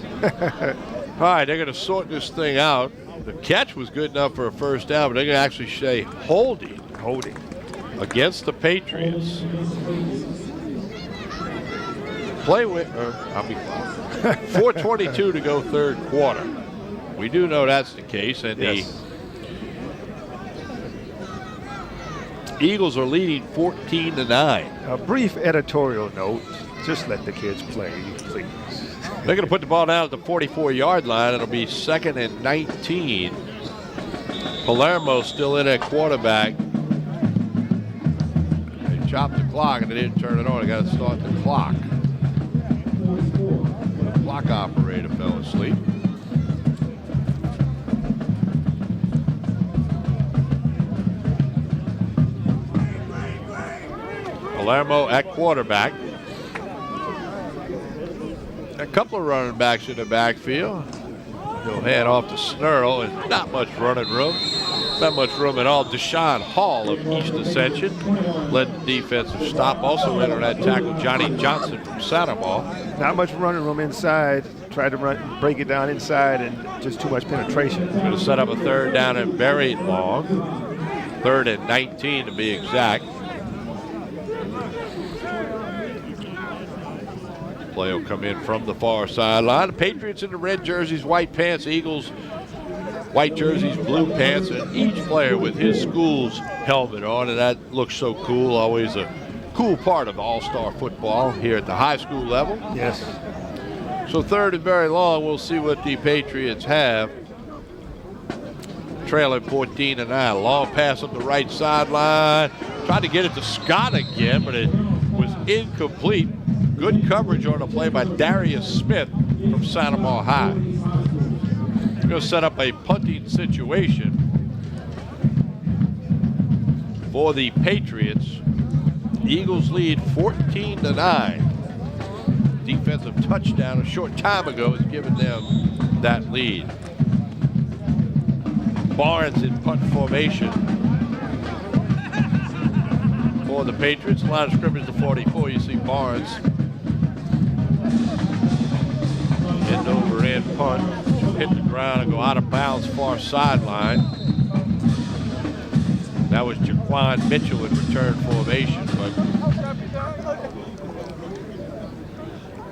All right, they're going to sort this thing out. The catch was good enough for a first down, but they're going to actually say holding against the Patriots. Play with, I'll be quiet. 4:22 to go third quarter. We do know that's the case, and yes. The Eagles are leading 14-9. A brief editorial note: just let the kids play, please. They're going to put the ball down at the 44-yard line. It'll be 2nd and 19. Palermo still in at quarterback. They chop the clock, and they didn't turn it on. They got to start the clock. The clock operator fell asleep. Palermo at quarterback. A couple of running backs in the backfield. He'll hand off to Snurl, and not much running room. Not much room at all. Deshaun Hall of East Ascension led the defensive stop. Also in on that tackle, Johnny Johnson from Sandoval. Not much running room inside. Tried to break it down inside, and just too much penetration. Going to set up a third down and buried long. 3rd and 19 to be exact. Play will come in from the far sideline. The Patriots in the red jerseys, white pants. Eagles, white jerseys, blue pants, and each player with his school's helmet on, and that looks so cool. Always a cool part of all-star football here at the high school level. Yes. So 3rd and very long. We'll see what the Patriots have. Trailing 14-9. Long pass up the right sideline. Tried to get it to Scott again, but it was incomplete. Good coverage on the play by Darius Smith from Sandoval High. Going to set up a punting situation for the Patriots. The Eagles lead 14-9. Defensive touchdown a short time ago has given them that lead. Barnes in punt formation for the Patriots. Line of scrimmage to 44. You see Barnes. End over end punt. Hit the ground and go out of bounds far sideline. That was Jaquan Mitchell in return formation. But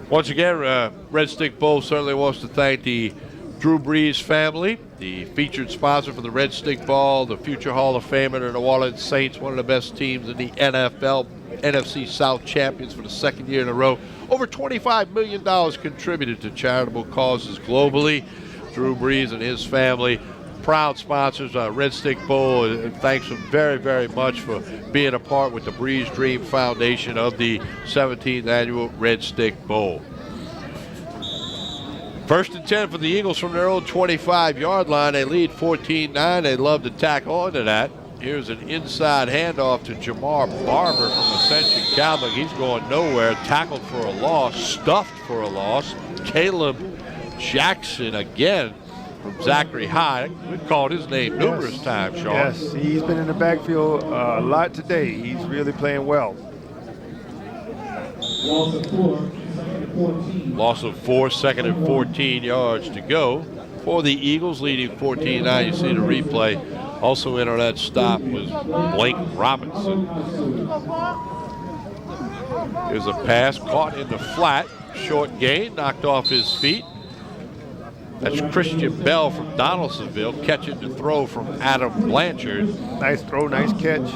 once again, Red Stick Bowl certainly wants to thank the Drew Brees family, the featured sponsor for the Red Stick Bowl, the future Hall of Famer, the New Orleans Saints, one of the best teams in the NFL, NFC South champions for the 2nd year in a row. Over $25 million contributed to charitable causes globally. Drew Brees and his family, proud sponsors, Red Stick Bowl, and thanks them very, very much for being a part with the Brees Dream Foundation of the 17th annual Red Stick Bowl. 1st and 10 for the Eagles from their own 25-yard line. They lead 14-9. They love to tack on to that. Here's an inside handoff to Jamar Barber from Ascension Catholic. He's going nowhere. Tackled for a loss, stuffed for a loss. Caleb Jackson again from Zachary High. We've called his name numerous times, Sean. Yes, he's been in the backfield a lot today. He's really playing well. Loss of 4, 2nd and 14 yards to go for the Eagles, leading 14-9. You see the replay. Also in on that stop was Blake Robinson. Here's a pass caught in the flat. Short gain, knocked off his feet. That's Christian Bell from Donaldsonville catching the throw from Adam Blanchard. Nice throw, nice catch.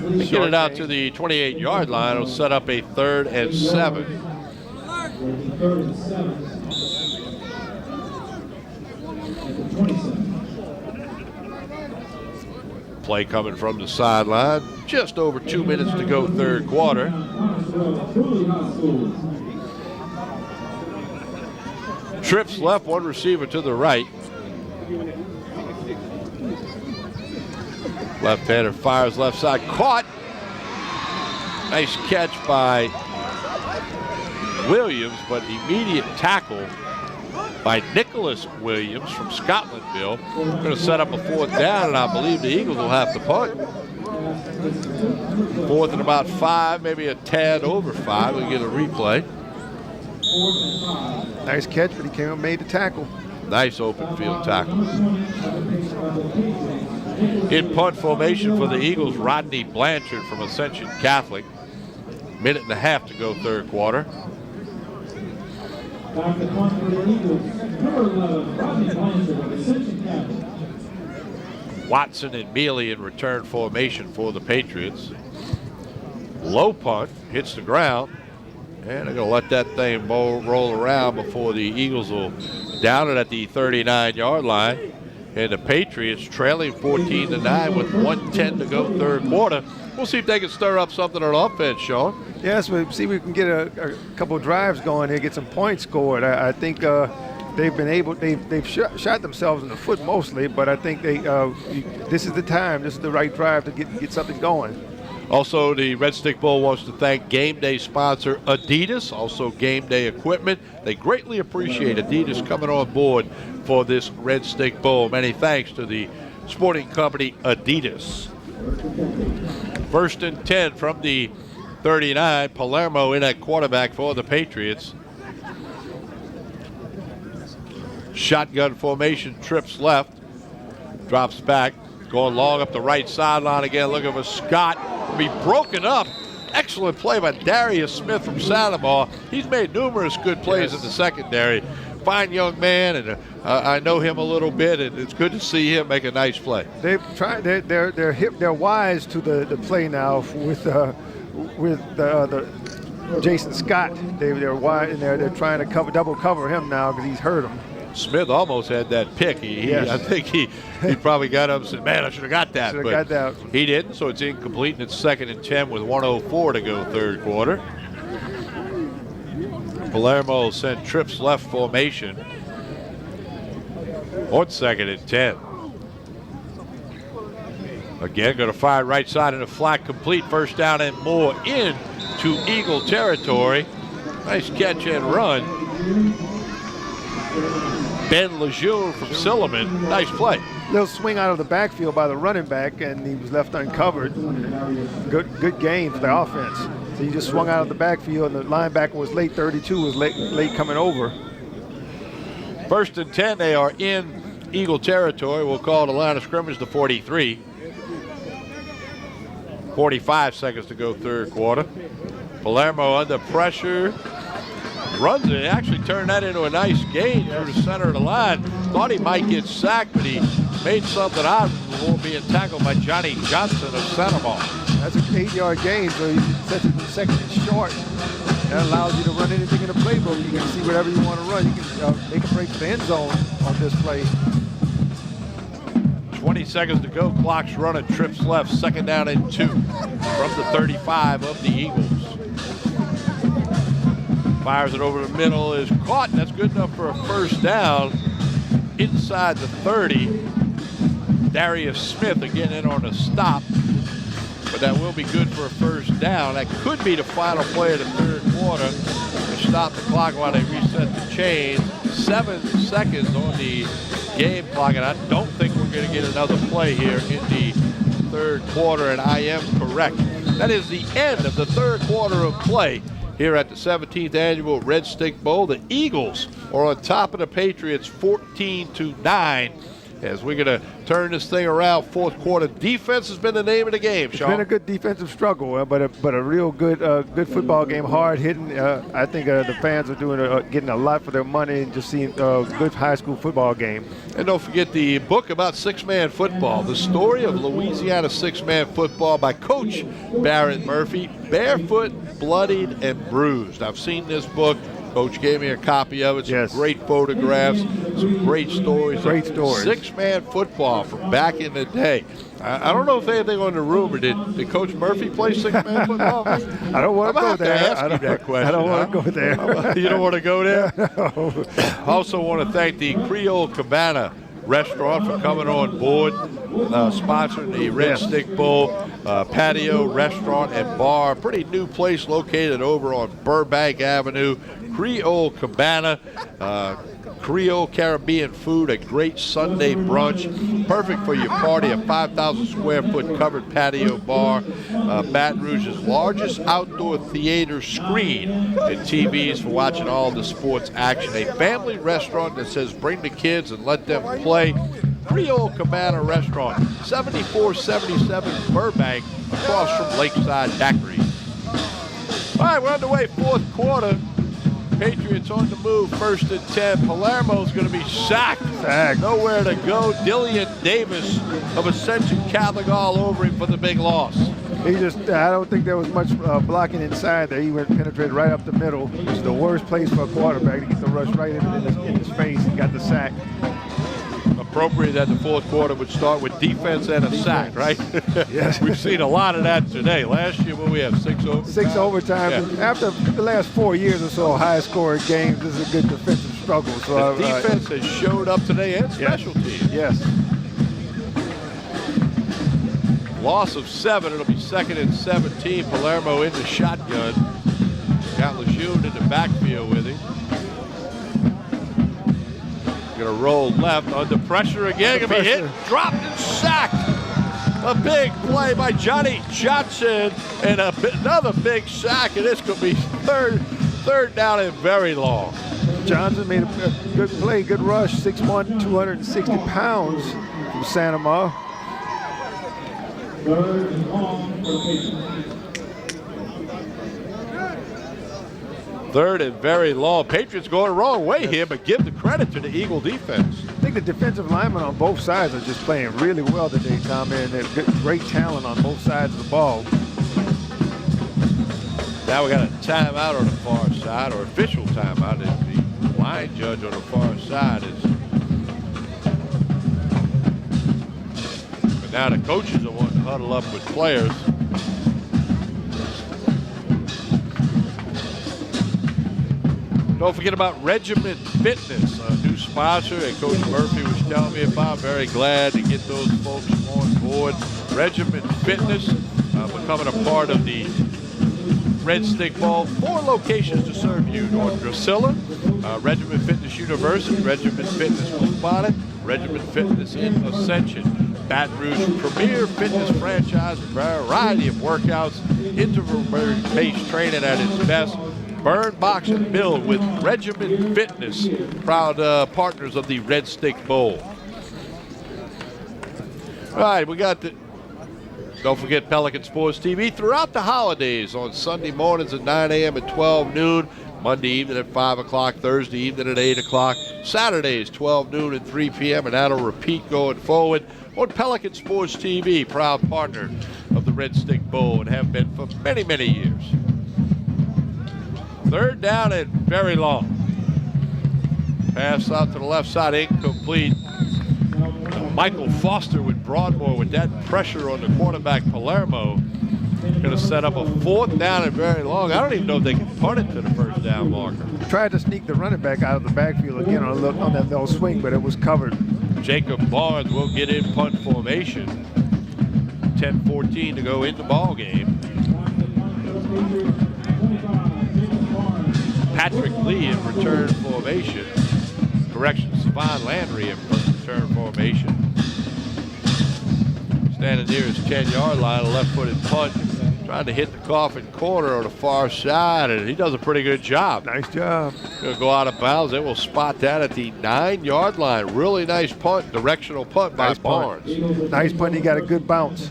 They get it out to the 28-yard line. It'll set up a 3rd and 7. Play coming from the sideline. Just over 2 minutes to go, 3rd quarter. Trips left, one receiver to the right. Left-hander fires left side. Caught. Nice catch by Williams, but immediate tackle by Nicholas Williams from Scotlandville. Going to set up a 4th down, and I believe the Eagles will have to punt. 4th and about 5, maybe a tad over 5. We'll get a replay. Nice catch, but he came and made the tackle. Nice open field tackle. In punt formation for the Eagles, Rodney Blanchard from Ascension Catholic. 1.5 minutes to go, 3rd quarter. Watson and Mealy in return formation for the Patriots. Low punt, hits the ground, and they're going to let that thing roll around before the Eagles will down it at the 39-yard line. And the Patriots trailing 14-9 with 1:10 to go, 3rd quarter. We'll see if they can stir up something on offense, Sean. Yes, we see if we can get a couple of drives going here, get some points scored. I think they've been able. They've shot themselves in the foot mostly, but I think this is the time. This is the right drive to get something going. Also, the Red Stick Bowl wants to thank game day sponsor Adidas, also game day equipment. They greatly appreciate Adidas coming on board for this Red Stick Bowl. Many thanks to the sporting company Adidas. 1st and 10 from the 39. Palermo in at quarterback for the Patriots. Shotgun formation, trips left, drops back, going long up the right sideline again, looking for Scott. Be broken up. Excellent play by Darius Smith from Sandoval. He's made numerous good plays in the secondary. Fine young man, and I know him a little bit, and it's good to see him make a nice play. They've tried. They're hip. They're wise to the play now with the Jason Scott. They're wide, and they're trying to double cover him now because he's hurt him. Smith almost had that pick. I think he probably got up and said, man, I should have got that. But he didn't, so it's incomplete, and it's 2nd and 10 with 1:04 to go third quarter. Palermo sent trips left formation on 2nd and 10. Again, going to fire right side in a flat complete. First down and more into Eagle territory. Nice catch and run. Ben Lejeune from Silliman. Nice play. Little swing out of the backfield by the running back, and he was left uncovered. Good game for the offense. So he just swung out of the backfield, and the linebacker was late. 32 was late coming over. 1st and 10. They are in Eagle territory. We'll call the line of scrimmage the 43. 45 seconds to go third quarter. Palermo under pressure. Runs it. He actually turned that into a nice gain through the center of the line. Thought he might get sacked, but he made something out of it before being tackled by Johnny Johnson of Sandoval. That's an 8-yard gain, so he sets it 2nd and short. That allows you to run anything in the playbook. You can see whatever you want to run. You can make a break for the end zone on this play. 20 seconds to go. Clock's running. Trips left. 2nd down and 2 from the 35 of the Eagles. Fires it over the middle, is caught, and that's good enough for a first down inside the 30. Darius Smith again in on a stop, but that will be good for a first down. That could be the final play of the third quarter to stop the clock while they reset the chain. 7 seconds on the game clock, and I don't think we're going to get another play here in the third quarter, and I am correct. That is the end of the third quarter of play here at the 17th annual Red Stick Bowl. The Eagles are on top of the Patriots 14-9 as we're going to turn this thing around. Fourth quarter defense has been the name of the game, Sean. It's been a good defensive struggle, but a real good football game, hard hitting. I think the fans are getting a lot for their money and just seeing a good high school football game. And don't forget the book about six-man football, the story of Louisiana six-man football by Coach Barrett Murphy, barefoot, bloodied, and bruised. I've seen this book. Coach gave me a copy of it. Some great photographs, some great stories. Great stories. Six-man football from back in the day. I don't know if anything on the rumor. Did Coach Murphy play six-man football? I don't want to go there. Ask you that question. I don't want to go there. You don't want to go there? No. Also want to thank the Creole Cabana Restaurant for coming on board, sponsoring the Red Stick Bowl patio, restaurant, and bar. Pretty new place located over on Burbank Avenue. Creole Cabana, Creole Caribbean food, a great Sunday brunch, perfect for your party, a 5,000 square foot covered patio bar, Baton Rouge's largest outdoor theater screen and TVs for watching all the sports action, a family restaurant that says bring the kids and let them play. Creole Cabana Restaurant, 7477 Burbank, across from Lakeside Daiquiri. All right, we're underway, fourth quarter. Patriots on the move, 1st and 10. Palermo's going to be sacked. Nowhere to go. Dillian Davis of Ascension Catholic all over him for the big loss. I don't think there was much blocking inside there. He went penetrated right up the middle, which is the worst place for a quarterback to get the rush right in his face and got the sack. appropriate that the fourth quarter would start with defense and a sack, right? Yes. We've seen a lot of that today. Last year, what we have, 6 overtimes? 6 overtimes. Yeah. And after the last 4 years or so, high-scoring games, this is a good defensive struggle. So the defense has showed up today and special teams. Yes. Loss of 7. It'll be 2nd and 17. Palermo in the shotgun. Got Lejeune in the backfield with him. Going to roll left under pressure again. Going to be hit, dropped, and sacked. A big play by Johnny Johnson and another big sack. And this could be third down and very long. Johnson made a good play, good rush. 6'1", 260 pounds from Santa Ma. Third and very long. Patriots going the wrong way here, but give the credit to the Eagle defense. I think the defensive linemen on both sides are just playing really well today, Tom, and they've got great talent on both sides of the ball. Now we got a timeout on the far side, or official timeout. The line judge on the far side is. But now the coaches are wanting to huddle up with players. Don't forget about Regiment Fitness, a new sponsor that Coach Murphy was telling me about. Very glad to get those folks on board. Regiment Fitness becoming a part of the Red Stick Bowl. 4 locations to serve you. North Drusilla, Regiment Fitness University, Regiment Fitness Bluebonnet, Regiment Fitness in Ascension. Baton Rouge premier fitness franchise, variety of workouts, interval-based training at its best. Burn, box, and build with Regiment Fitness, proud partners of the Red Stick Bowl. All right, we got the. Don't forget Pelican Sports TV throughout the holidays on Sunday mornings at 9 a.m. and 12 noon, Monday evening at 5 o'clock, Thursday evening at 8 o'clock, Saturdays 12 noon and 3 p.m., and that'll repeat going forward on Pelican Sports TV, proud partner of the Red Stick Bowl and have been for many, many years. Third down and very long. Pass out to the left side, incomplete. Michael Foster with Broadmoor with that pressure on the quarterback Palermo. Going to set up a 4th down and very long. I don't even know if they can punt it to the first down marker. Tried to sneak the running back out of the backfield again on that little swing, but it was covered. Jacob Barnes will get in punt formation. 10-14 to go in the ball game. Patrick Lee in return formation. Correction, Savon Landry in return formation. Standing near his 10-yard line, a left-footed punt. Trying to hit the coffin corner on the far side, and he does a pretty good job. Nice job. Going to go out of bounds. They will spot that at the 9-yard line. Really nice punt, directional punt by Barnes. Nice punt. He got a good bounce.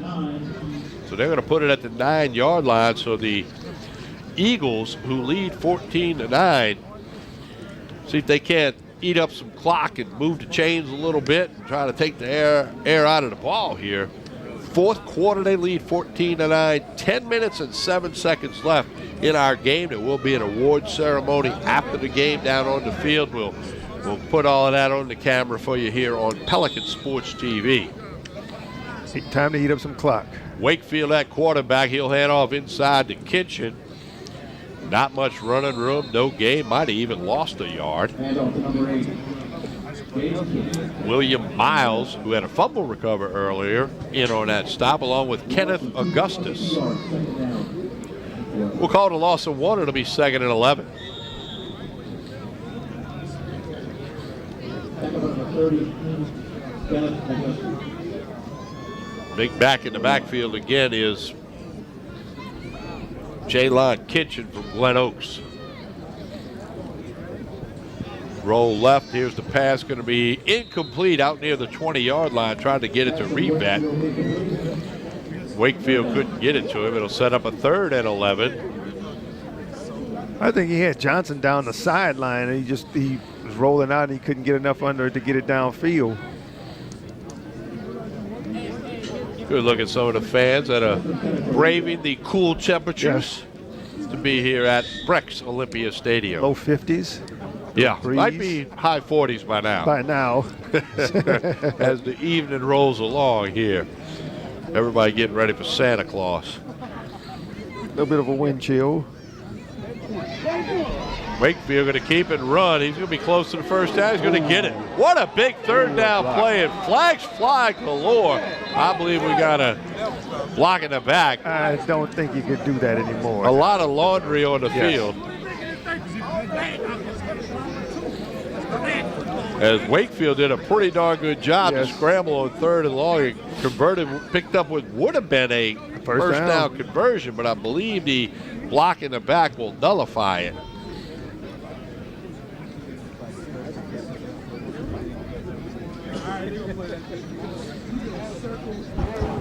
So they're going to put it at the 9-yard line. So the Eagles, who lead 14-9, see if they can't eat up some clock and move the chains a little bit and try to take the air out of the ball here. Fourth quarter, they lead 14-9. 10 minutes and 7 seconds left in our game. There will be an award ceremony after the game down on the field. We'll put all of that on the camera for you here on Pelican Sports TV. Time to eat up some clock. Wakefield at quarterback. He'll hand off inside to Kitchen. Not much running room, no gain. Might have even lost a yard. William Miles, who had a fumble recover earlier, in on that stop, along with Kenneth Augustus. We'll call it a loss of 1. It'll be 2nd and 11. Big back in the backfield again is Jaylon Kitchen from Glen Oaks. Roll left. Here's the pass. Going to be incomplete out near the 20-yard line. Trying to get it to Revet. Wakefield couldn't get it to him. It'll set up a 3rd and 11. I think he had Johnson down the sideline, and he was rolling out, and he couldn't get enough under it to get it downfield. Good look at some of the fans that are braving the cool temperatures to be here at Brex Olympia Stadium. Low 50s. Yeah, breeze. might be high 40s by now. By now. As the evening rolls along here. Everybody getting ready for Santa Claus. A little bit of a wind chill. Wakefield going to keep it and run. He's going to be close to the first down. He's going to get it. What a big third down play, and flags fly galore. I believe we got a block in the back. I don't think you could do that anymore. A lot of laundry on the field. As Wakefield did a pretty darn good job to scramble on third and long and converted, picked up what would have been a first down conversion, but I believe the block in the back will nullify it.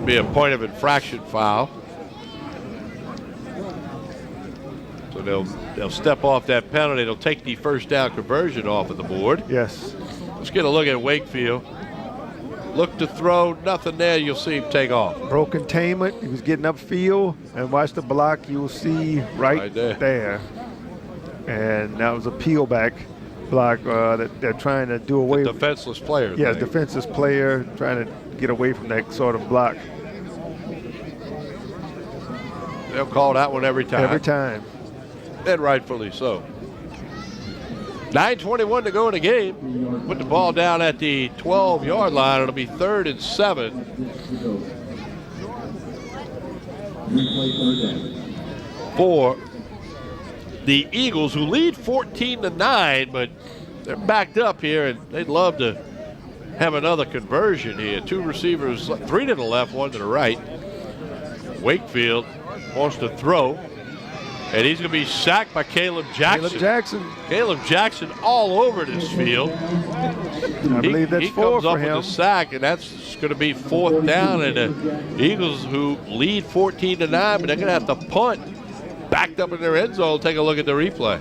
Be a point of infraction foul. So they'll step off that penalty. They'll take the first down conversion off of the board. Yes. Let's get a look at Wakefield. Look to throw, nothing there. You'll see him take off. Broke containment. He was getting upfield, and watch the block. You'll see right there. And that was a peel back block that they're trying to do away with. Defenseless player. Yes, defenseless player trying to get away from that sort of block. They'll call that one every time. Every time. And rightfully so. 9:21 to go in the game. Put the ball down at the 12-yard line. It'll be 3rd and 7. For the Eagles, who lead 14-9, but they're backed up here, and they'd love to have another conversion here. 2 receivers, 3 to the left, 1 to the right. Wakefield wants to throw, and he's going to be sacked by Caleb Jackson. Caleb Jackson all over this field. I believe that's 4 for him. He comes up with a sack, and that's going to be 4th down. And the Eagles, who lead 14-9, but they're going to have to punt backed up in their end zone. Take a look at the replay.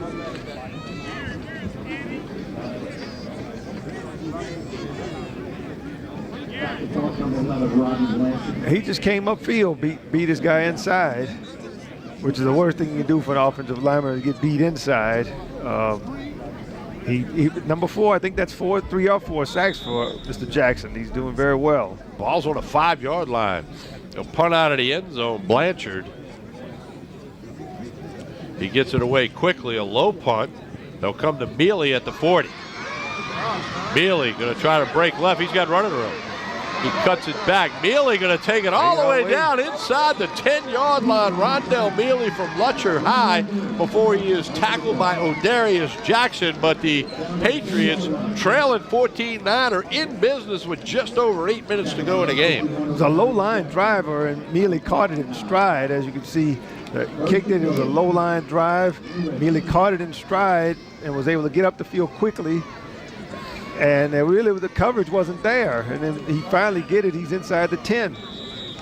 He just came upfield, beat his guy inside, which is the worst thing you can do for an offensive lineman, to get beat inside. He number 4, I think that's 3 or 4 sacks for Mr. Jackson. He's doing very well. Ball's on a 5-yard line. They'll punt out of the end zone. Blanchard. He gets it away quickly, a low punt. They'll come to Mealy at the 40. Mealy going to try to break left. He's got running room. He cuts it back. Mealy going to take it all the way down inside the 10-yard line. Rondell Mealy from Lutcher High before he is tackled by O'Darius Jackson. But the Patriots, trailing 14-9, are in business with just over 8 minutes to go in the game. It was a low-line driver, and Mealy caught it in stride. As you can see, kicked it. It was a low-line drive. Mealy caught it in stride and was able to get up the field quickly. And really, the coverage wasn't there. And then he finally get it. He's inside the 10.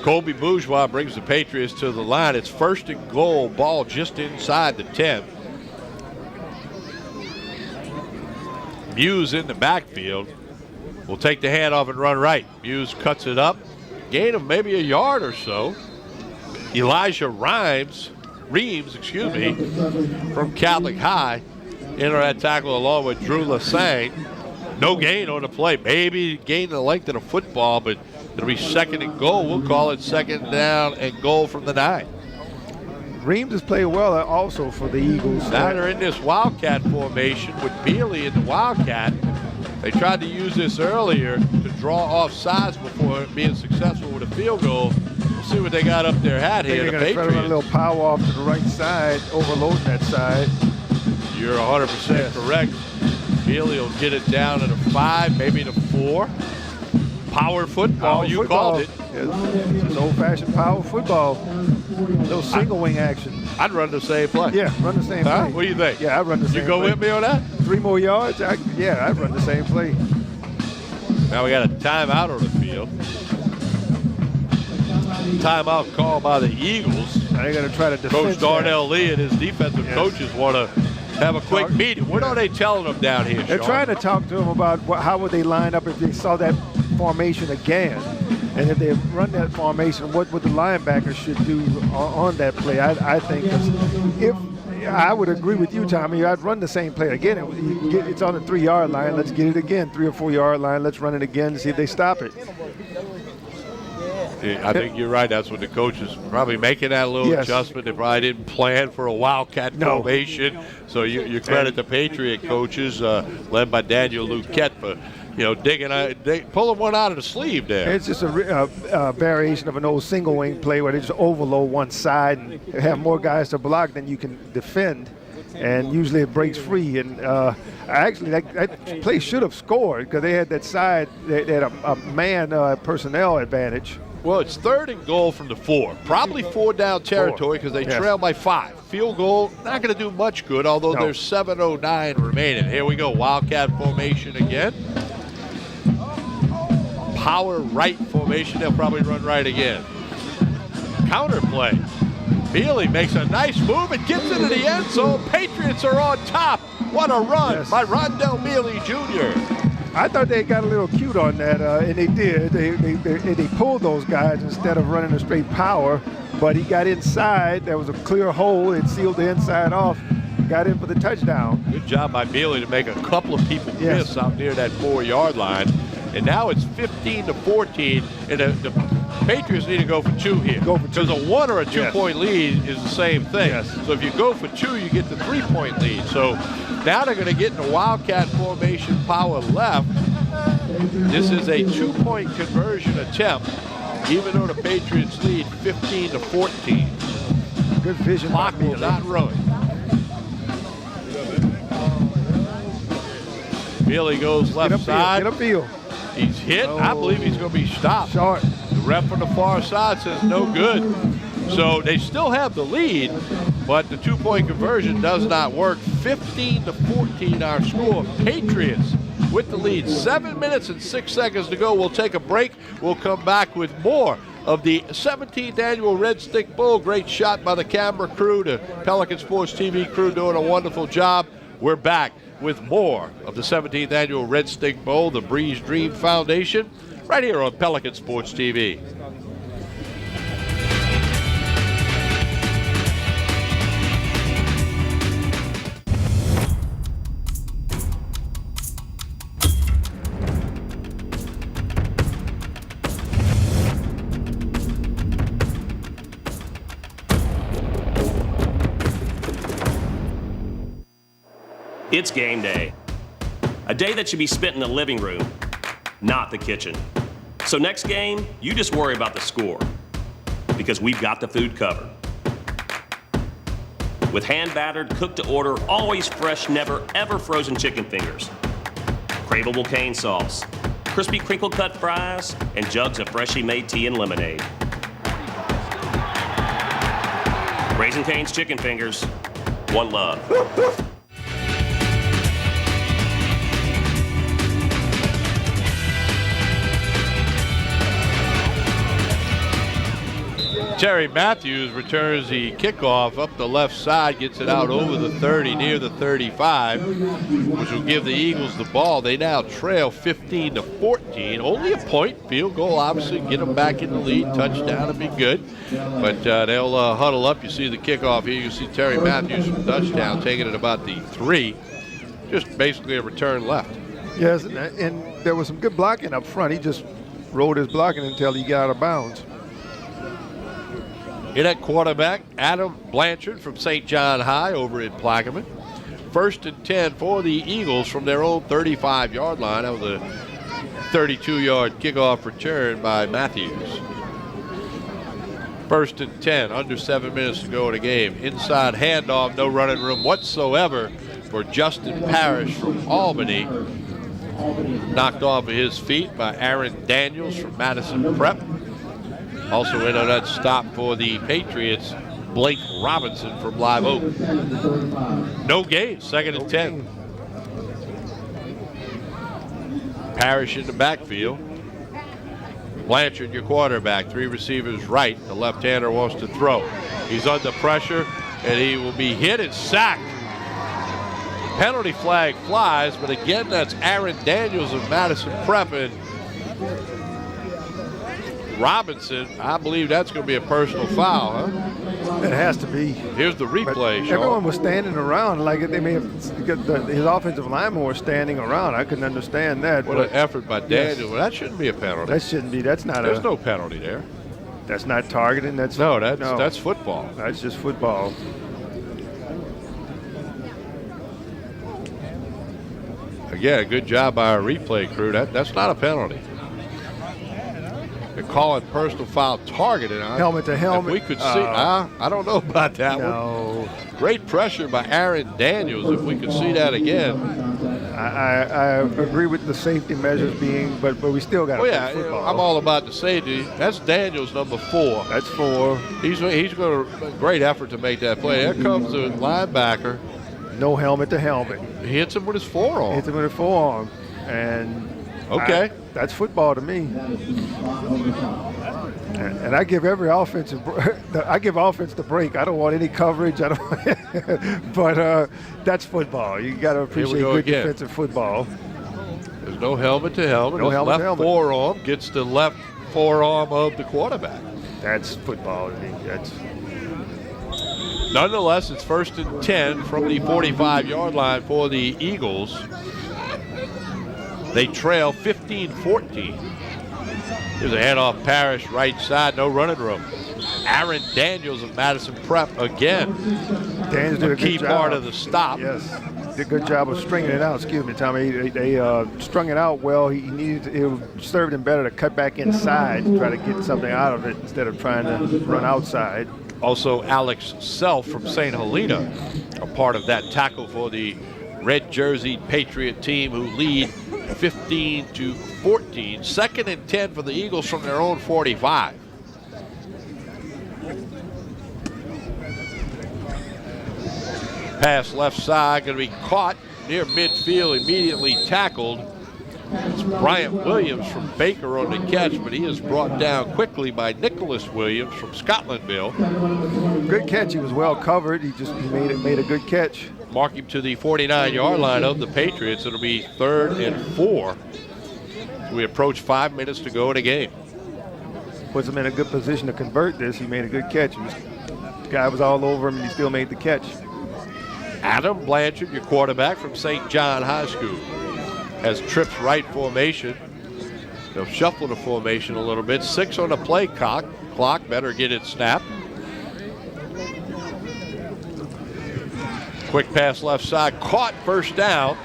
Colby Bourgeois brings the Patriots to the line. It's 1st and goal, ball just inside the 10. Muse in the backfield will take the handoff and run right. Muse cuts it up, gain of maybe a yard or so. Elijah Reams, from Catholic High, enter that tackle along with Drew Lassang. No gain on the play. Maybe gain the length of the football, but it'll be 2nd and goal. We'll call it 2nd down and goal from the 9. Reams has played well also for the Eagles. Now they're in this Wildcat formation with Mealy in the Wildcat. They tried to use this earlier to draw off sides before being successful with a field goal. We'll see what they got up their hat here. They're going to try to run a little power off to the right side, overloading that side. You're 100% correct. Mealy will get it down at a 5, maybe to 4. Power football, you called it. Yes. It's old-fashioned power football. Little single wing action. I'd run the same play. Yeah, run the same play. What do you think? Yeah, I'd run the same play. You go with me on that? 3 more yards? Yeah, I'd run the same play. Now we got a timeout on the field. Timeout called by the Eagles. Now they're going to try to defend. Coach Darnell Lee and his defensive coaches want to have a quick meeting. What are they telling them down here, They're Sean? trying to talk to them about how would they line up if they saw that formation again. And if they run that formation, what would the linebackers should do on that play? I think I would agree with you, Tommy. I'd run the same play again. It's on the 3-yard line. Let's get it again. 3 or 4-yard line. Let's run it again and see if they stop it. I think you're right. That's what the coach is probably making that little adjustment. They probably didn't plan for a wildcat formation. So you credit the Patriot coaches, led by Daniel Luquette, for pulling one out of the sleeve there. It's just a variation of an old single wing play where they just overload one side and have more guys to block than you can defend. And usually it breaks free. And actually, that play should have scored because they had that side, they had a man personnel advantage. Well, it's 3rd and goal from the 4. Probably 4-down territory because they trail by 5. Field goal, not going to do much good, although there's 7:09 remaining. Here we go, Wildcat formation again. Power right formation. They'll probably run right again. Counter play. Mealy makes a nice move and gets into the end zone. Patriots are on top. What a run by Rondell Mealy Jr. I thought they got a little cute on that, and they did. They pulled those guys instead of running a straight power, but he got inside. There was a clear hole. It sealed the inside off. Got in for the touchdown. Good job by Mealy to make a couple of people miss out near that 4-yard line. And now it's 15-14, and the Patriots need to go for 2 here. Because a 1 or a 2-point lead is the same thing. So if you go for 2, you get the 3-point lead. So now they're going to get in the Wildcat formation, power left. This is a 2-point conversion attempt, even though the Patriots lead 15-14. Good vision. Clock will not run. Mealy goes left side. Get upfield. He's hit. I believe he's going to be stopped. Short. The ref on the far side says no good. So they still have the lead, but the 2-point conversion does not work. 15-14 our score. Patriots with the lead. 7 minutes and 6 seconds to go. We'll take a break. We'll come back with more of the 17th annual Red Stick Bowl. Great shot by the camera crew, the Pelican Sports TV crew doing a wonderful job. We're back with more of the 17th annual Red Stick Bowl, the Breeze Dream Foundation, right here on Pelican Sports TV. It's game day. A day that should be spent in the living room, not the kitchen. So next game, you just worry about the score, because we've got the food covered. With hand-battered, cooked-to-order, always fresh, never ever frozen chicken fingers, craveable cane sauce, crispy crinkle-cut fries, and jugs of freshly made tea and lemonade. Raising Cane's chicken fingers, one love. Terry Matthews returns the kickoff up the left side, gets it out over the 30, near the 35, which will give the Eagles the ball. They now trail 15-14. Only a point. Field goal, obviously, get them back in the lead. Touchdown would be good. But they'll huddle up. You see the kickoff here. You see Terry Matthews from touchdown taking it about the 3. Just basically a return left. Yes, and there was some good blocking up front. He just rolled his blocking until he got out of bounds. In at quarterback, Adam Blanchard from St. John High over in Plaquemine. 1st and 10 for the Eagles from their own 35-yard line. That was a 32-yard kickoff return by Matthews. 1st and 10, under 7 minutes to go in the game. Inside handoff, no running room whatsoever for Justin Parrish from Albany. Knocked off of his feet by Aaron Daniels from Madison Prep. Also in on that stop for the Patriots, Blake Robinson from Live Oak. No gain, 2nd and 10. Parrish in the backfield. Blanchard, your quarterback, 3 receivers right. The left-hander wants to throw. He's under pressure, and he will be hit and sacked. Penalty flag flies, but again, that's Aaron Daniels of Madison Prep. And Robinson. I believe that's going to be a personal foul, huh? It has to be. Here's the replay, Sean. Everyone was standing around like they may have. His offensive linemen were standing around. I couldn't understand that. What an effort by Daniels. Well, that shouldn't be a penalty. That shouldn't be. That's not. There's no penalty there. That's not targeting. That's that's football. That's just football. Again, a good job by our replay crew. That's not a penalty. They're calling personal foul targeting. Helmet to helmet. If we could see, I don't know about that one. Great pressure by Aaron Daniels. If we could see that again. I agree with the safety measures being, but we still got to play football. I'm all about the safety. That's Daniels, number 4. That's 4. He's going to great effort to make that play. There comes the linebacker. No helmet to helmet. He hits him with his forearm. Hits him with his forearm, and that's football to me. And I give every offense the break. I don't want any coverage. But that's football. You got to appreciate good defensive football. There's no helmet to helmet. No helmet left to helmet. Forearm gets the left forearm of the quarterback. That's football to me. Nonetheless, it's 1st and 10 from the 45-yard line for the Eagles. They trail 15-14. Here's a handoff, Parrish, right side, no running room. Aaron Daniels of Madison Prep again. Daniels did a key good part job. of the stop. Yes, did a good job of stringing it out. Excuse me, Tommy. They strung it out well. It served him better to cut back inside to try to get something out of it instead of trying to run outside. Also, Alex Self from St. Helena, a part of that tackle for the red-jerseyed Patriot team, who lead 15-14. 2nd and 10 for the Eagles from their own 45. Pass left side, going to be caught near midfield, immediately tackled. It's Bryant Williams from Baker on the catch, but he is brought down quickly by Nicholas Williams from Scotlandville. Good catch. He was well covered. He made a good catch. Mark him to the 49-yard line of the Patriots. It'll be 3rd and 4. So we approach 5 minutes to go in a game. Puts him in a good position to convert this. He made a good catch. The guy was all over him, and he still made the catch. Adam Blanchard, your quarterback from St. John High School, has trips right formation. They'll shuffle the formation a little bit. 6 on the play clock. Better get it snapped. Quick pass left side. Caught, first down.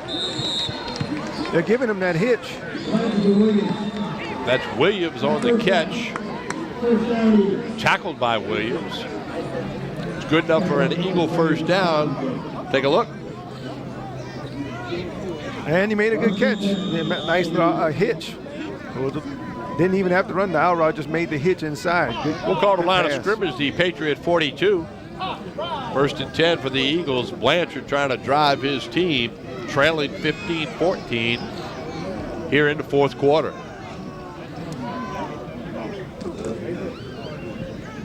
They're giving him that hitch. That's Williams on the catch. Tackled by Williams. It's good enough for an Eagle first down. Take a look. And he made a good catch. Nice hitch. Didn't even have to run the out route, just made the hitch inside. We'll call the line of scrimmage the Patriot 42. 1st and 10 for the Eagles. Blanchard trying to drive his team, trailing 15-14 here in the 4th quarter.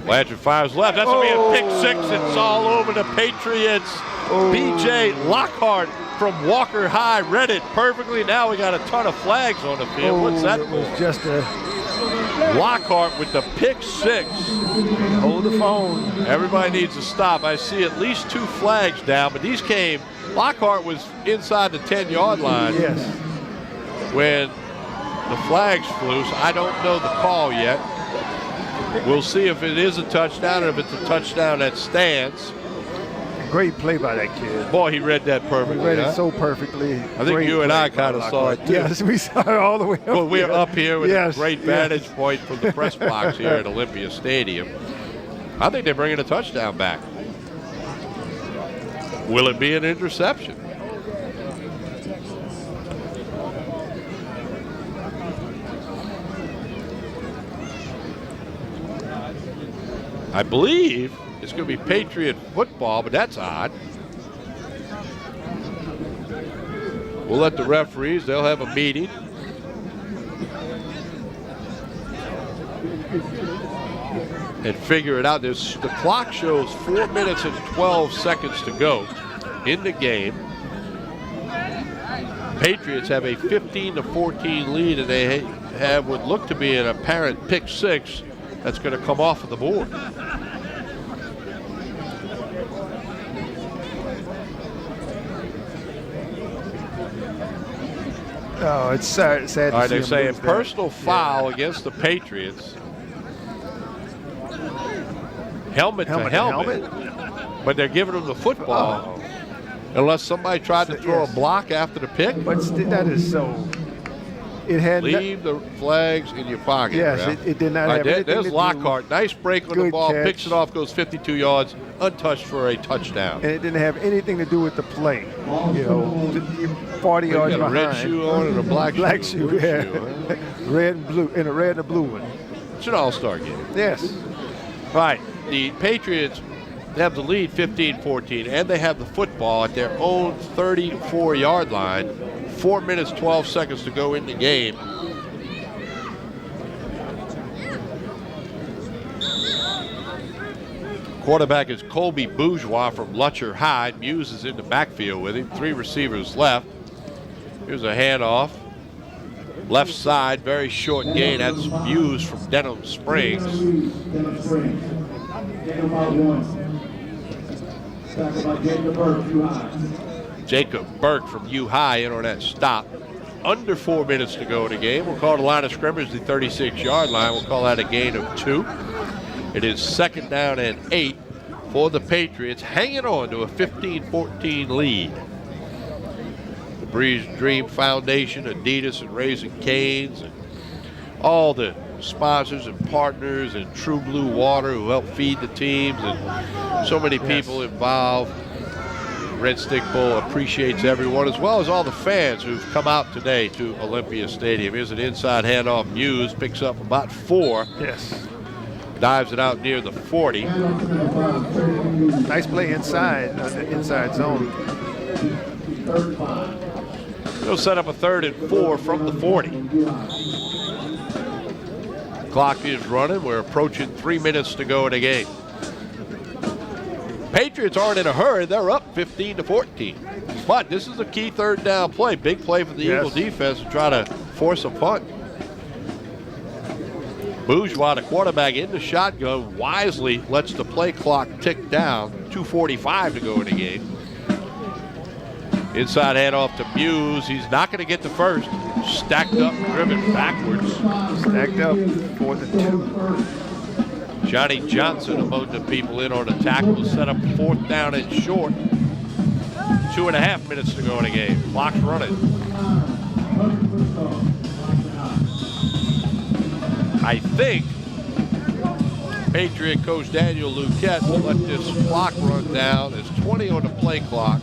Blanchard fires left. That's going to be a pick 6. It's all over the Patriots. B.J. Lockhart from Walker High read it perfectly. Now we got a ton of flags on the field. What's that for? Just a Lockhart with the pick 6. Hold the phone. Everybody needs to stop. I see at least 2 flags down, but these came. Lockhart was inside the 10-yard line. Yes. When the flags flew, so I don't know the call yet. We'll see if it is a touchdown or if it's a touchdown that stands. Great play by that kid. Boy, he read that perfectly. He read it so perfectly. I think you and I kind of saw it too. Yes, we saw it all the way up. Well, we're up here with a great vantage point from the press box here at Olympia Stadium. I think they're bringing a touchdown back. Will it be an interception? I believe it's going to be Patriot football, but that's odd. We'll let the referees, they'll have a meeting. And figure it out. The clock shows 4 minutes and 12 seconds to go in the game. Patriots have a 15-14 lead, and they have what looked to be an apparent pick six that's going to come off of the board. Oh, it's sad to All right, see they're him saying lose that. personal foul against the Patriots. Helmet to helmet. But they're giving them the football. Unless somebody tried to throw a block after the pick. But that is so. It had leave the flags in your pocket. Yes, it did not have anything There's to do. Lockhart. Nice break on the Good ball. catch. Picks it off, goes 52 yards, untouched for a touchdown. And it didn't have anything to do with the play. You know, 40 They yards got a behind. red shoe on and a black shoe. shoe, yeah. Huh? Red and blue, and a red and a blue one. It's an all-star game. Yes. Right. The Patriots have the lead 15-14, and they have the football at their own 34-yard line. 4 minutes, 12 seconds to go in the game. Quarterback is Colby Bourgeois from Lutcher High. Muse is in the backfield with him. 3 receivers left. Here's a handoff. Left side, very short gain. That's Muse from Denham Springs. Jacob Burke from U High in on that stop. Under 4 minutes to go in the game. We'll call the line of scrimmage the 36-yard line. We'll call that a gain of 2. It is 2nd down and 8 for the Patriots, hanging on to a 15-14 lead. The Breeze Dream Foundation, Adidas, and Raising Cane's, and all the sponsors and partners, and True Blue Water who help feed the teams, and so many people involved. Red Stick Bowl appreciates everyone, as well as all the fans who've come out today to Olympia Stadium. Here's an inside handoff. Muse picks up about 4. Yes. Dives it out near the 40. Nice play inside, the inside zone. They'll set up a 3rd and 4 from the 40. Clock is running. We're approaching 3 minutes to go in the game. Patriots aren't in a hurry. They're up 15-14. But this is a key 3rd down play. Big play for the Eagle defense to try to force a punt. Bourgeois, the quarterback, in the shotgun, wisely lets the play clock tick down. 2:45 to go in the game. Inside handoff to Muse. He's not going to get the first. Stacked up, driven backwards. Stacked up for the 2. Johnny Johnson among the people in on the tackle to set up 4th down and short. 2.5 minutes to go in the game. Clock's running. I think Patriot coach Daniel Luquette will let this clock run down. There's 20 on the play clock.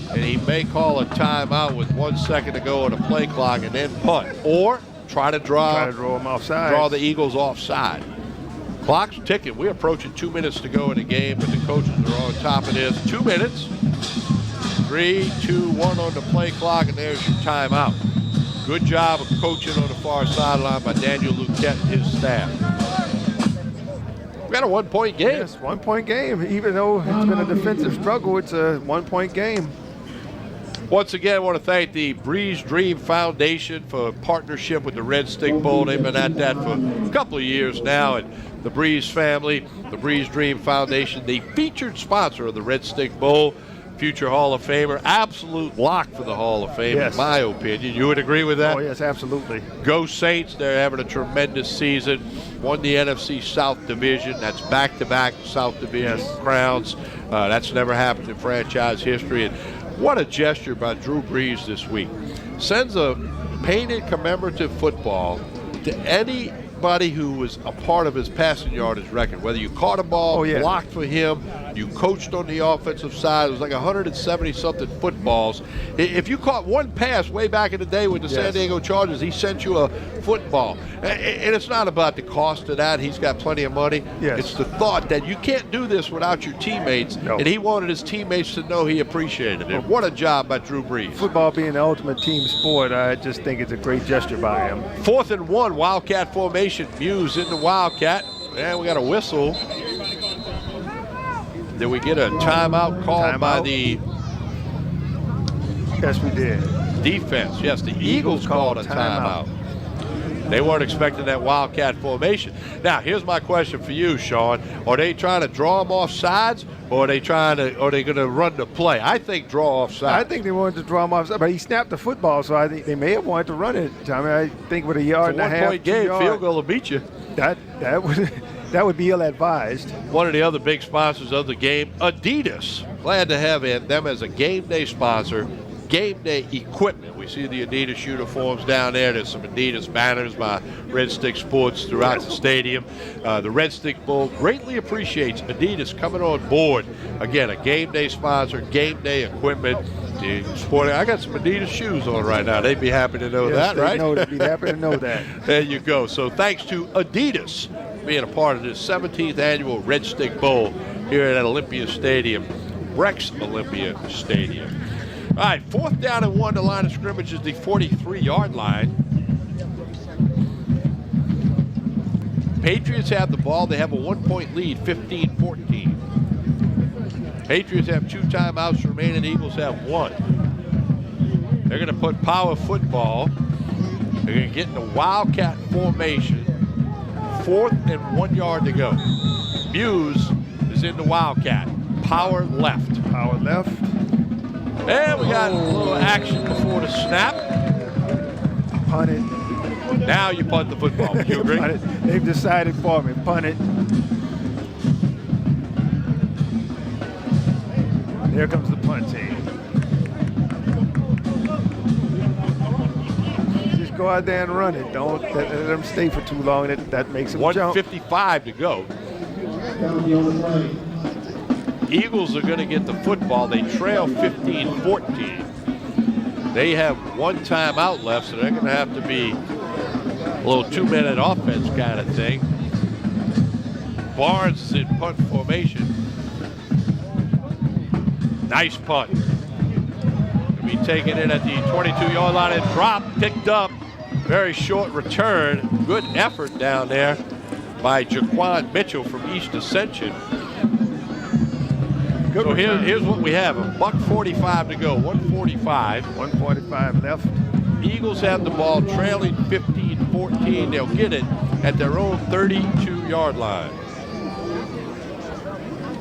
And he may call a timeout with 1 second to go on the play clock and then punt. Or try to draw them offside. Draw the Eagles offside. Clock's ticking. We're approaching 2 minutes to go in the game, but the coaches are on top of this. 2 minutes. 3, 2, 1 on the play clock, and there's your timeout. Good job of coaching on the far sideline by Daniel Luquette and his staff. We got a 1-point game. Yes, 1-point game. Even though it's been a defensive struggle, it's a 1-point game. Once again, I want to thank the Breeze Dream Foundation for partnership with the Red Stick Bowl. They've been at that for a couple of years now. And the Breeze family, the Breeze Dream Foundation, the featured sponsor of the Red Stick Bowl, future Hall of Famer, absolute lock for the Hall of Fame, in my opinion. You would agree with that? Oh, yes, absolutely. Go Saints. They're having a tremendous season. Won the NFC South Division. That's back-to-back South Division crowns. That's never happened in franchise history. And what a gesture by Drew Brees this week. Sends a painted commemorative football to anybody who was a part of his passing yardage record. Whether you caught a ball, blocked for him, you coached on the offensive side. It was like 170-something footballs. If you caught one pass way back in the day with the San Diego Chargers, he sent you a football. And it's not about the cost of that. He's got plenty of money. It's the thought that you can't do this without your teammates. And he wanted his teammates to know he appreciated it. What a job by Drew Brees. Football being the ultimate team sport, I just think it's a great gesture by him. 4th and 1, Wildcat formation. Muse in the Wildcat. And we got a whistle. Did we get a timeout called by the... Yes, we did. defense. Yes, the Eagles called a timeout. They weren't expecting that Wildcat formation. Now, here's my question for you, Sean. Are they trying to draw them off sides, or are they going to run the play? I think draw off sides. I think they wanted to draw him off, but he snapped the football, so I think they may have wanted to run it. I mean, I think with a yard and a half, 1-point game, field goal will beat you. That would be ill-advised. One of the other big sponsors of the game, Adidas. Glad to have them as a game day sponsor. Game day equipment. We see the Adidas uniforms down there. There's some Adidas banners by Red Stick Sports throughout the stadium. The Red Stick Bowl greatly appreciates Adidas coming on board. Again, a game day sponsor, game day equipment. I got some Adidas shoes on right now. They'd be happy to know that, right? They'd be happy to know that. There you go. So thanks to Adidas being a part of this 17th annual Red Stick Bowl here at Olympia Stadium, Rex Olympia Stadium. All right, 4th down and 1. The line of scrimmage is the 43-yard line. Patriots have the ball. They have a 1-point lead, 15-14. Patriots have 2 timeouts remaining. Eagles have 1. They're going to put power football. They're going to get in the Wildcat formation. 4th and 1 yard to go. Muse is in the Wildcat. Power left. Power left. And we got a little action before the snap. Punt it. Now you punt the football. Would you agree? They've decided for me. Punt it. Here comes the punt team. Just go out there and run it. Don't let them stay for too long. That makes them jump. 1:55 to go. Eagles are going to get the football. They trail 15-14. They have 1 timeout left, so they're going to have to be a little 2-minute offense kind of thing. Barnes is in punt formation. Nice punt. Going to be taken in at the 22-yard line and dropped, picked up. Very short return. Good effort down there by Jaquan Mitchell from East Ascension. So here's what we have. $1:45 to go. 1:45. 1:45 left. Eagles have the ball trailing 15-14. They'll get it at their own 32-yard line.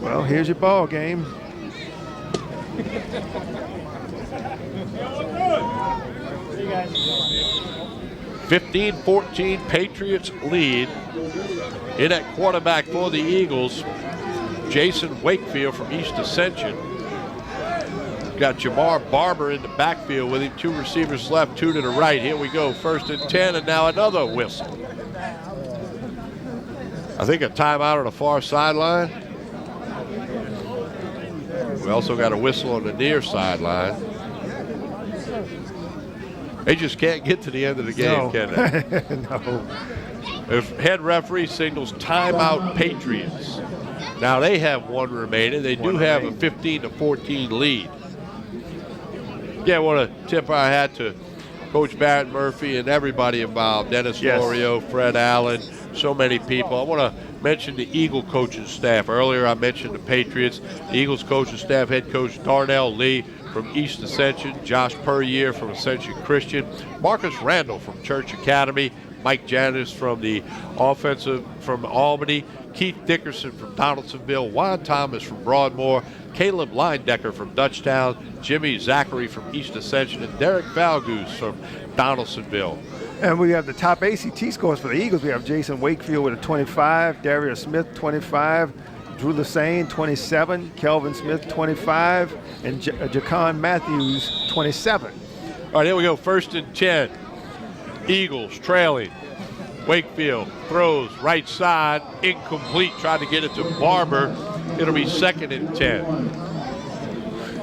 Well, here's your ball game. $15-14 Patriots lead. In at quarterback for the Eagles, Jason Wakefield from East Ascension. Got Jamar Barber in the backfield with him. 2 receivers left, 2 to the right. Here we go, 1st and 10, and now another whistle. I think a timeout on the far sideline. We also got a whistle on the near sideline. They just can't get to the end of the game, can they? No. If head referee signals timeout Patriots. Now they have 1 remaining. They do have a 15-14 lead. Yeah, I want to tip our hat to Coach Barrett Murphy and everybody involved. Dennis Lorio, Fred Allen, so many people. I want to mention the Eagle coaching staff. Earlier I mentioned the Patriots. The Eagles coaching staff, head coach Darnell Lee from East Ascension, Josh Puryear from Ascension Christian, Marcus Randall from Church Academy, Mike Janis from the offensive from Albany, Keith Dickerson from Donaldsonville, Juan Thomas from Broadmoor, Caleb Leindecker from Dutchtown, Jimmy Zachary from East Ascension, and Derek Valgoose from Donaldsonville. And we have the top ACT scores for the Eagles. We have Jason Wakefield with a 25, Darius Smith 25, Drew Lassane 27, Kelvin Smith 25, and Jacon Matthews 27. All right, here we go, 1st and 10. Eagles trailing. Wakefield throws right side, incomplete, tried to get it to Barber. It'll be 2nd and 10.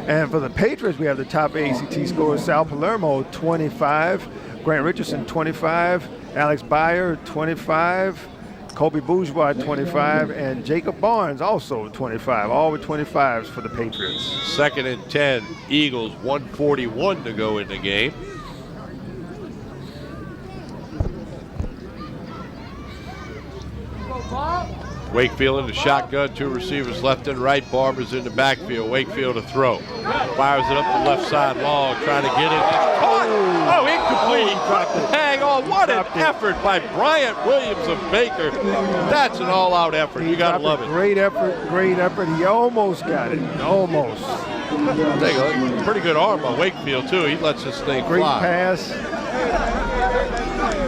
And for the Patriots, we have the top ACT scores. Sal Palermo, 25. Grant Richardson, 25. Alex Byer, 25. Kobe Bourgeois, 25. And Jacob Barnes, also 25. All with 25s for the Patriots. 2nd and 10. Eagles, 1:41 to go in the game. Wakefield in the shotgun, 2 receivers left and right. Barber's in the backfield. Wakefield to throw. Fires it up the left side long, trying to get it. Caught Hang on. What an effort by Bryant Williams of Baker. That's an all-out effort. You got to love it. Great effort. He almost got it. Almost. Pretty good arm by Wakefield, too. He lets this thing Great fly. pass.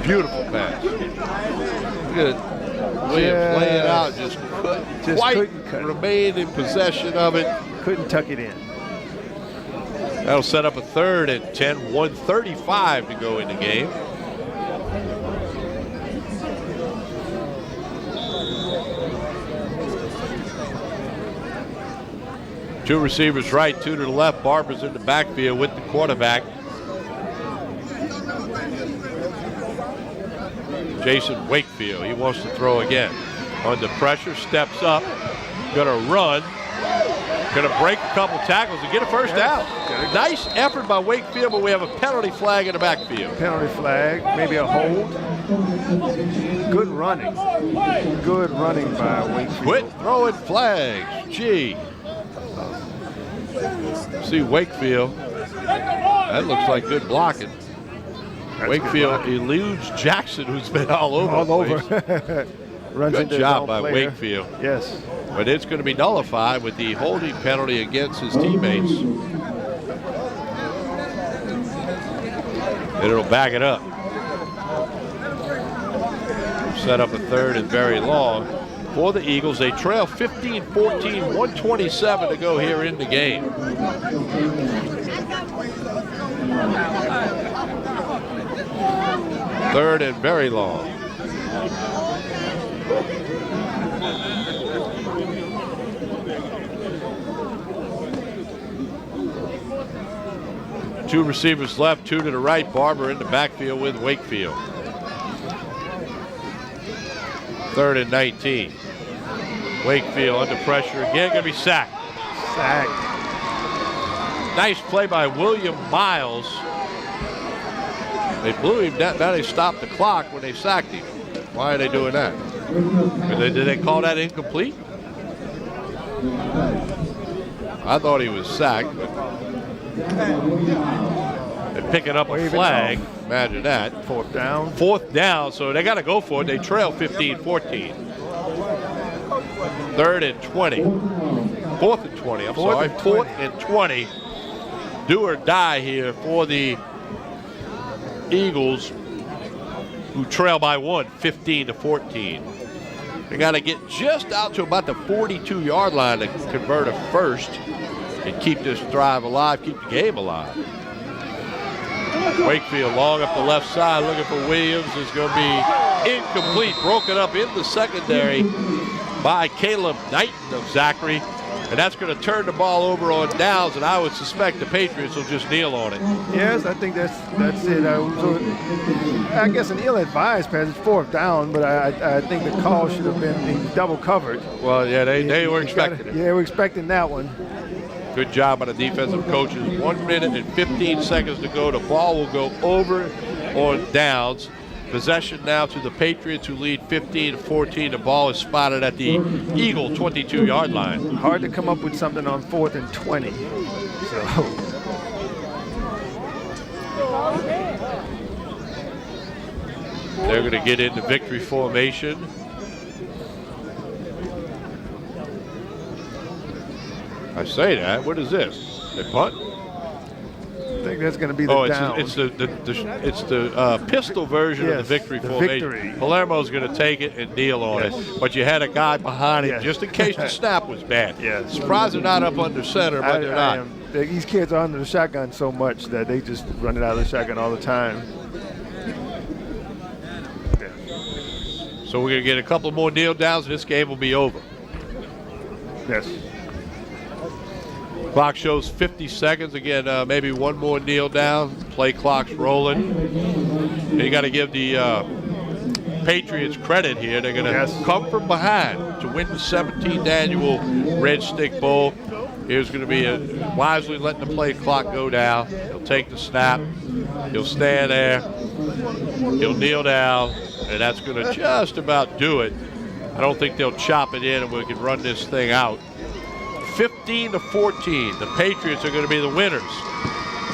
Beautiful pass. Look at it. Williams laying out, just quite remained in possession of it. Couldn't tuck it in. That'll set up a 3rd and 10, 1:35 to go in the game. Two receivers right, two to the left. Barber's in the backfield with the quarterback. Jason Wakefield, he wants to throw again. Under pressure, steps up, gonna run, gonna break a couple tackles and get a first down. Nice effort by Wakefield, but we have a penalty flag in the backfield. Penalty flag, maybe a hold. Good running. Good running by Wakefield. Quit throwing flags, gee. See Wakefield, that looks like good blocking. Wakefield eludes Jackson, who's been all over the place. Runs Good into job his by own player. Wakefield. Yes. But it's going to be nullified with the holding penalty against his teammates. And it'll back it up. Set up a 3rd and very long for the Eagles. They trail 15-14, 1:27 to go here in the game. 3rd and very long. Two receivers left, two to the right. Barber in the backfield with Wakefield. 3rd and 19. Wakefield under pressure again, going to be sacked. Nice play by William Miles. They blew him down. Now they stopped the clock when they sacked him. Why are they doing that? Did they call that incomplete? I thought he was sacked, but they're picking up a flag. Imagine that. 4th down. 4th down, so they got to go for it. They trail 15-14. 3rd and 20. 4th and 20, I'm sorry. 4th and 20. Do or die here for the Eagles, who trail by 1, 15-14. They got to get just out to about the 42-yard line to convert a first and keep this drive alive, keep the game alive. Wakefield long up the left side looking for Williams. Is going to be incomplete, broken up in the secondary by Caleb Knighton of Zachary. And that's going to turn the ball over on downs, and I would suspect the Patriots will just kneel on it. Yes, I think that's it. I guess an ill-advised pass. It's 4th down, but I think the call should have been double covered. Well, yeah, they were expecting it. Yeah, we're expecting that one. Good job by the defensive coaches. 1 minute and 15 seconds to go. The ball will go over on downs. Possession now to the Patriots, who lead 15-14. The ball is spotted at the Eagle 22-yard line. Hard to come up with something on 4th and 20. So. They're going to get into victory formation. I say that. What is this? They punt? I think that's going to be the down. It's the pistol version of the victory formation. Palermo's going to take it and kneel on it, but you had a guy behind it just in case the snap was bad. Surprised they're not up under center, but they're not. These kids are under the shotgun so much that they just run it out of the shotgun all the time. So we're going to get a couple more kneel downs, and this game will be over. Yes. Clock shows 50 seconds. Again, maybe one more kneel down. Play clock's rolling. And you got to give the Patriots credit here. They're going to come from behind to win the 17th annual Red Stick Bowl. Here's going to be wisely letting the play clock go down. He'll take the snap. He'll stand there. He'll kneel down. And that's going to just about do it. I don't think they'll chop it in and we can run this thing out. 15-14. The Patriots are going to be the winners.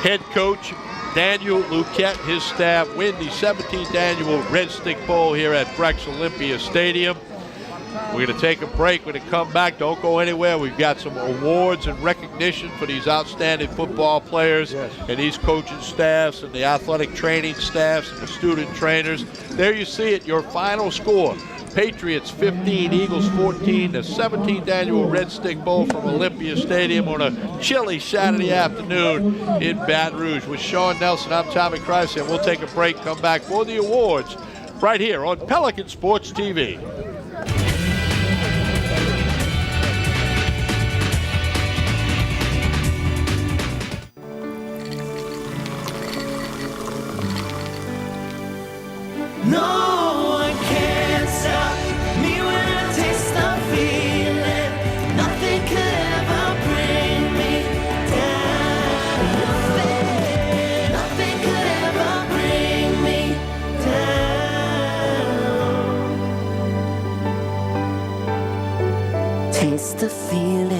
Head coach Daniel Luquette, his staff, win the 17th annual Red Stick Bowl here at Brex Olympia Stadium. We're going to take a break. When we come back, don't go anywhere. We've got some awards and recognition for these outstanding football players and these coaching staffs and the athletic training staffs and the student trainers. There you see it, your final score. Patriots 15, Eagles 14, the 17th annual Red Stick Bowl from Olympia Stadium on a chilly Saturday afternoon in Baton Rouge. With Sean Nelson, I'm Tommy Christ, and we'll take a break, come back for the awards right here on Pelican Sports TV. No one can stop me when I taste the feeling. Nothing could ever bring me down. Nothing could ever bring me down. Taste the feeling.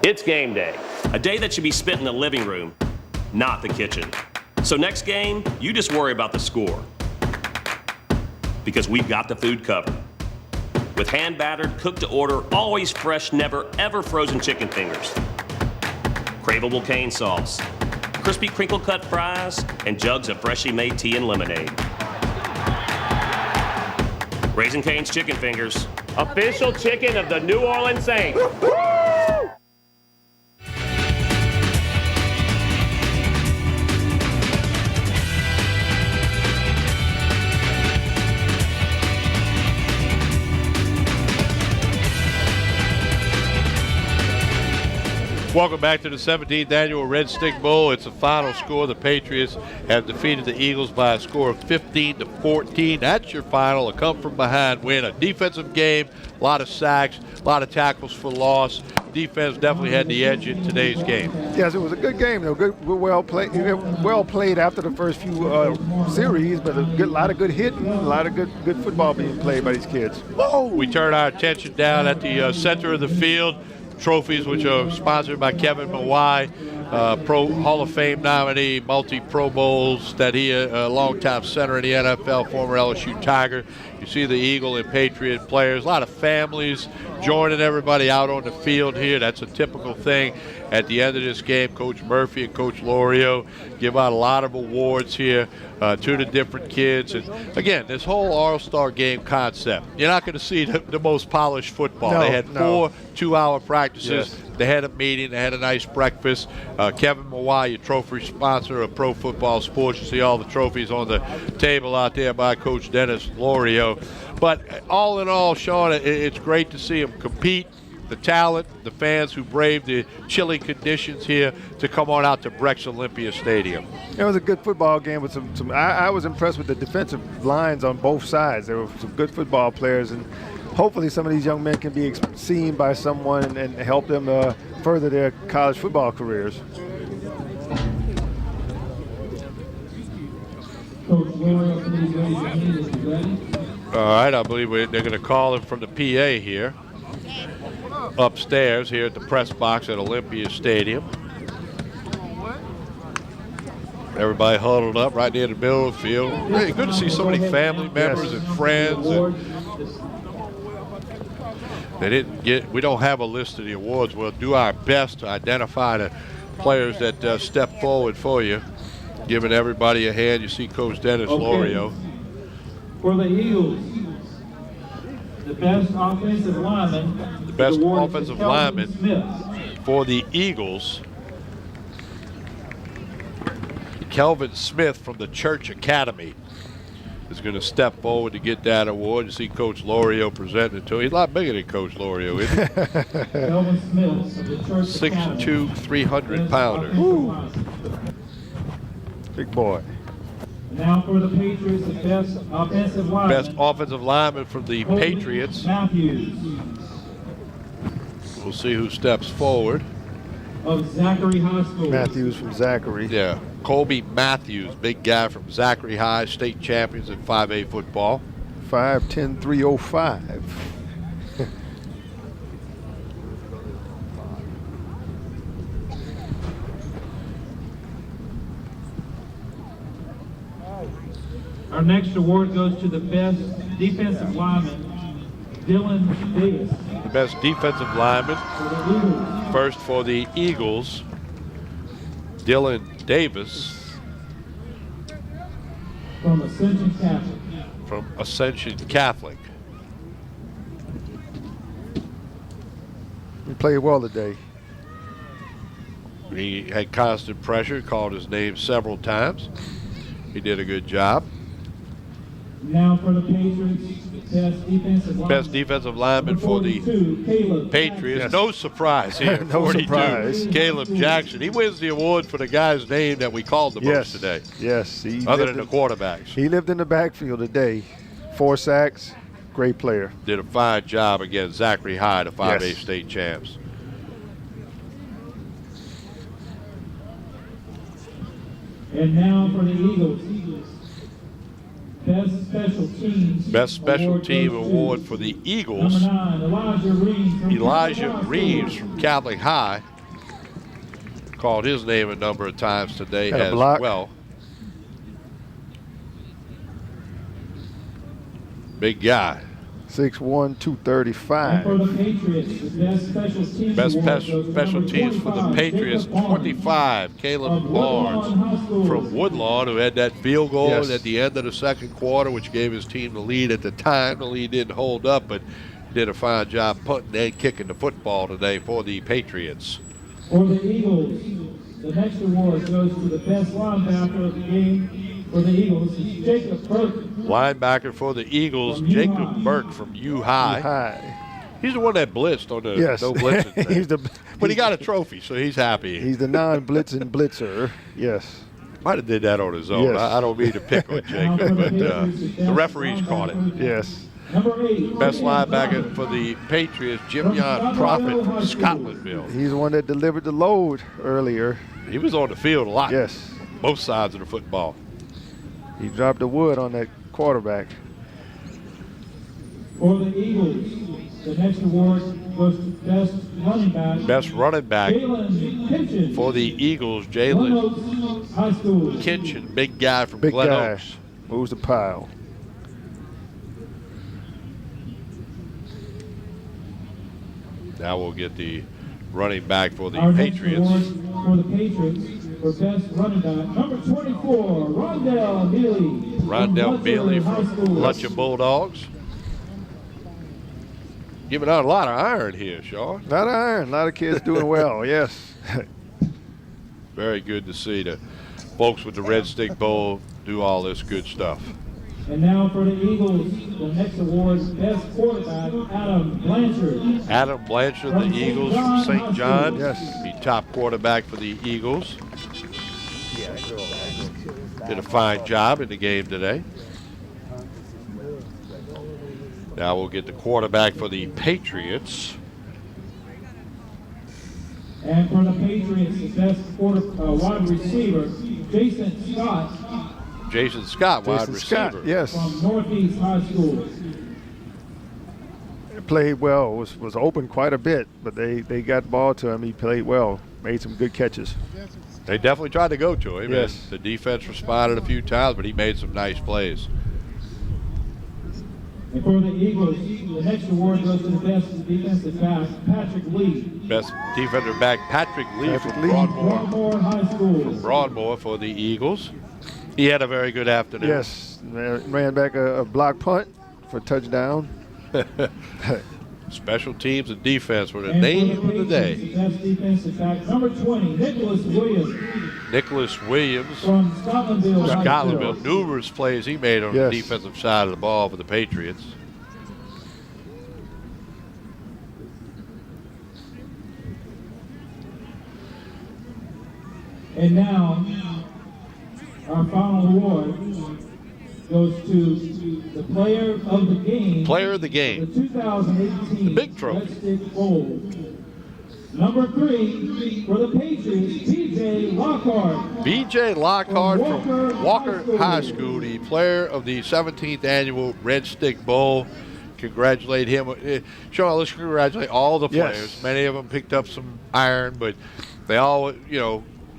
It's game day, a day that should be spent in the living room, not the kitchen. So next game, you just worry about the score. Because we've got the food covered. With hand-battered, cooked-to-order, always fresh, never, ever frozen chicken fingers. Craveable cane sauce. Crispy crinkle-cut fries, and jugs of freshly made tea and lemonade. Raising Cane's Chicken Fingers. Official chicken of the New Orleans Saints. Welcome back to the 17th annual Red Stick Bowl. It's the final score. The Patriots have defeated the Eagles by a score of 15-14. That's your final, a come-from-behind win, a defensive game, a lot of sacks, a lot of tackles for loss. Defense definitely had the edge in today's game. Yes, it was a good game, though. Well played after the first few series, but a lot of good hitting, a lot of good football being played by these kids. Whoa! We turn our attention down at the center of the field. Trophies, which are sponsored by Kevin Mawai, Pro Hall of Fame nominee, multi-Pro Bowls, that he a longtime center in the NFL, former LSU Tiger. You see the Eagle and Patriot players, a lot of families joining everybody out on the field here. That's a typical thing. At the end of this game, Coach Murphy and Coach Lorio give out a lot of awards here to the different kids. And again, this whole All-Star game concept, you're not going to see the most polished football. They had 4 2-hour practices. Yes. They had a meeting. They had a nice breakfast. Kevin Mawai, your trophy sponsor of Pro Football Sports. You see all the trophies on the table out there by Coach Dennis Lorio. But all in all, Sean, it's great to see them compete. The talent, the fans who braved the chilly conditions here to come on out to Brex Olympia Stadium. It was a good football game with some I was impressed with the defensive lines on both sides. There were some good football players, and hopefully some of these young men can be seen by someone and help them further their college football careers. All right, I believe they're going to call him from the PA here. Upstairs here at the press box at Olympia Stadium. Everybody huddled up right near the middle of the field. Really good to see so many family members and friends. And we don't have a list of the awards. We'll do our best to identify the players that step forward for you, giving everybody a hand. You see Coach Dennis Lorio. For the Eagles, the best offensive lineman. The best offensive lineman for the Eagles, Kelvin Smith from the Church Academy, is going to step forward to get that award. You see Coach Lorio presenting it to him. He's a lot bigger than Coach Lorio, isn't he? Kelvin Smith of the Church 6'2", 300-pounder. Big boy. Now for the Patriots, the best offensive lineman. Best offensive lineman from the Patriots. Matthews. We'll see who steps forward. Of Zachary High School. Matthews from Zachary. Yeah, Colby Matthews, big guy from Zachary High, state champions in 5A football. 5'10", 305. Our next award goes to the best defensive lineman, Dylan Davis. The best defensive lineman, first for the Eagles, Dylan Davis. From Ascension Catholic. From Ascension Catholic. He played well today. He had constant pressure, called his name several times. He did a good job. Now for the Patriots, best defensive lineman for the Patriots. Yes. No surprise here. No 42. surprise. Caleb Jackson. He wins the award for the guy's name that we called the most today. Yes. Other than the quarterbacks. He lived in the backfield today. 4 sacks. Great player. Did a fine job against Zachary High, the 5A Yes. state champs. And now for the Eagles. Best special teams. Best special team award for the Eagles. Number 9, Elijah Reeves from Catholic High. Called his name a number of times today Had a as block. well. Big guy. 6'1", 235. For the Patriots, the best special teams. Best award goes to special number teams for the 25, Patriots, Jacob Barnes 25, Caleb of Woodlawn Barnes High School. from Woodlawn, who had that field goal Yes. at the end of the second quarter, which gave his team the lead at the time. The lead didn't hold up, but did a fine job punting and kicking the football today for the Patriots. For the Eagles, the next award goes to the best linebacker of the game. For the Eagles, it's Jacob Burke. Linebacker for the Eagles, From Jacob U-High. Burke from U-High. He's the one that blitzed on the Yes. no blitzing thing. He's the- but he got a trophy, so he's happy. He's the non-blitzing blitzer. Yes. Might have did that on his own. Yes. I don't mean to pick on Jacob, but the referees caught it. Yes. Number 8. Best linebacker for the Patriots, Jim Yon Prophet from Scotlandville. He's the one that delivered the load earlier. He was on the field a lot. Yes. Both sides of the football. He dropped the wood on that quarterback. For the Eagles, the next award goes to best running back. Best running back Jalen Kitchen. for the Eagles, Glen Jalen Oaks High School. Kitchen, big guy from Big Glen guy. Oaks. Moves the pile. Now we'll get the running back for the Our next Patriots. award for the Patriots for best running back, number 24, Rondell Mealy. Rondell from Bailey High from School. Luncheon Bulldogs. Giving out a lot of iron here, Sean. A lot of iron. A lot of kids doing well. Yes. Very good to see the folks with the Red Stick Bowl do all this good stuff. And now for the Eagles, the next award is best quarterback, Adam Blanchard. Adam Blanchard, the Eagles from St. John. Yes. The top quarterback for the Eagles. Did a fine job in the game today. Now we'll get the quarterback for the Patriots. And for the Patriots, the best wide receiver, Jason Scott. Jason Scott, wide Jason receiver. Scott, yes. From Northeast High School. Played well. Was open quite a bit, but they got the ball to him. He played well. Made some good catches. They definitely tried to go to him. Yes. And the defense responded a few times, but he made some nice plays. And for the Eagles, the next award goes to the best defensive back, Patrick Lee. Best defender back, Patrick Lee Patrick from Lee. Broadmoor. Broadmoor High School. Broadmoor for the Eagles. He had a very good afternoon. Yes. Ran back a block punt for a touchdown. Special teams and defense were the And name for of the day. Patriots, the best defensive back, number 20, Nicholas Williams. Nicholas Williams, From Scotlandville. High Scotlandville. School. Numerous plays he made on Yes. the defensive side of the ball for the Patriots. And now, our final award goes to the player of the game. Player of the The game. 2018 The big trophy. Red Stick Bowl. Number 3 for the Patriots, P.J. Lockhart. B.J. Lockhart From from Walker Walker High High School, the player of the 17th annual Red Stick Bowl. Congratulate him. Sean, let's congratulate all the Yes. players. Many of them picked up some iron, but they all,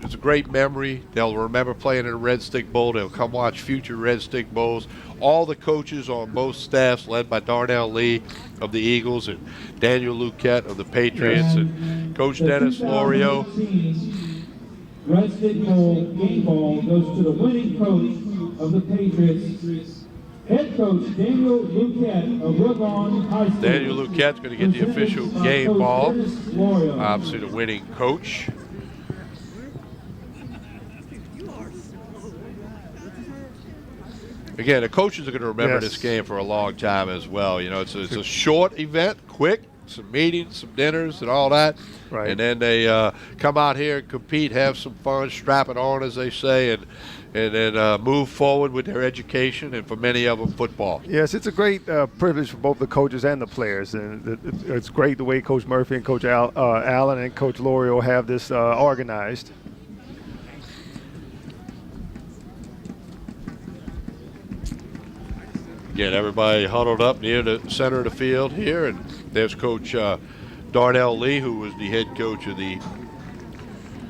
it's a great memory. They'll remember playing in a Red Stick Bowl. They'll come watch future Red Stick Bowls. All the coaches on both staffs, led by Darnell Lee of the Eagles and Daniel Luquette of the Patriots, and Coach Dennis Lorio. Red Stick Bowl game ball goes to the winning coach of the Patriots, head coach Daniel Luquette of Woodlawn High School. Daniel Luquette's going to get the official game ball. Obviously the winning coach. Again, the coaches are going to remember this game for a long time as well. You know, it's a short event, quick, some meetings, some dinners, and all that. Right. And then they come out here and compete, have some fun, strap it on, as they say, and then move forward with their education, and for many of them, football. Yes, it's a great privilege for both the coaches and the players. And it's great the way Coach Murphy and Coach Allen and Coach Lorio have this organized. Again, everybody huddled up near the center of the field here, and there's Coach Darnell Lee, who was the head coach of the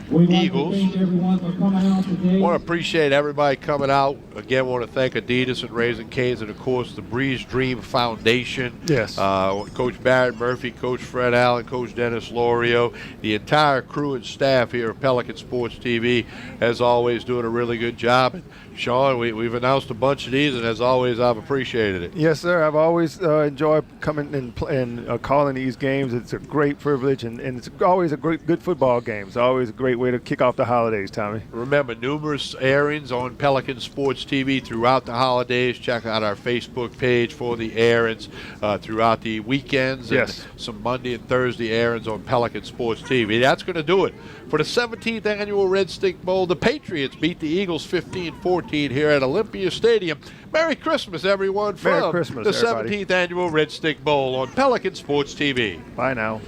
Eagles. Want to appreciate everybody coming out. Again, want to thank Adidas and Raising Cane's, and of course the Breeze Dream Foundation. Yes. Coach Barrett Murphy, Coach Fred Allen, Coach Dennis Lorio, the entire crew and staff here at Pelican Sports TV, as always, doing a really good job. And Sean, we've announced a bunch of these, and as always, I've appreciated it. Yes, sir. I've always enjoyed coming and calling these games. It's a great privilege, and it's always a good football game. It's always a great way to kick off the holidays, Tommy. Remember, numerous airings on Pelican Sports TV throughout the holidays. Check out our Facebook page for the airings throughout the weekends. Yes. And some Monday and Thursday airings on Pelican Sports TV. That's going to do it for the 17th annual Red Stick Bowl. The Patriots beat the Eagles 15-14 here at Olympia Stadium. Merry Christmas, everyone, from Merry Christmas, the everybody. 17th annual Red Stick Bowl on Pelican Sports TV. Bye now.